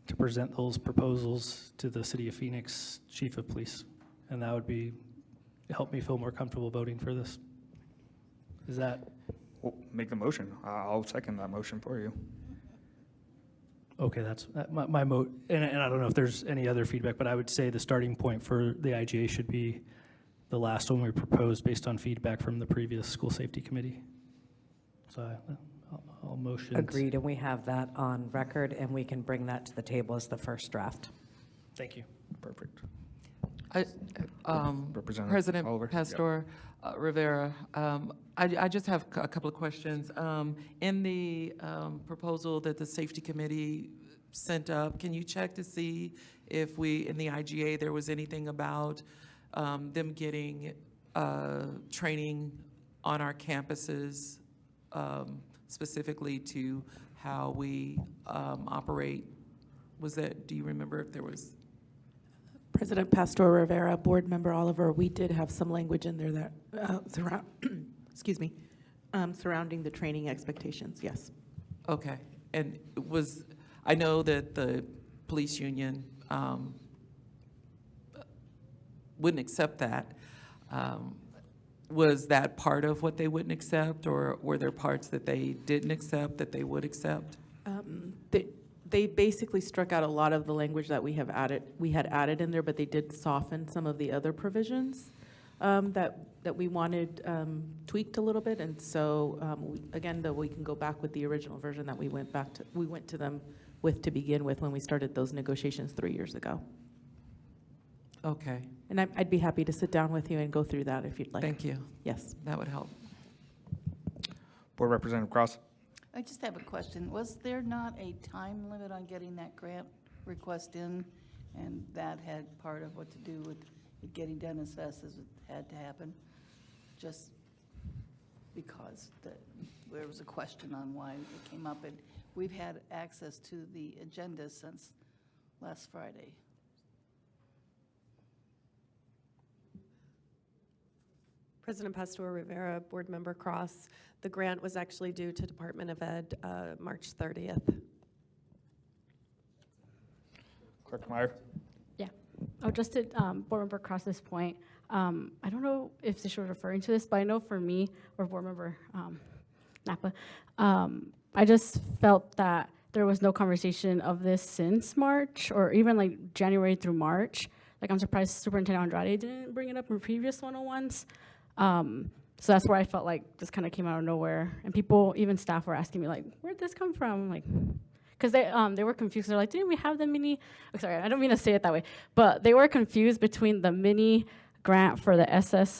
to present those proposals to the city of Phoenix chief of police. And that would help me feel more comfortable voting for this. Is that? Well, make the motion. I'll second that motion for you. Okay, that's my and I don't know if there's any other feedback, but I would say the starting point for the IGA should be the last one we proposed based on feedback from the previous school safety committee. So I'll motion. Agreed, and we have that on record, and we can bring that to the table as the first draft. Thank you. Perfect. President Oliver. Pastor Rivera, I just have a couple of questions. In the proposal that the safety committee sent up, can you check to see if in the IGA, there was anything about them getting training on our campuses, specifically to how we operate? Do you remember if there was? President Pastor Rivera, Board Member Oliver, we did have some language in there that surrounding the training expectations, yes. Okay, and I know that the police union wouldn't accept that. Was that part of what they wouldn't accept, or were there parts that they didn't accept that they would accept? They basically struck out a lot of the language that we had added in there, but they did soften some of the other provisions that we wanted tweaked a little bit. And so again, though, we can go back with the original version that we went to them with to begin with when we started those negotiations 3 years ago. Okay. And I'd be happy to sit down with you and go through that if you'd like. Thank you. Yes. That would help. Board Representative Cross. I just have a question. Was there not a time limit on getting that grant request in? And that had part of what to do with it getting done as fast as it had to happen? Just because there was a question on why it came up. And we've had access to the agenda since last Friday. President Pastor Rivera, Board Member Cross, the grant was actually due to Department of Ed March 30th. Clerk Meyer. Yeah. Oh, just to Board Member Cross's point, I don't know if she was referring to this, but I know for me, or Board Member Napa, I just felt that there was no conversation of this since March, or even like January through March. Like, I'm surprised Superintendent Andrade didn't bring it up in previous 101s. So that's where I felt like this kind of came out of nowhere. And people, even staff, were asking me, like, where'd this come from? Like, because they were confused. They're like, didn't we have the mini? Oh, sorry, I don't mean to say it that way. But they were confused between the mini grant for the SSRO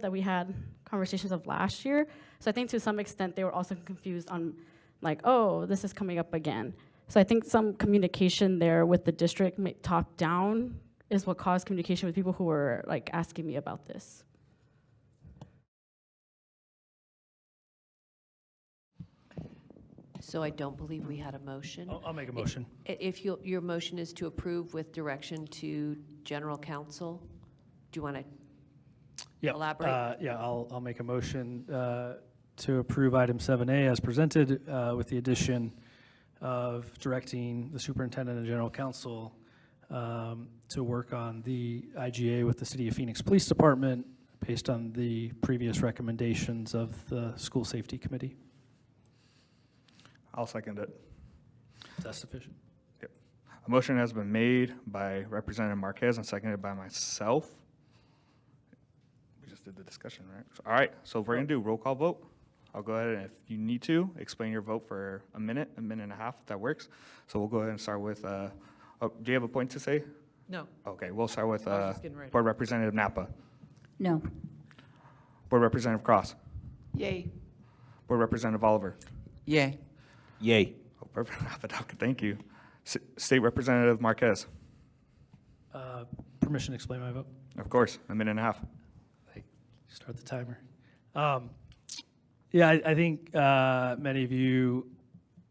that we had conversations of last year. So I think to some extent they were also confused on, like, oh, this is coming up again. So I think some communication there with the district top down is what caused communication with people who were like asking me about this. So I don't believe we had a motion. I'll make a motion. If your motion is to approve with direction to general counsel, do you want to elaborate? Yeah, I'll make a motion to approve item 7A as presented with the addition of directing the superintendent and general counsel to work on the IGA with the City of Phoenix Police Department based on the previous recommendations of the School Safety Committee. I'll second it. Is that sufficient? Yep. A motion has been made by Representative Marquez and seconded by myself. We just did the discussion, right? All right, so we're going to do roll call vote. I'll go ahead and if you need to, explain your vote for a minute and a half, if that works. So we'll go ahead and start with, do you have a point to say? No. Okay, we'll start with I was just getting ready. Board Representative Napa. No. Board Representative Cross. Yay. Board Representative Oliver. Yay. Yay. Oh, perfect. Thank you. State Representative Marquez. Permission to explain my vote? Of course, a minute and a half. Start the timer. Yeah, I think many of you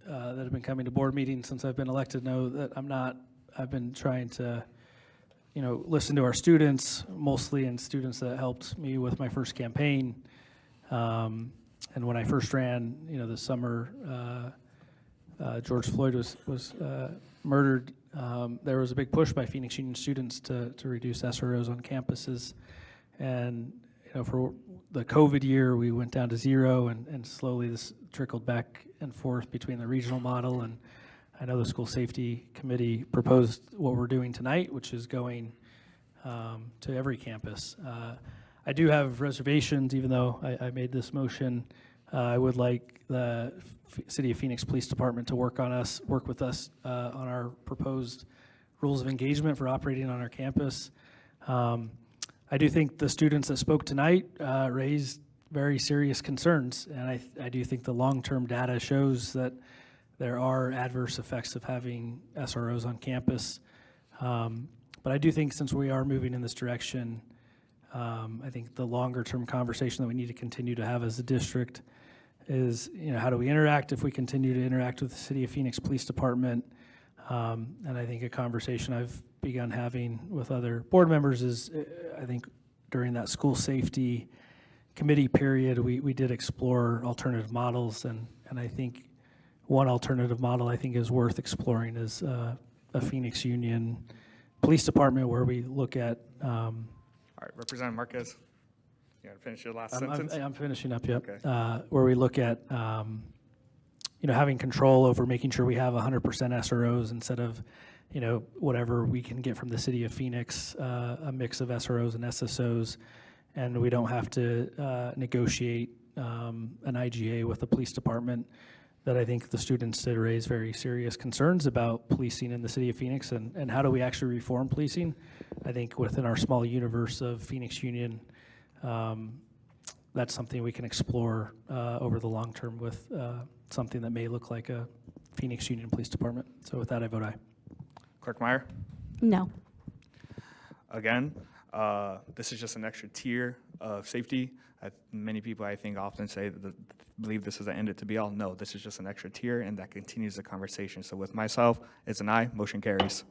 that have been coming to board meetings since I've been elected know that I've been trying to, listen to our students, mostly, and students that helped me with my first campaign. And when I first ran, this summer, George Floyd was murdered. There was a big push by Phoenix Union students to reduce SROs on campuses. And for the COVID year, we went down to 0, and slowly this trickled back and forth between the regional model. And I know the school safety committee proposed what we're doing tonight, which is going to every campus. I do have reservations, even though I made this motion. I would like the City of Phoenix Police Department to work with us on our proposed rules of engagement for operating on our campus. I do think the students that spoke tonight raised very serious concerns, and I do think the long-term data shows that there are adverse effects of having SROs on campus. But I do think since we are moving in this direction, I think the longer-term conversation that we need to continue to have as a district is, how do we interact if we continue to interact with the City of Phoenix Police Department? And I think a conversation I've begun having with other board members is, I think during that school safety committee period, we did explore alternative models, and I think one alternative model I think is worth exploring is a Phoenix Union Police Department where we look at. All right, Representative Marquez, you want to finish your last sentence? I'm finishing up, yep. Okay. Where we look at, having control over making sure we have 100% SROs instead of, whatever we can get from the City of Phoenix, a mix of SROs and SSOs, and we don't have to negotiate an IGA with the police department. That I think the students did raise very serious concerns about policing in the City of Phoenix, and how do we actually reform policing. I think within our small universe of Phoenix Union, that's something we can explore over the long term with something that may look like a Phoenix Union Police Department. So with that, I vote aye. Clerk Meyer? No. Again, this is just an extra tier of safety. Many people, I think, often say that believe this is the end it to be all. No, this is just an extra tier, and that continues the conversation. So with myself, it's an aye. Motion carries.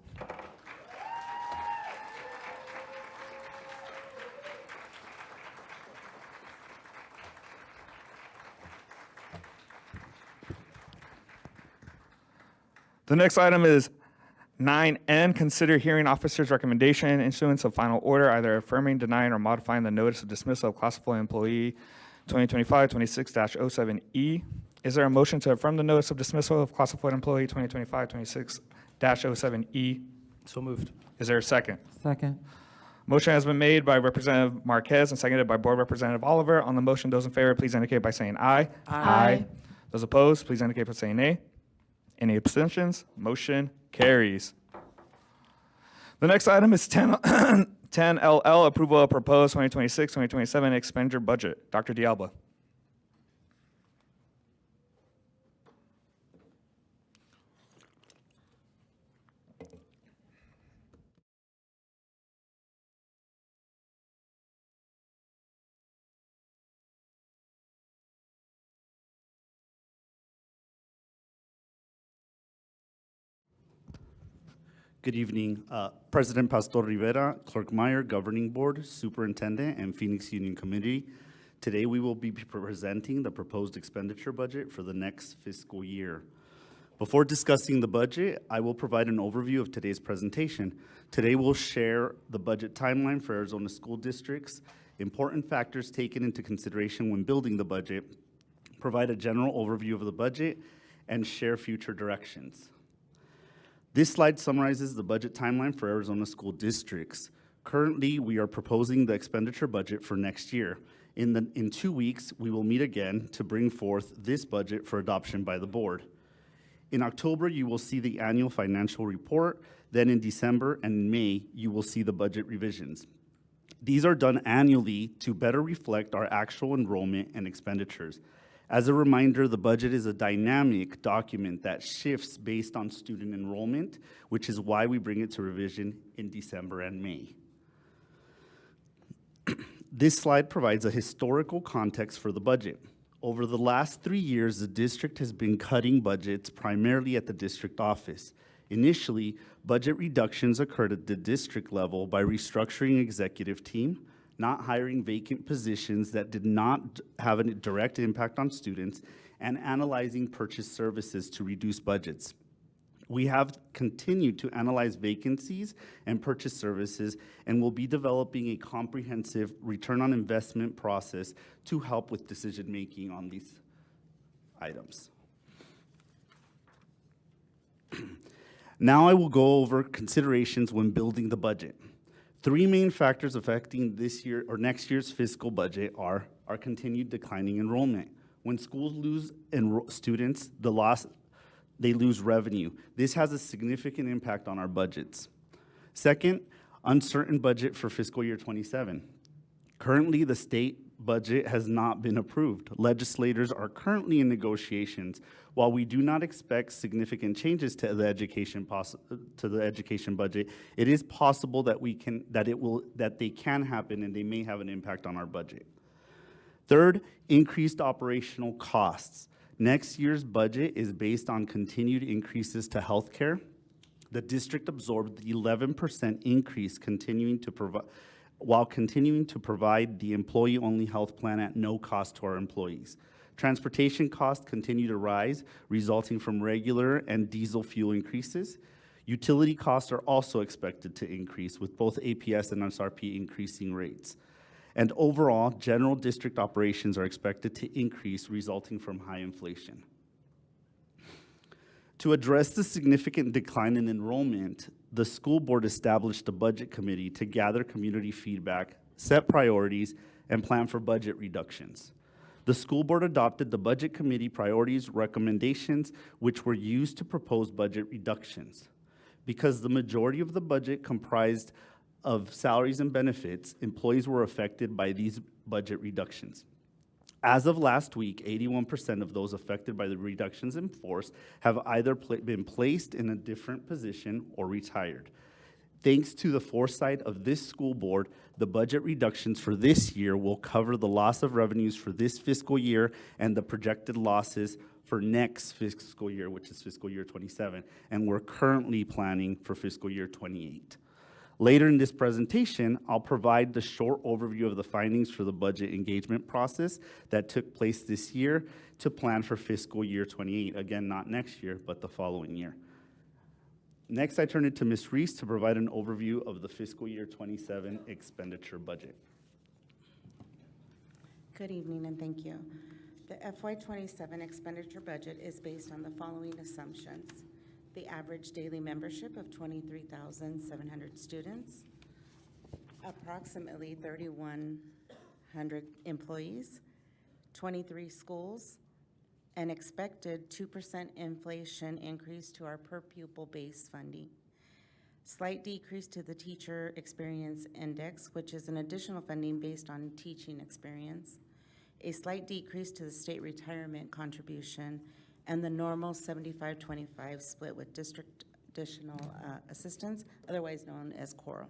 The next item is 9N, consider hearing officer's recommendation in issuance of final order, either affirming, denying, or modifying the notice of dismissal of classified employee 2025-26-07E. Is there a motion to affirm the notice of dismissal of classified employee 2025-26-07E? So moved. Is there a second? Second. Motion has been made by Representative Marquez and seconded by Board Representative Oliver. On the motion, those in favor, please indicate by saying aye. Aye. Those opposed, please indicate by saying nay. Any abstentions? Motion carries. The next item is 10LL, approval of proposed 2026-2027 expenditure budget. Dr. Dialba. Good evening, President Pastor Rivera, Clerk Meyer, Governing Board, Superintendent, and Phoenix Union Committee. Today we will be presenting the proposed expenditure budget for the next fiscal year. Before discussing the budget, I will provide an overview of today's presentation. Today we'll share the budget timeline for Arizona school districts, important factors taken into consideration when building the budget, provide a general overview of the budget, and share future directions. This slide summarizes the budget timeline for Arizona school districts. Currently, we are proposing the expenditure budget for next year. In 2 weeks, we will meet again to bring forth this budget for adoption by the board. In October, you will see the annual financial report. Then in December and May, you will see the budget revisions. These are done annually to better reflect our actual enrollment and expenditures. As a reminder, the budget is a dynamic document that shifts based on student enrollment, which is why we bring it to revision in December and May. This slide provides a historical context for the budget. Over the last 3 years, the district has been cutting budgets primarily at the district office. Initially, budget reductions occurred at the district level by restructuring executive team, not hiring vacant positions that did not have a direct impact on students, and analyzing purchase services to reduce budgets. We have continued to analyze vacancies and purchase services and will be developing a comprehensive return on investment process to help with decision-making on these items. Now I will go over considerations when building the budget. 3 main factors affecting this year or next year's fiscal budget are our continued declining enrollment. When schools lose students, they lose revenue. This has a significant impact on our budgets. Second, uncertain budget for fiscal year 27. Currently, the state budget has not been approved. Legislators are currently in negotiations. While we do not expect significant changes to the education budget, it is possible that they can happen and they may have an impact on our budget. Third, increased operational costs. Next year's budget is based on continued increases to healthcare. The district absorbed the 11% increase while continuing to provide the employee-only health plan at no cost to our employees. Transportation costs continue to rise, resulting from regular and diesel fuel increases. Utility costs are also expected to increase, with both APS and SRP increasing rates. And overall, general district operations are expected to increase, resulting from high inflation. To address the significant decline in enrollment, the school board established a budget committee to gather community feedback, set priorities, and plan for budget reductions. The school board adopted the budget committee priorities recommendations, which were used to propose budget reductions. Because the majority of the budget comprised of salaries and benefits, employees were affected by these budget reductions. As of last week, 81% of those affected by the reductions in force have either been placed in a different position or retired. Thanks to the foresight of this school board, the budget reductions for this year will cover the loss of revenues for this fiscal year and the projected losses for next fiscal year, which is fiscal year 27, and we're currently planning for fiscal year 28. Later in this presentation, I'll provide the short overview of the findings for the budget engagement process that took place this year to plan for fiscal year 28. Again, not next year, but the following year. Next, I turn it to Ms. Reese to provide an overview of the fiscal year 27 expenditure budget. Good evening and thank you. The FY27 expenditure budget is based on the following assumptions. The average daily membership of 23,700 students, approximately 3,100 employees, 23 schools, an expected 2% inflation increase to our per pupil base funding, slight decrease to the teacher experience index, which is an additional funding based on teaching experience, a slight decrease to the state retirement contribution, and the normal 75-25 split with district additional assistance, otherwise known as CORAL.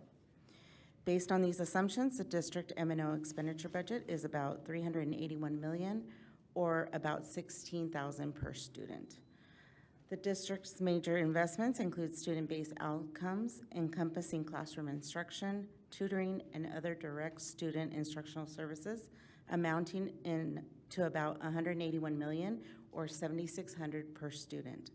Based on these assumptions, the district M&O expenditure budget is about $381 million, or about $16,000 per student. The district's major investments include student-based outcomes encompassing classroom instruction, tutoring, and other direct student instructional services, amounting to about $181 million, or $7,600 per student.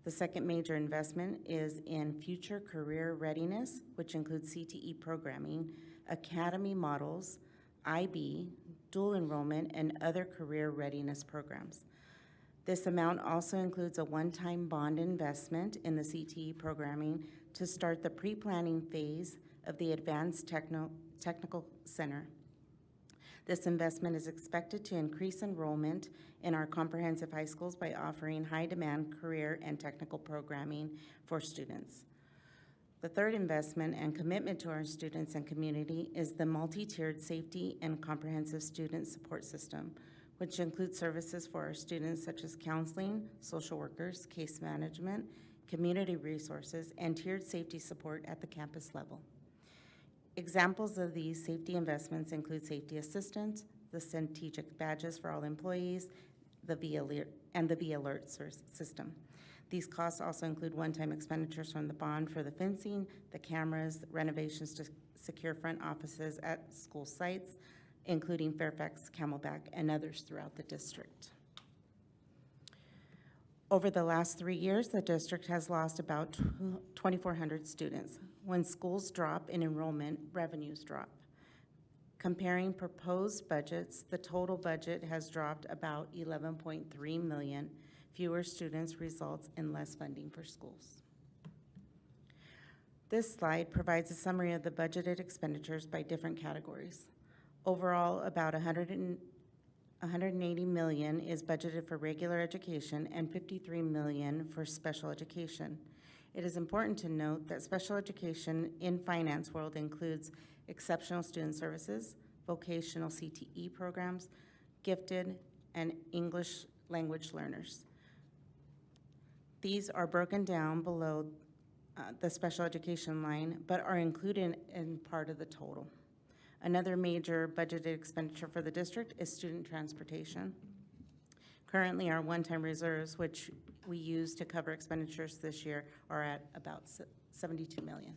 The second major investment is in future career readiness, which includes CTE programming, academy models, IB, dual enrollment, and other career readiness programs. This amount also includes a one-time bond investment in the CTE programming to start the pre-planning phase of the Advanced Technical Center. This investment is expected to increase enrollment in our comprehensive high schools by offering high-demand career and technical programming for students. The third investment and commitment to our students and community is the multi-tiered safety and comprehensive student support system, which includes services for our students such as counseling, social workers, case management, community resources, and tiered safety support at the campus level. Examples of these safety investments include safety assistance, the strategic badges for all employees, the V-Alert system. These costs also include one-time expenditures from the bond for the fencing, the cameras, renovations to secure front offices at school sites, including Fairfax, Camelback, and others throughout the district. Over the last 3 years, the district has lost about 2,400 students. When schools drop in enrollment, revenues drop. Comparing proposed budgets, the total budget has dropped about $11.3 million. Fewer students results in less funding for schools. This slide provides a summary of the budgeted expenditures by different categories. Overall, about $180 million is budgeted for regular education and $53 million for special education. It is important to note that special education in finance world includes exceptional student services, vocational CTE programs, gifted, and English language learners. These are broken down below the special education line, but are included in part of the total. Another major budgeted expenditure for the district is student transportation. Currently, our one-time reserves, which we use to cover expenditures this year, are at about $72 million.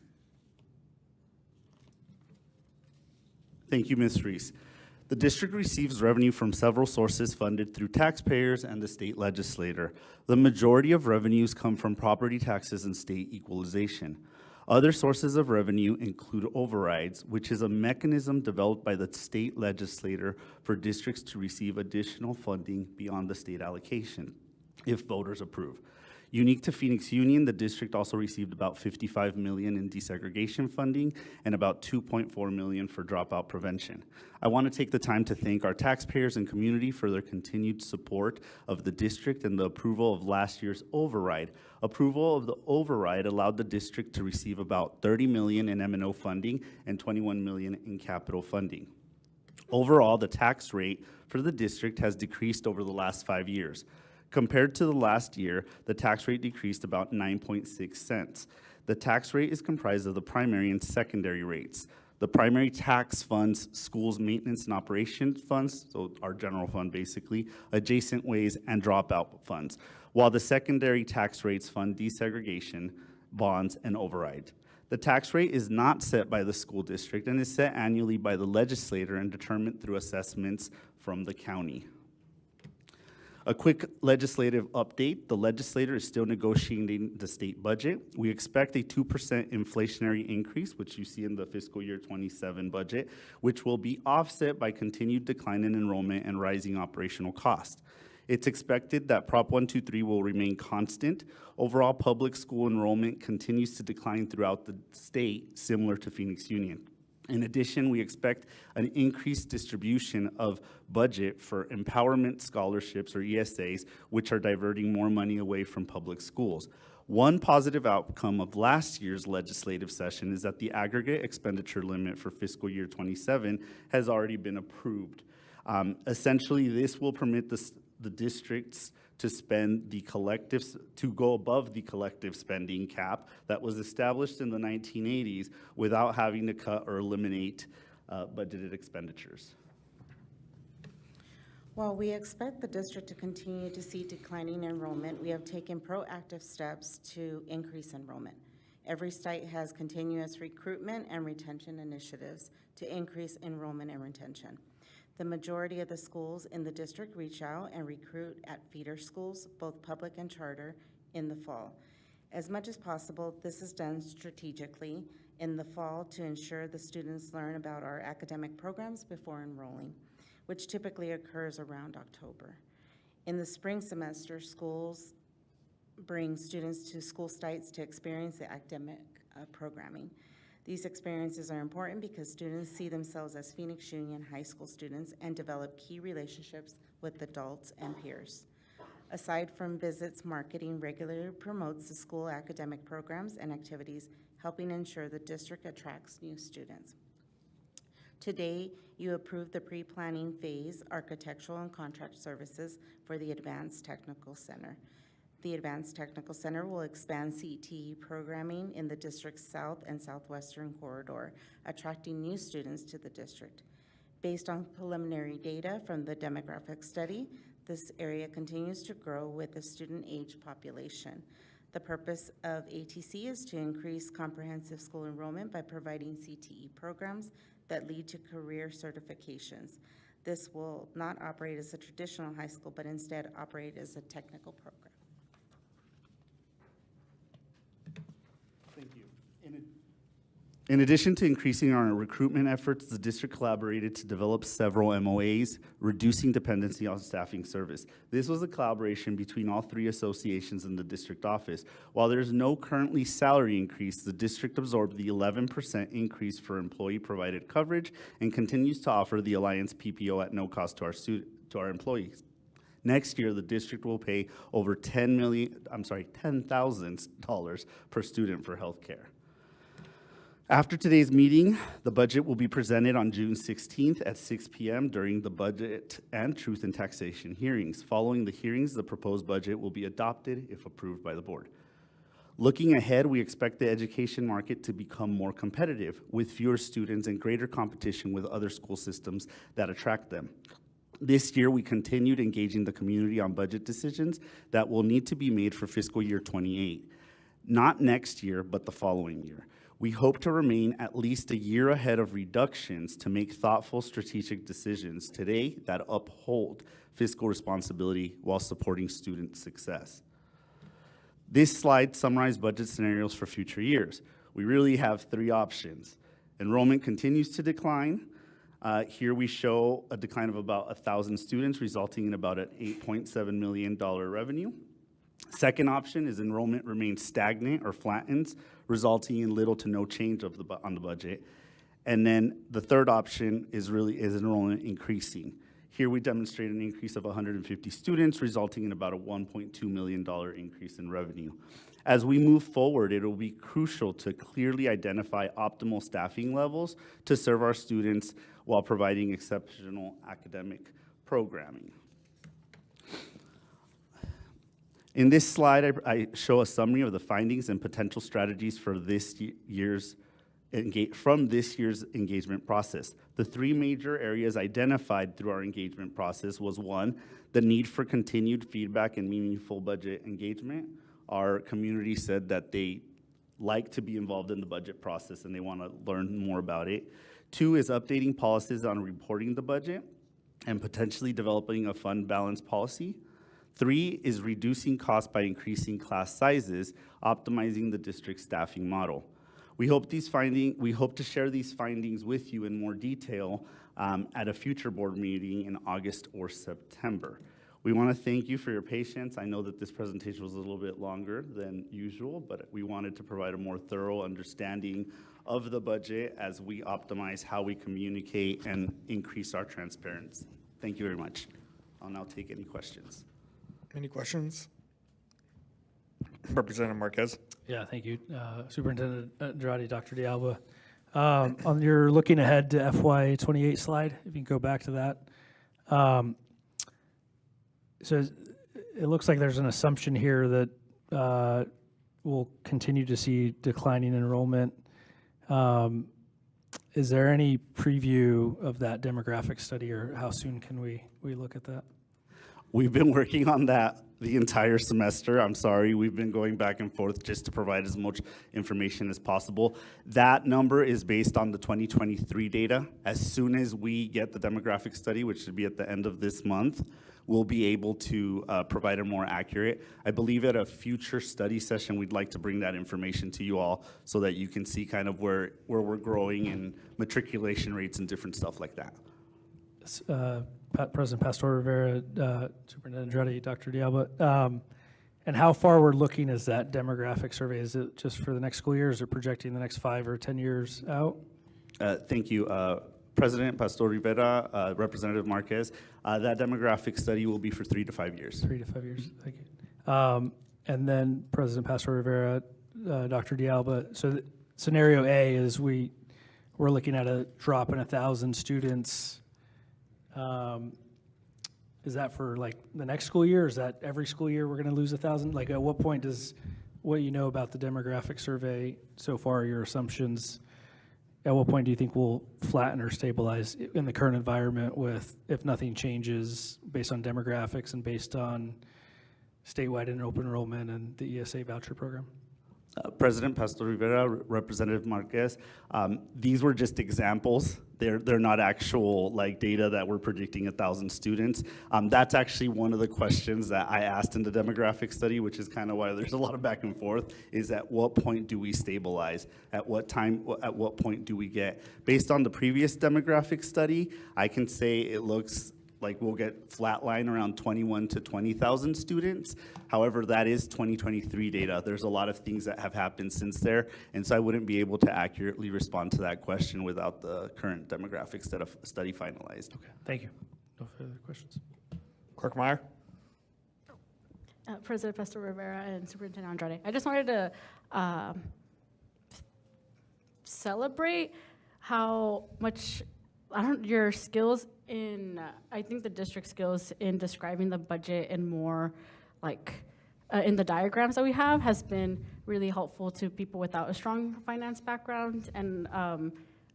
Thank you, Ms. Reese. The district receives revenue from several sources funded through taxpayers and the state legislator. The majority of revenues come from property taxes and state equalization. Other sources of revenue include overrides, which is a mechanism developed by the state legislator for districts to receive additional funding beyond the state allocation, if voters approve. Unique to Phoenix Union, the district also received about $55 million in desegregation funding and about $2.4 million for dropout prevention. I want to take the time to thank our taxpayers and community for their continued support of the district and the approval of last year's override. Approval of the override allowed the district to receive about $30 million in M&O funding and $21 million in capital funding. Overall, the tax rate for the district has decreased over the last 5 years. Compared to the last year, the tax rate decreased about 9.6 cents. The tax rate is comprised of the primary and secondary rates. The primary tax funds schools' maintenance and operation funds, so our general fund basically, adjacent ways, and dropout funds, while the secondary tax rates fund desegregation, bonds, and override. The tax rate is not set by the school district and is set annually by the legislator and determined through assessments from the county. A quick legislative update. The legislator is still negotiating the state budget. We expect a 2% inflationary increase, which you see in the fiscal year 27 budget, which will be offset by continued decline in enrollment and rising operational costs. It's expected that Prop 123 will remain constant. Overall, public school enrollment continues to decline throughout the state, similar to Phoenix Union. In addition, we expect an increased distribution of budget for empowerment scholarships, or ESAs, which are diverting more money away from public schools. One positive outcome of last year's legislative session is that the aggregate expenditure limit for fiscal year 27 has already been approved. Essentially, this will permit the districts to spend to go above the collective spending cap that was established in the 1980s without having to cut or eliminate budgeted expenditures. While we expect the district to continue to see declining enrollment, we have taken proactive steps to increase enrollment. Every state has continuous recruitment and retention initiatives to increase enrollment and retention. The majority of the schools in the district reach out and recruit at feeder schools, both public and charter, in the fall. As much as possible, this is done strategically in the fall to ensure the students learn about our academic programs before enrolling, which typically occurs around October. In the spring semester, schools bring students to school sites to experience the academic programming. These experiences are important because students see themselves as Phoenix Union high school students and develop key relationships with adults and peers. Aside from visits, marketing regularly promotes the school academic programs and activities, helping ensure the district attracts new students. Today, you approved the pre-planning phase, architectural and contract services for the Advanced Technical Center. The Advanced Technical Center will expand CTE programming in the district's south and southwestern corridor, attracting new students to the district. Based on preliminary data from the demographic study, this area continues to grow with the student age population. The purpose of ATC is to increase comprehensive school enrollment by providing CTE programs that lead to career certifications. This will not operate as a traditional high school, but instead operate as a technical program. Thank you. In addition to increasing our recruitment efforts, the district collaborated to develop several MOAs, reducing dependency on staffing service. This was a collaboration between all three associations in the district office. While there's no currently salary increase, the district absorbed the 11% increase for employee-provided coverage and continues to offer the Alliance PPO at no cost to our employees. Next year, the district will pay over $10,000 per student for health care. After today's meeting, the budget will be presented on June 16th at 6 p.m. during the Budget and Truth in Taxation hearings. Following the hearings, the proposed budget will be adopted if approved by the board. Looking ahead, we expect the education market to become more competitive with fewer students and greater competition with other school systems that attract them. This year, we continued engaging the community on budget decisions that will need to be made for fiscal year 28. Not next year, but the following year. We hope to remain at least a year ahead of reductions to make thoughtful strategic decisions today that uphold fiscal responsibility while supporting student success. This slide summarizes budget scenarios for future years. We really have three options. Enrollment continues to decline. Here we show a decline of about 1,000 students, resulting in about an $8.7 million revenue. Second option is enrollment remains stagnant or flattens, resulting in little to no change on the budget. And then the third option is enrollment increasing. Here we demonstrate an increase of 150 students, resulting in about a $1.2 million increase in revenue. As we move forward, it will be crucial to clearly identify optimal staffing levels to serve our students while providing exceptional academic programming. In this slide, I show a summary of the findings and potential strategies for this year's engagement process. The three major areas identified through our engagement process was one, the need for continued feedback and meaningful budget engagement. Our community said that they like to be involved in the budget process and they want to learn more about it. Two is updating policies on reporting the budget and potentially developing a fund balance policy. Three is reducing costs by increasing class sizes, optimizing the district staffing model. We hope to share these findings with you in more detail at a future board meeting in August or September. We want to thank you for your patience. I know that this presentation was a little bit longer than usual, but we wanted to provide a more thorough understanding of the budget as we optimize how we communicate and increase our transparency. Thank you very much. I'll now take any questions. Any questions? Representative Marquez. Yeah, thank you. Superintendent Andrade, Dr. D'Alba. On your looking ahead to FY 28 slide, if you can go back to that. So it looks like there's an assumption here that we'll continue to see declining enrollment. Is there any preview of that demographic study, or how soon can we look at that? We've been working on that the entire semester. I'm sorry, we've been going back and forth just to provide as much information as possible. That number is based on the 2023 data. As soon as we get the demographic study, which should be at the end of this month, we'll be able to provide a more accurate. I believe at a future study session, we'd like to bring that information to you all so that you can see kind of where we're growing and matriculation rates and different stuff like that. President Pastor Rivera, Superintendent Andrade, Dr. D'Alba, and how forward looking is that demographic survey? Is it just for the next school year, or is it projecting the next 5 or 10 years out? Thank you, President Pastor Rivera, Representative Marquez, that demographic study will be for 3 to 5 years. 3 to 5 years, thank you. And then President Pastor Rivera, Dr. D'Alba, so scenario A is we're looking at a drop in 1,000 students. Is that for like the next school year? Is that every school year we're going to lose 1,000? Like at what point does what you know about the demographic survey so far, your assumptions, at what point do you think we'll flatten or stabilize in the current environment with, if nothing changes based on demographics and based on statewide and open enrollment and the ESA voucher program? President Pastor Rivera, Representative Marquez, these were just examples. They're not actual like data that we're predicting 1,000 students. That's actually one of the questions that I asked in the demographic study, which is kind of why there's a lot of back and forth, is at what point do we stabilize? At what point do we get? Based on the previous demographic study, I can say it looks like we'll get flatline around 21 to 20,000 students. However, that is 2023 data. There's a lot of things that have happened since there, and so I wouldn't be able to accurately respond to that question without the current demographic study finalized. Okay, thank you. No further questions. Clerk Meyer? President Pastor Rivera and Superintendent Andrade, I just wanted to celebrate how much your skills in, I think the district skills in describing the budget and more like in the diagrams that we have has been really helpful to people without a strong finance background. And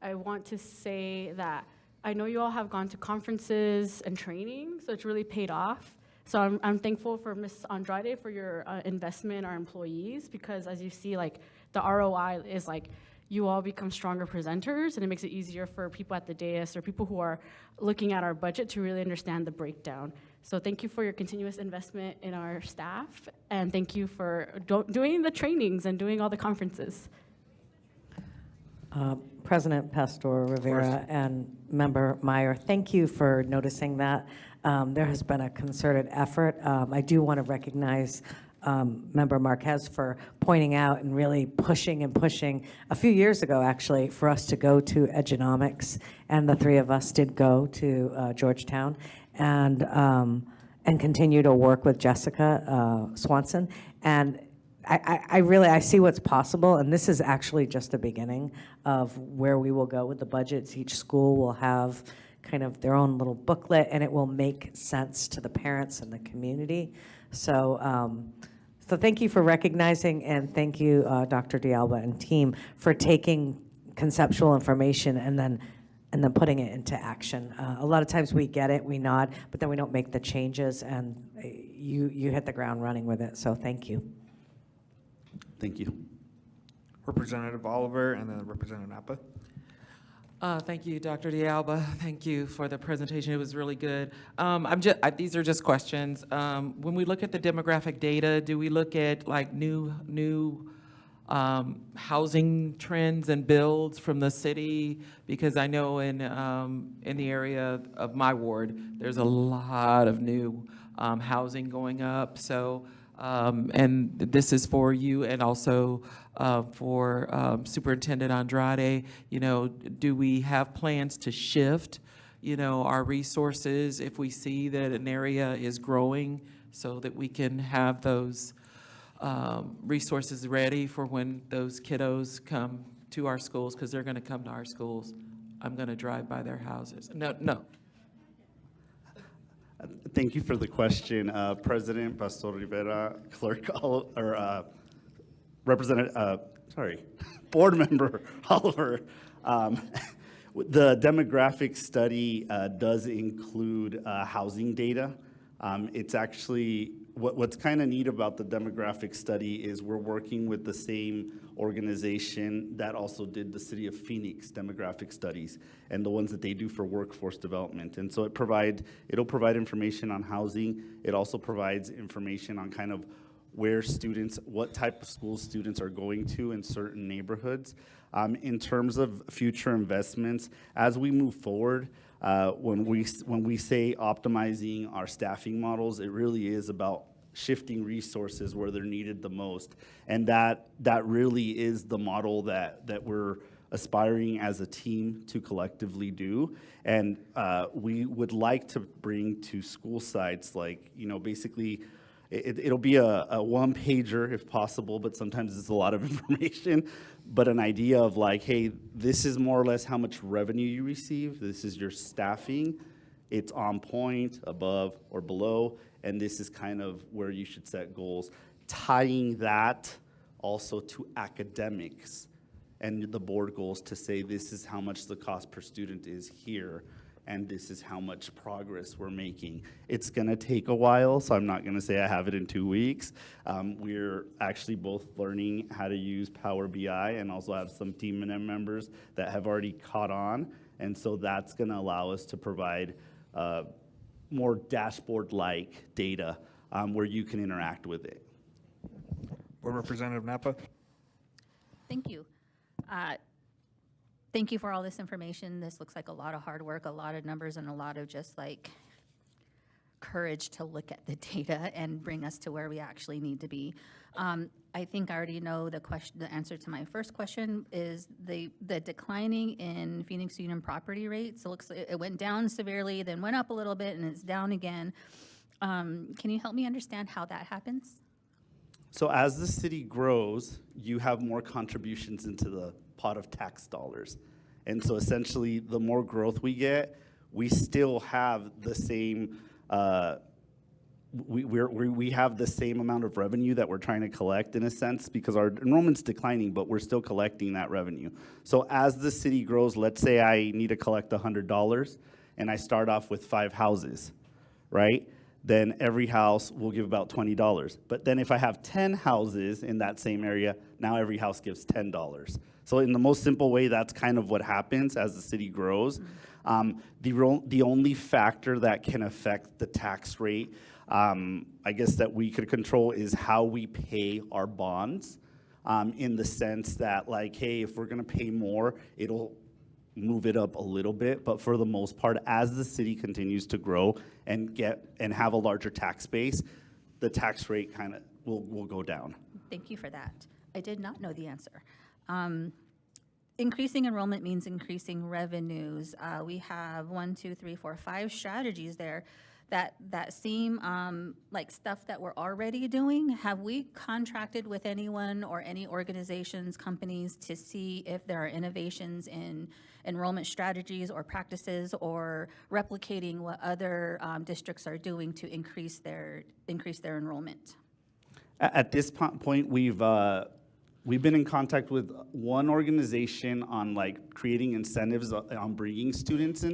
I want to say that I know you all have gone to conferences and training, so it's really paid off. So I'm thankful for Ms. Andrade for your investment in our employees, because as you see, like the ROI is like, you all become stronger presenters, and it makes it easier for people at the dais or people who are looking at our budget to really understand the breakdown. So thank you for your continuous investment in our staff, and thank you for doing the trainings and doing all the conferences. President Pastor Rivera and Member Meyer, thank you for noticing that. There has been a concerted effort. I do want to recognize Member Marquez for pointing out and really pushing a few years ago, actually, for us to go to Edunomics, and the three of us did go to Georgetown and continue to work with Jessica Swanson. And I see what's possible, and this is actually just the beginning of where we will go with the budgets. Each school will have kind of their own little booklet, and it will make sense to the parents and the community. So, so thank you for recognizing, and thank you, Dr. D'Alba and team, for taking conceptual information and then putting it into action. A lot of times we get it, we nod, but then we don't make the changes, and you hit the ground running with it. So thank you. Thank you. Representative Oliver and then Representative Napa. Thank you, Dr. D'Alba. Thank you for the presentation. It was really good. These are just questions. When we look at the demographic data, do we look at like new housing trends and builds from the city? Because I know in the area of my ward, there's a lot of new housing going up. So, and this is for you and also for Superintendent Andrade. You know, do we have plans to shift, you know, our resources if we see that an area is growing, so that we can have those resources ready for when those kiddos come to our schools, because they're going to come to our schools. I'm going to drive by their houses. No. Thank you for the question, President Pastor Rivera, Board Member Oliver. The demographic study does include housing data. It's actually, what's kind of neat about the demographic study is we're working with the same organization that also did the City of Phoenix demographic studies and the ones that they do for workforce development. And so it'll provide information on housing. It also provides information on kind of where students, what type of schools students are going to in certain neighborhoods. In terms of future investments, as we move forward, when we say optimizing our staffing models, it really is about shifting resources where they're needed the most. And that really is the model that we're aspiring as a team to collectively do. And we would like to bring to school sites, like, basically, it'll be a one-pager if possible, but sometimes it's a lot of information, but an idea of like, hey, this is more or less how much revenue you receive, this is your staffing, it's on point, above or below, and this is kind of where you should set goals. Tying that also to academics and the board goals to say this is how much the cost per student is here, and this is how much progress we're making. It's gonna take a while, so I'm not gonna say I have it in 2 weeks. We're actually both learning how to use Power BI and also have some team members that have already caught on, and so that's gonna allow us to provide more dashboard-like data where you can interact with it. Board Representative Napa. Thank you. Thank you for all this information. This looks like a lot of hard work, a lot of numbers, and a lot of just like courage to look at the data and bring us to where we actually need to be. I think I already know the answer to my first question is the declining in Phoenix Union property rates. It looks like it went down severely, then went up a little bit, and it's down again. Can you help me understand how that happens? So as the city grows, you have more contributions into the pot of tax dollars. And so essentially, the more growth we get, we still have the same, we have the same amount of revenue that we're trying to collect in a sense, because our enrollment's declining, but we're still collecting that revenue. So as the city grows, let's say I need to collect $100 and I start off with 5 houses, right? Then every house will give about $20. But then if I have 10 houses in that same area, now every house gives $10. So in the most simple way, that's kind of what happens as the city grows. The only factor that can affect the tax rate, I guess that we could control, is how we pay our bonds, in the sense that, like, hey, if we're gonna pay more, it'll move it up a little bit, but for the most part, as the city continues to grow and have a larger tax base, the tax rate kind of will go down. Thank you for that. I did not know the answer. Increasing enrollment means increasing revenues. We have 5 strategies there that seem like stuff that we're already doing. Have we contracted with anyone or any organizations, companies, to see if there are innovations in enrollment strategies or practices, or replicating what other districts are doing to increase their enrollment? At this point, we've been in contact with one organization on like creating incentives on bringing students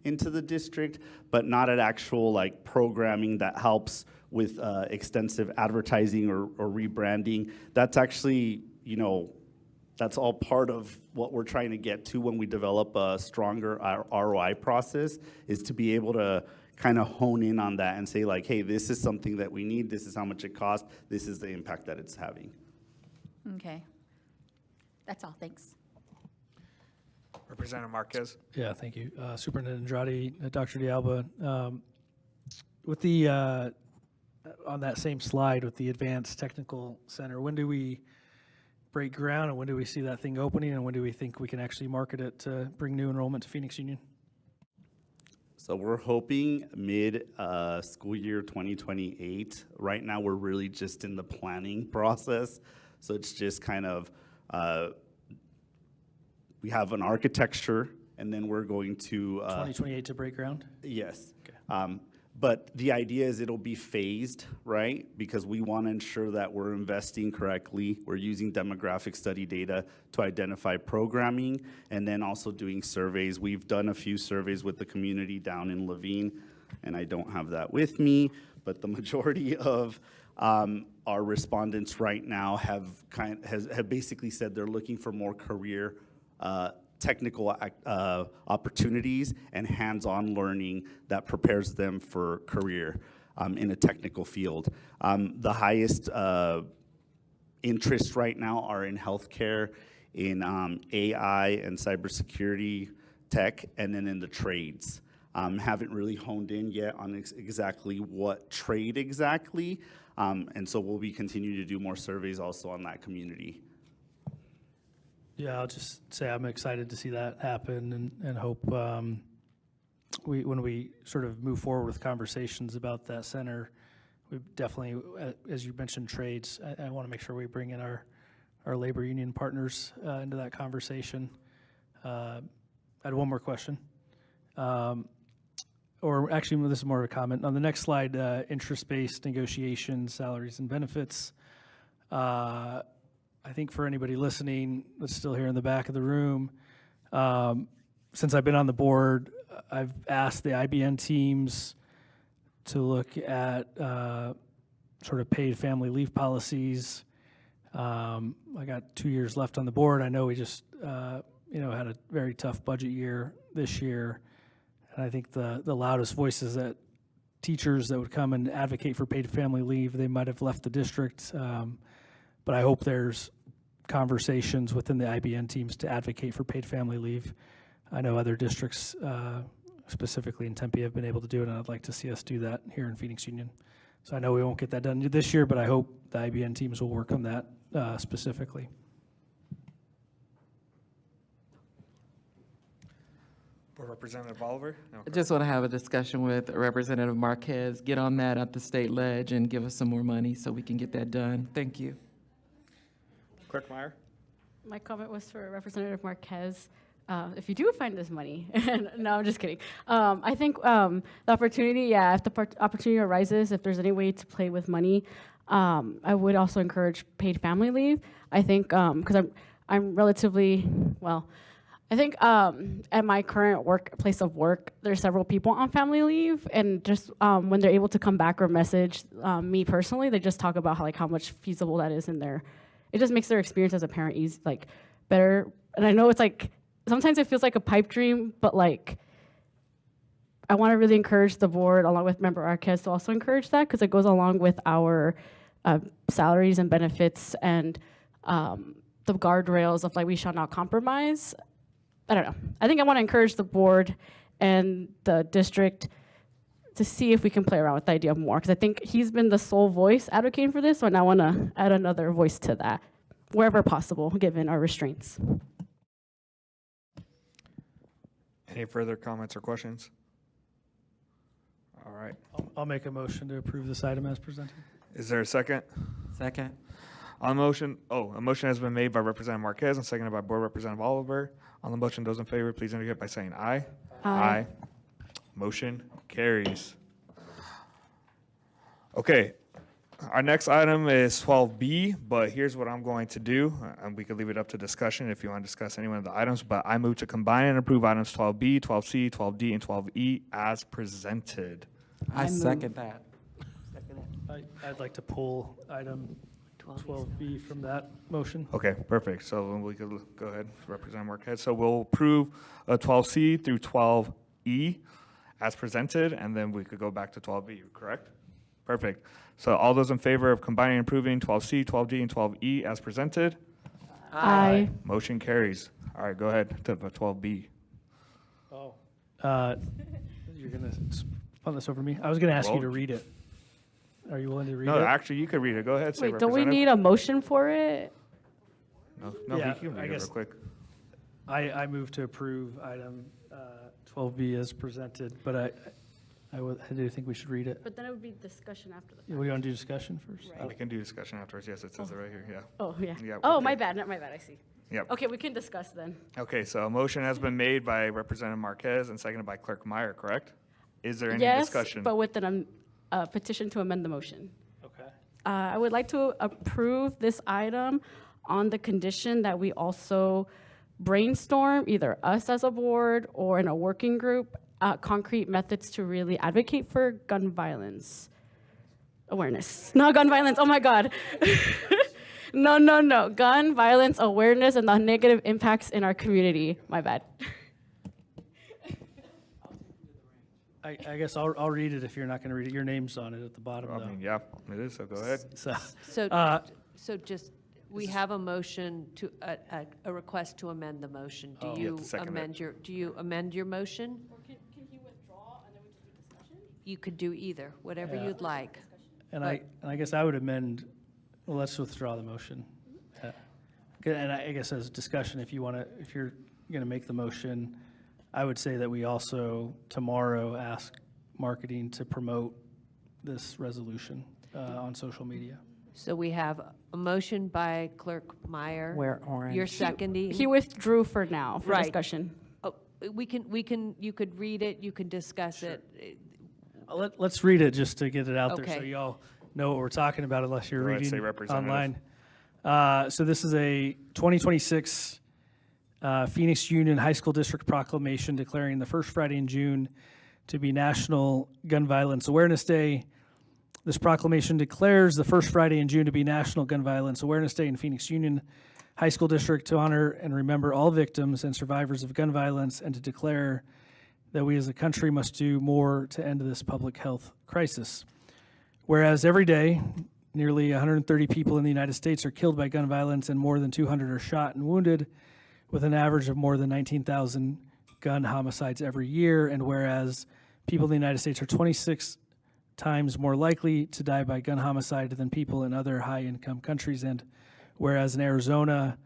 into the district, but not at actual like programming that helps with extensive advertising or rebranding. That's actually, that's all part of what we're trying to get to when we develop a stronger ROI process, is to be able to kind of hone in on that and say like, hey, this is something that we need, this is how much it costs, this is the impact that it's having. Okay. That's all, thanks. Representative Marquez. Yeah, thank you. Superintendent Andrade, Dr. D'Alba, with the, on that same slide with the Advanced Technical Center, when do we break ground, and when do we see that thing opening, and when do we think we can actually market it to bring new enrollment to Phoenix Union? So we're hoping mid school year 2028. Right now, we're really just in the planning process. So it's just kind of, we have an architecture, and then we're going to 2028 to break ground? Yes. Okay. But the idea is it'll be phased, right? Because we want to ensure that we're investing correctly. We're using demographic study data to identify programming, and then also doing surveys. We've done a few surveys with the community down in Levine, and I don't have that with me, but the majority of our respondents right now have basically said they're looking for more career technical opportunities and hands-on learning that prepares them for career in a technical field. The highest interests right now are in healthcare, in AI and cybersecurity tech, and then in the trades. Haven't really honed in yet on exactly what trade exactly, and so we'll be continuing to do more surveys also on that community. Yeah, I'll just say I'm excited to see that happen and hope when we sort of move forward with conversations about that center, we definitely, as you mentioned, trades, I want to make sure we bring in our labor union partners into that conversation. I had one more question. Or actually, this is more of a comment. On the next slide, interest-based negotiations, salaries and benefits. I think for anybody listening that's still here in the back of the room, since I've been on the board, I've asked the IBN teams to look at sort of paid family leave policies. I got 2 years left on the board. I know we just had a very tough budget year this year, and I think the loudest voices that teachers that would come and advocate for paid family leave, they might have left the district. But I hope there's conversations within the IBN teams to advocate for paid family leave. I know other districts, specifically in Tempe, have been able to do it, and I'd like to see us do that here in Phoenix Union. So I know we won't get that done this year, but I hope the IBN teams will work on that specifically. Board Representative Oliver? I just want to have a discussion with Representative Marquez, get on that at the state ledge and give us some more money so we can get that done. Thank you. Clerk Meyer? My comment was for Representative Marquez. If you do find this money, no, I'm just kidding. I think the opportunity, if the opportunity arises, if there's any way to play with money, I would also encourage paid family leave. I think because I'm relatively, well, I think at my current place of work, there's several people on family leave, and just when they're able to come back or message me personally, they just talk about how much feasible that is in their. It just makes their experience as a parent easy, better. And I know it's sometimes it feels like a pipe dream, but I want to really encourage the board, along with Member Arquez, to also encourage that, because it goes along with our salaries and benefits and the guardrails of we shall not compromise. I don't know. I think I want to encourage the board and the district to see if we can play around with the idea of more, because I think he's been the sole voice advocating for this, so I want to add another voice to that, wherever possible, given our restraints. Any further comments or questions? All right. I'll make a motion to approve this item as presented. Is there a second? Second. On motion, a motion has been made by Representative Marquez and seconded by Board Representative Oliver. On the motion, those in favor, please indicate by saying aye. Aye. Motion carries. Okay, our next item is 12B, but here's what I'm going to do. And we could leave it up to discussion if you want to discuss any one of the items, but I move to combine and approve items 12B, 12C, 12D, and 12E as presented. I second that. I'd like to pull item 12B from that motion. Okay, perfect. So we could go ahead, Representative Marquez. So we'll approve 12C through 12E as presented, and then we could go back to 12B, correct? Perfect. So all those in favor of combining and approving 12C, 12D, and 12E as presented? Aye. Motion carries. All right, go ahead to 12B. Oh. You're going to spun this over me? I was going to ask you to read it. Are you willing to read it? No, actually, you could read it. Go ahead, say Wait, don't we Representative. need a motion for it? No, Yeah, we can I read it real guess- quick. I move to approve item 12B as presented, but I do think we should read it. But then it would be discussion after the fact. We want to do discussion first? Right. We can do discussion afterwards. Yes, it says it right here, yeah. Oh, yeah. Yeah, Oh, okay. my bad, not my bad, I see. Yep. Okay, we can discuss then. Okay, so a motion has been made by Representative Marquez and seconded by Clerk Meyer, correct? Is there any Yes, discussion? but with a petition to amend the motion. Okay. I would like to approve this item on the condition that we also brainstorm, either us as a board or in a working group, concrete methods to really advocate for gun violence awareness. Not gun violence, oh my God. No. Gun violence awareness and the negative impacts in our community. My bad. I guess I'll read it if you're not going to read it. Your name's on it at the bottom, I though. mean, yeah, it is, so go ahead. So just, we have a motion to, a request to amend the motion. Do You have you to second it. do you amend your motion? Or can he withdraw and then we just do discussion? You could do either, whatever Yeah. you'd like. And I guess I would amend, well, let's withdraw the motion. And I guess as discussion, if you're going to make the motion, I would say that we also tomorrow ask marketing to promote this resolution on social media. So we have a motion by Clerk Meyer. Wear orange. You're seconding. He withdrew for now for Right. discussion. Oh, you could read it, you can discuss it. Let's read it just to get it out there so Okay. y'all know what we're talking about unless you're Go ahead, say reading representative. online. So this is a 2026 Phoenix Union High School District proclamation declaring the first Friday in June to be National Gun Violence Awareness Day. This proclamation declares the first Friday in June to be National Gun Violence Awareness Day in Phoenix Union High School District to honor and remember all victims and survivors of gun violence and to declare that we as a country must do more to end this public health crisis. Whereas every day, nearly 130 people in the United States are killed by gun violence and more than 200 are shot and wounded, with an average of more than 19,000 gun homicides every year. And whereas people in the United States are 26 times more likely to die by gun homicide than people in other high-income countries, and whereas Arizona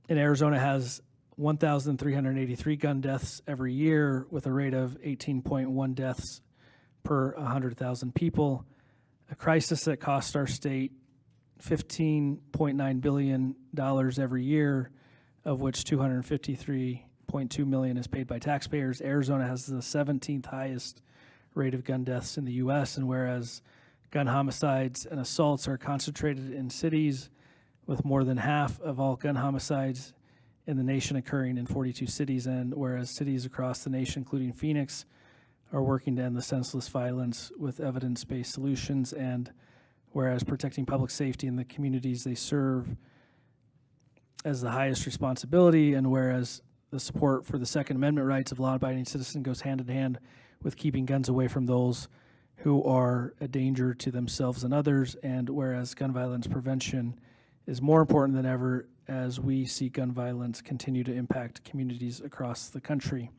has 1,383 gun deaths every year with a rate of 18.1 deaths per 100,000 people, a crisis that costs our state $15.9 billion every year, of which $253.2 million is paid by taxpayers. Arizona has the 17th highest rate of gun deaths in the U.S., and whereas gun homicides and assaults are concentrated in cities, with more than half of all gun homicides in the nation occurring in 42 cities, and whereas cities across the nation, including Phoenix, are working to end the senseless violence with evidence-based solutions, and whereas protecting public safety in the communities they serve as the highest responsibility, and whereas the support for the Second Amendment rights of law-abiding citizens goes hand in hand with keeping guns away from those who are a danger to themselves and others, and whereas gun violence prevention is more important than ever as we see gun violence continue to impact communities across the country.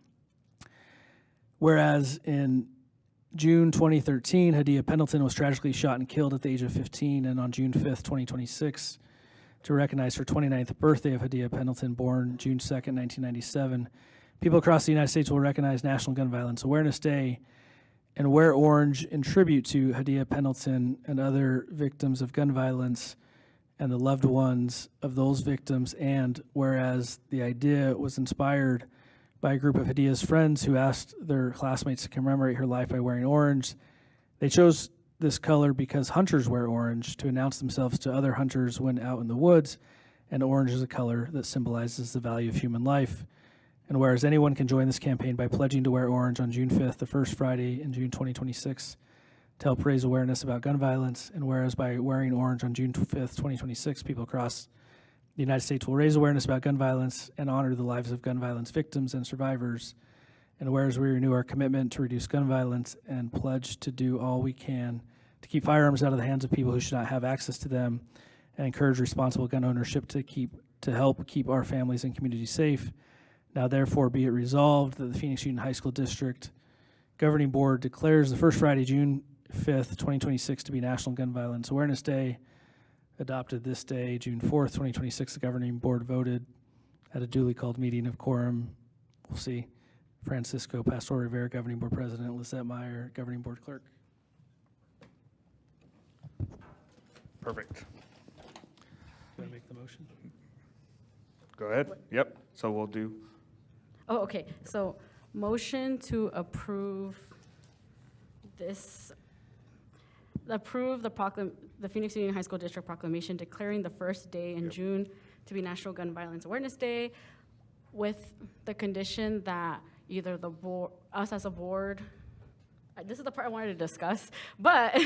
Whereas in June 2013, Hadia Pendleton was tragically shot and killed at the age of 15, and on June 5th, 2026, to recognize her 29th birthday of Hadia Pendleton, born June 2nd, 1997, people across the United States will recognize National Gun Violence Awareness Day and wear orange in tribute to Hadia Pendleton and other victims of gun violence and the loved ones of those victims. And whereas the idea was inspired by a group of Hadia's friends who asked their classmates to commemorate her life by wearing orange, they chose this color because hunters wear orange to announce themselves to other hunters when out in the woods, and orange is a color that symbolizes the value of human life. And whereas anyone can join this campaign by pledging to wear orange on June 5th, the first Friday in June 2026, to help raise awareness about gun violence, and whereas by wearing orange on June 5th, 2026, people across the United States will raise awareness about gun violence and honor the lives of gun violence victims and survivors, and whereas we renew our commitment to reduce gun violence and pledge to do all we can to keep firearms out of the hands of people who should not have access to them, and encourage responsible gun ownership to help keep our families and communities safe. Now therefore be it resolved that the Phoenix Union High School District Governing Board declares the first Friday, June 5th, 2026 to be National Gun Violence Awareness Day. Adopted this day, June 4th, 2026, the Governing Board voted at a duly called meeting of quorum. We'll see. Francisco Pastor Rivera, Governing Board President, Lizette Meyer, Governing Board Clerk. Perfect. Do you want to make the motion? Go ahead. Yep. So we'll do. Oh, okay. So motion to approve this, the Phoenix Union High School District proclamation declaring the first day in June to be National Gun Violence Awareness Day, with the condition that either the board, us as a board, this is the part I wanted to discuss, but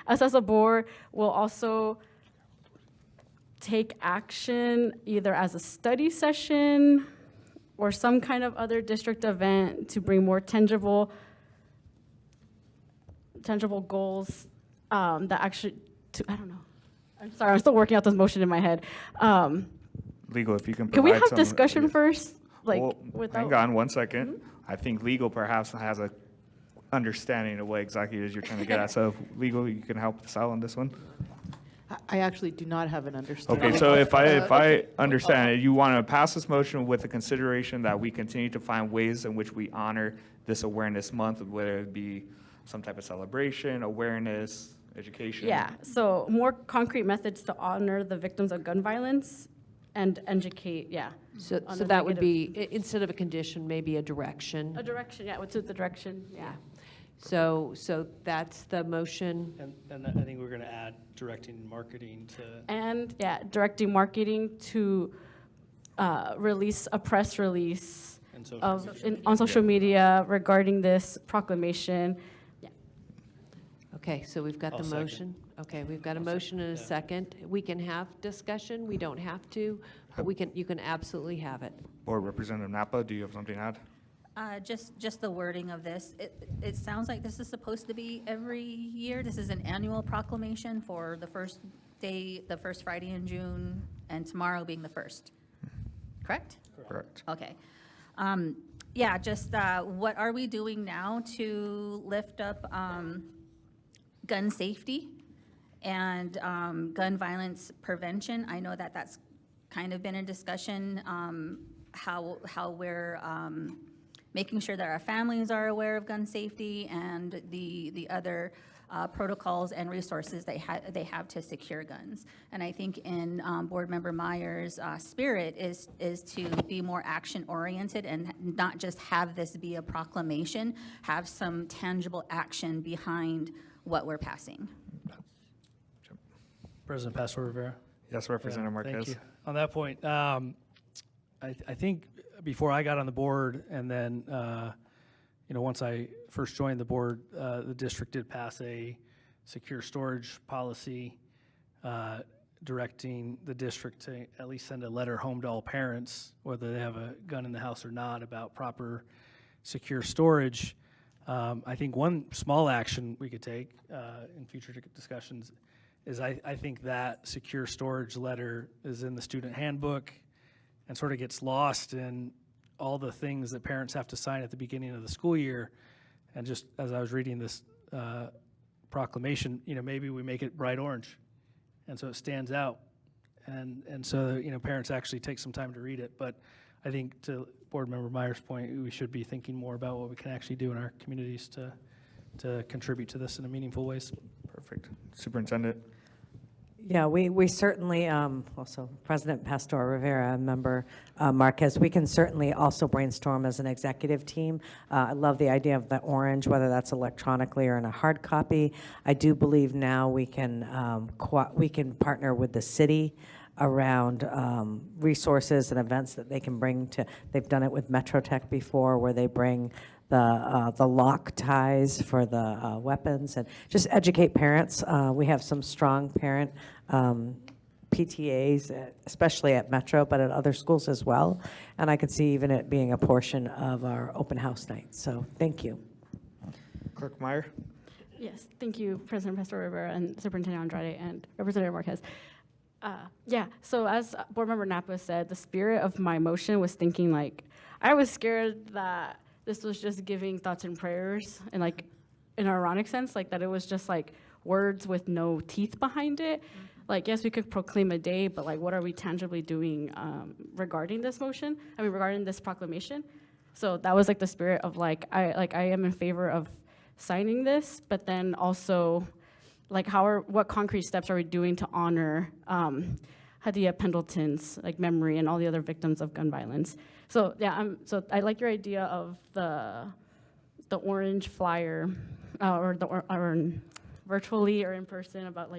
us as a board will also take action either as a study session or some kind of other district event to bring more tangible goals that actually, I don't know. I'm sorry, I'm still working out this motion in my head. Legal, if you can provide Can we have some- discussion first? Like, Well, without. hang on 1 second. I think legal perhaps has a understanding of what exactly it is you're trying to get at. So legal, you can help us out on this one. I actually do not have an understanding. Okay, so if I Okay. understand it, you want to pass this motion with the consideration that we continue to find ways in which we honor this awareness month, whether it be some type of celebration, awareness, education. Yeah, so more concrete methods to honor the victims of gun violence and educate, yeah. So on so the that would negative- be, instead of a condition, maybe a direction. A direction, yeah, what's the direction, yeah. So that's the motion. And I think we're going to add directing marketing to. And, yeah, directing marketing to release a press release And social of, media. on social media regarding this proclamation. Yeah. Okay, so we've got I'll the second. motion. Okay, we've got a motion and a second. We can have discussion, we don't have to, but you can absolutely have it. Board Representative Napa, do you have something to add? Just the wording of this. It sounds like this is supposed to be every year. This is an annual proclamation for the first day, the first Friday in June, and tomorrow being the first. Correct? Correct. Okay. Yeah, just what are we doing now to lift up gun safety and gun violence prevention? I know that that's kind of been a discussion, how we're making sure that our families are aware of gun safety and the other protocols and resources they have to secure guns. And I think in Board Member Meyer's spirit is to be more action-oriented and not just have this be a proclamation, have some tangible action behind what we're passing. President Pastor Rivera. Yes, Representative Yeah, Marquez. Thank you. On that point, I think before I got on the board, and then once I first joined the board, the district did pass a secure storage policy directing the district to at least send a letter home to all parents, whether they have a gun in the house or not, about proper secure storage. I think one small action we could take in future discussions is I think that secure storage letter is in the student handbook and sort of gets lost in all the things that parents have to sign at the beginning of the school year. And just as I was reading this proclamation, maybe we make it bright orange, and so it stands out. And so, parents actually take some time to read it. But I think to Board Member Meyer's point, we should be thinking more about what we can actually do in our communities to contribute to this in a meaningful ways. Perfect. Superintendent? Yeah, we certainly, also President Pastor Rivera, Member Marquez, we can certainly also brainstorm as an executive team. I love the idea of the orange, whether that's electronically or in a hard copy. I do believe now we can partner with the city around resources and events that they can bring to, they've done it with Metro Tech before, where they bring the lock ties for the weapons, and just educate parents. We have some strong parent PTAs, especially at Metro, but at other schools as well. And I could see even it being a portion of our open house nights. So thank you. Clerk Meyer? Yes, thank you, President Pastor Rivera and Superintendent Andrade and Representative Marquez. Yeah, so as Board Member Napa said, the spirit of my motion was thinking I was scared that this was just giving thoughts and prayers and in an ironic sense, that it was just words with no teeth behind it. Yes, we could proclaim a day, but what are we tangibly doing regarding this motion? Regarding this proclamation? So that was the spirit of I am in favor of signing this, but then also what concrete steps are we doing to honor Hadia Pendleton's memory and all the other victims of gun violence? So yeah, so I like your idea of the orange flyer, or virtually or in person about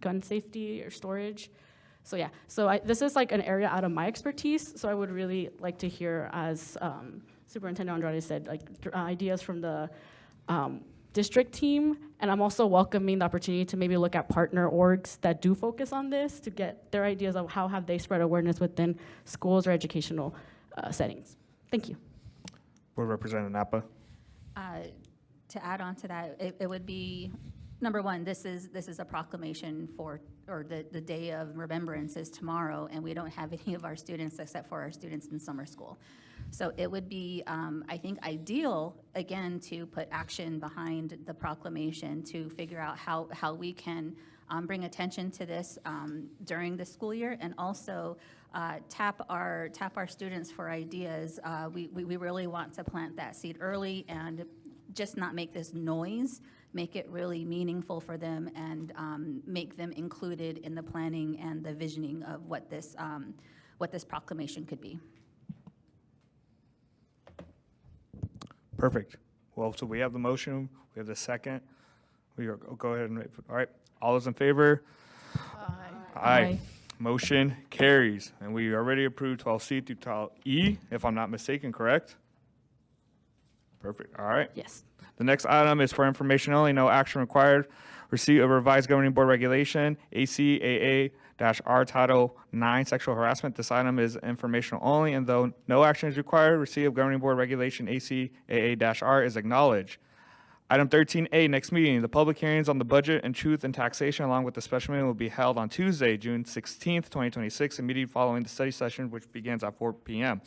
gun safety or storage. So yeah, so this is an area out of my expertise. So I would really like to hear, as Superintendent Andrade said, ideas from the district team, and I'm also welcoming the opportunity to maybe look at partner orgs that do focus on this to get their ideas of how have they spread awareness within schools or educational settings. Thank you. Board Representative Napa? To add on to that, it would be, number one, this is a proclamation or the day of remembrance is tomorrow, and we don't have any of our students except for our students in summer school. So it would be, I think, ideal, again, to put action behind the proclamation to figure out how we can bring attention to this during the school year, and also tap our students for ideas. We really want to plant that seed early and just not make this noise, make it really meaningful for them, and make them included in the planning and the visioning of what this proclamation could be. Perfect. Well, so we have the motion, we have the second. Go ahead and, all right, all those in favor? Aye. Motion carries, and we already approved 12C through 12E, if I'm not mistaken, correct? Perfect, all right. Yes. The next item is for information only, no action required. Receipt of revised governing board regulation, ACAA-R Title 9, sexual harassment. This item is informational only, and though no action is required, receipt of governing board regulation, ACAA-R, is acknowledged. Item 13A, next meeting. The public hearings on the budget and truth and taxation, along with the special meeting, will be held on Tuesday, June 16th, 2026, immediately following the study session, which begins at 4 p.m.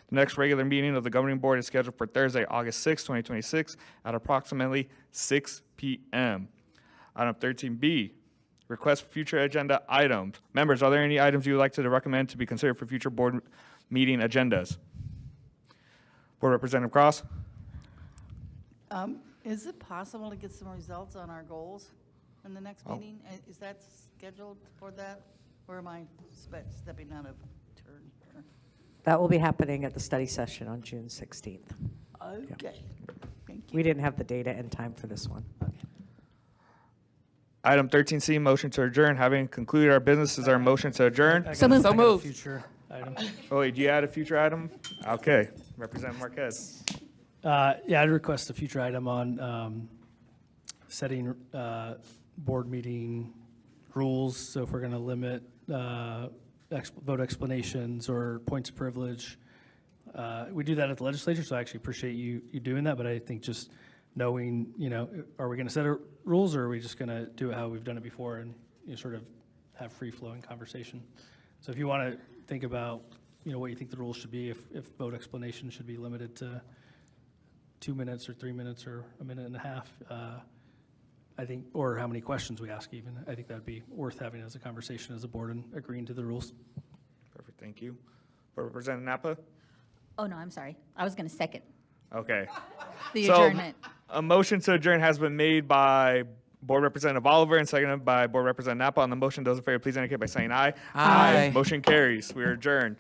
The next regular meeting of the governing board is scheduled for Thursday, August 6, 2026, at approximately 6 p.m. Item 13B, request for future agenda items. Members, are there any items you would like to recommend to be considered for future board meeting agendas? Board Representative Cross? Is it possible to get some results on our goals in the next meeting? Is that scheduled for that, or am I stepping out of turn here? That will be happening at the study session on June 16th. Okay, thank you. We didn't have the data in time for this one. Item 13C, motion to adjourn. Having concluded our business, is our motion to adjourn? I got a future item. Oh, wait, do you add a future item? Okay, Representative Marquez. Yeah, I'd request a future item on setting board meeting rules. So if we're going to limit vote explanations or points of privilege, we do that at the legislature, so I actually appreciate you doing that, but I think just knowing, are we going to set rules, or are we just going to do it how we've done it before and sort of have free-flowing conversation? So if you want to think about, what you think the rules should be, if vote explanation should be limited to 2 minutes or 3 minutes or a minute and a half, I think, or how many questions we ask even. I think that'd be worth having as a conversation as a board and agreeing to the rules. Perfect, thank you. Representative Napa? Oh, no, I'm sorry. I was going to second Okay. the So, adjournment. a motion to adjourn has been made by Board Representative Oliver and seconded by Board Representative Napa. On the motion, those in favor, please indicate by saying aye. Aye. Motion carries. We are adjourned.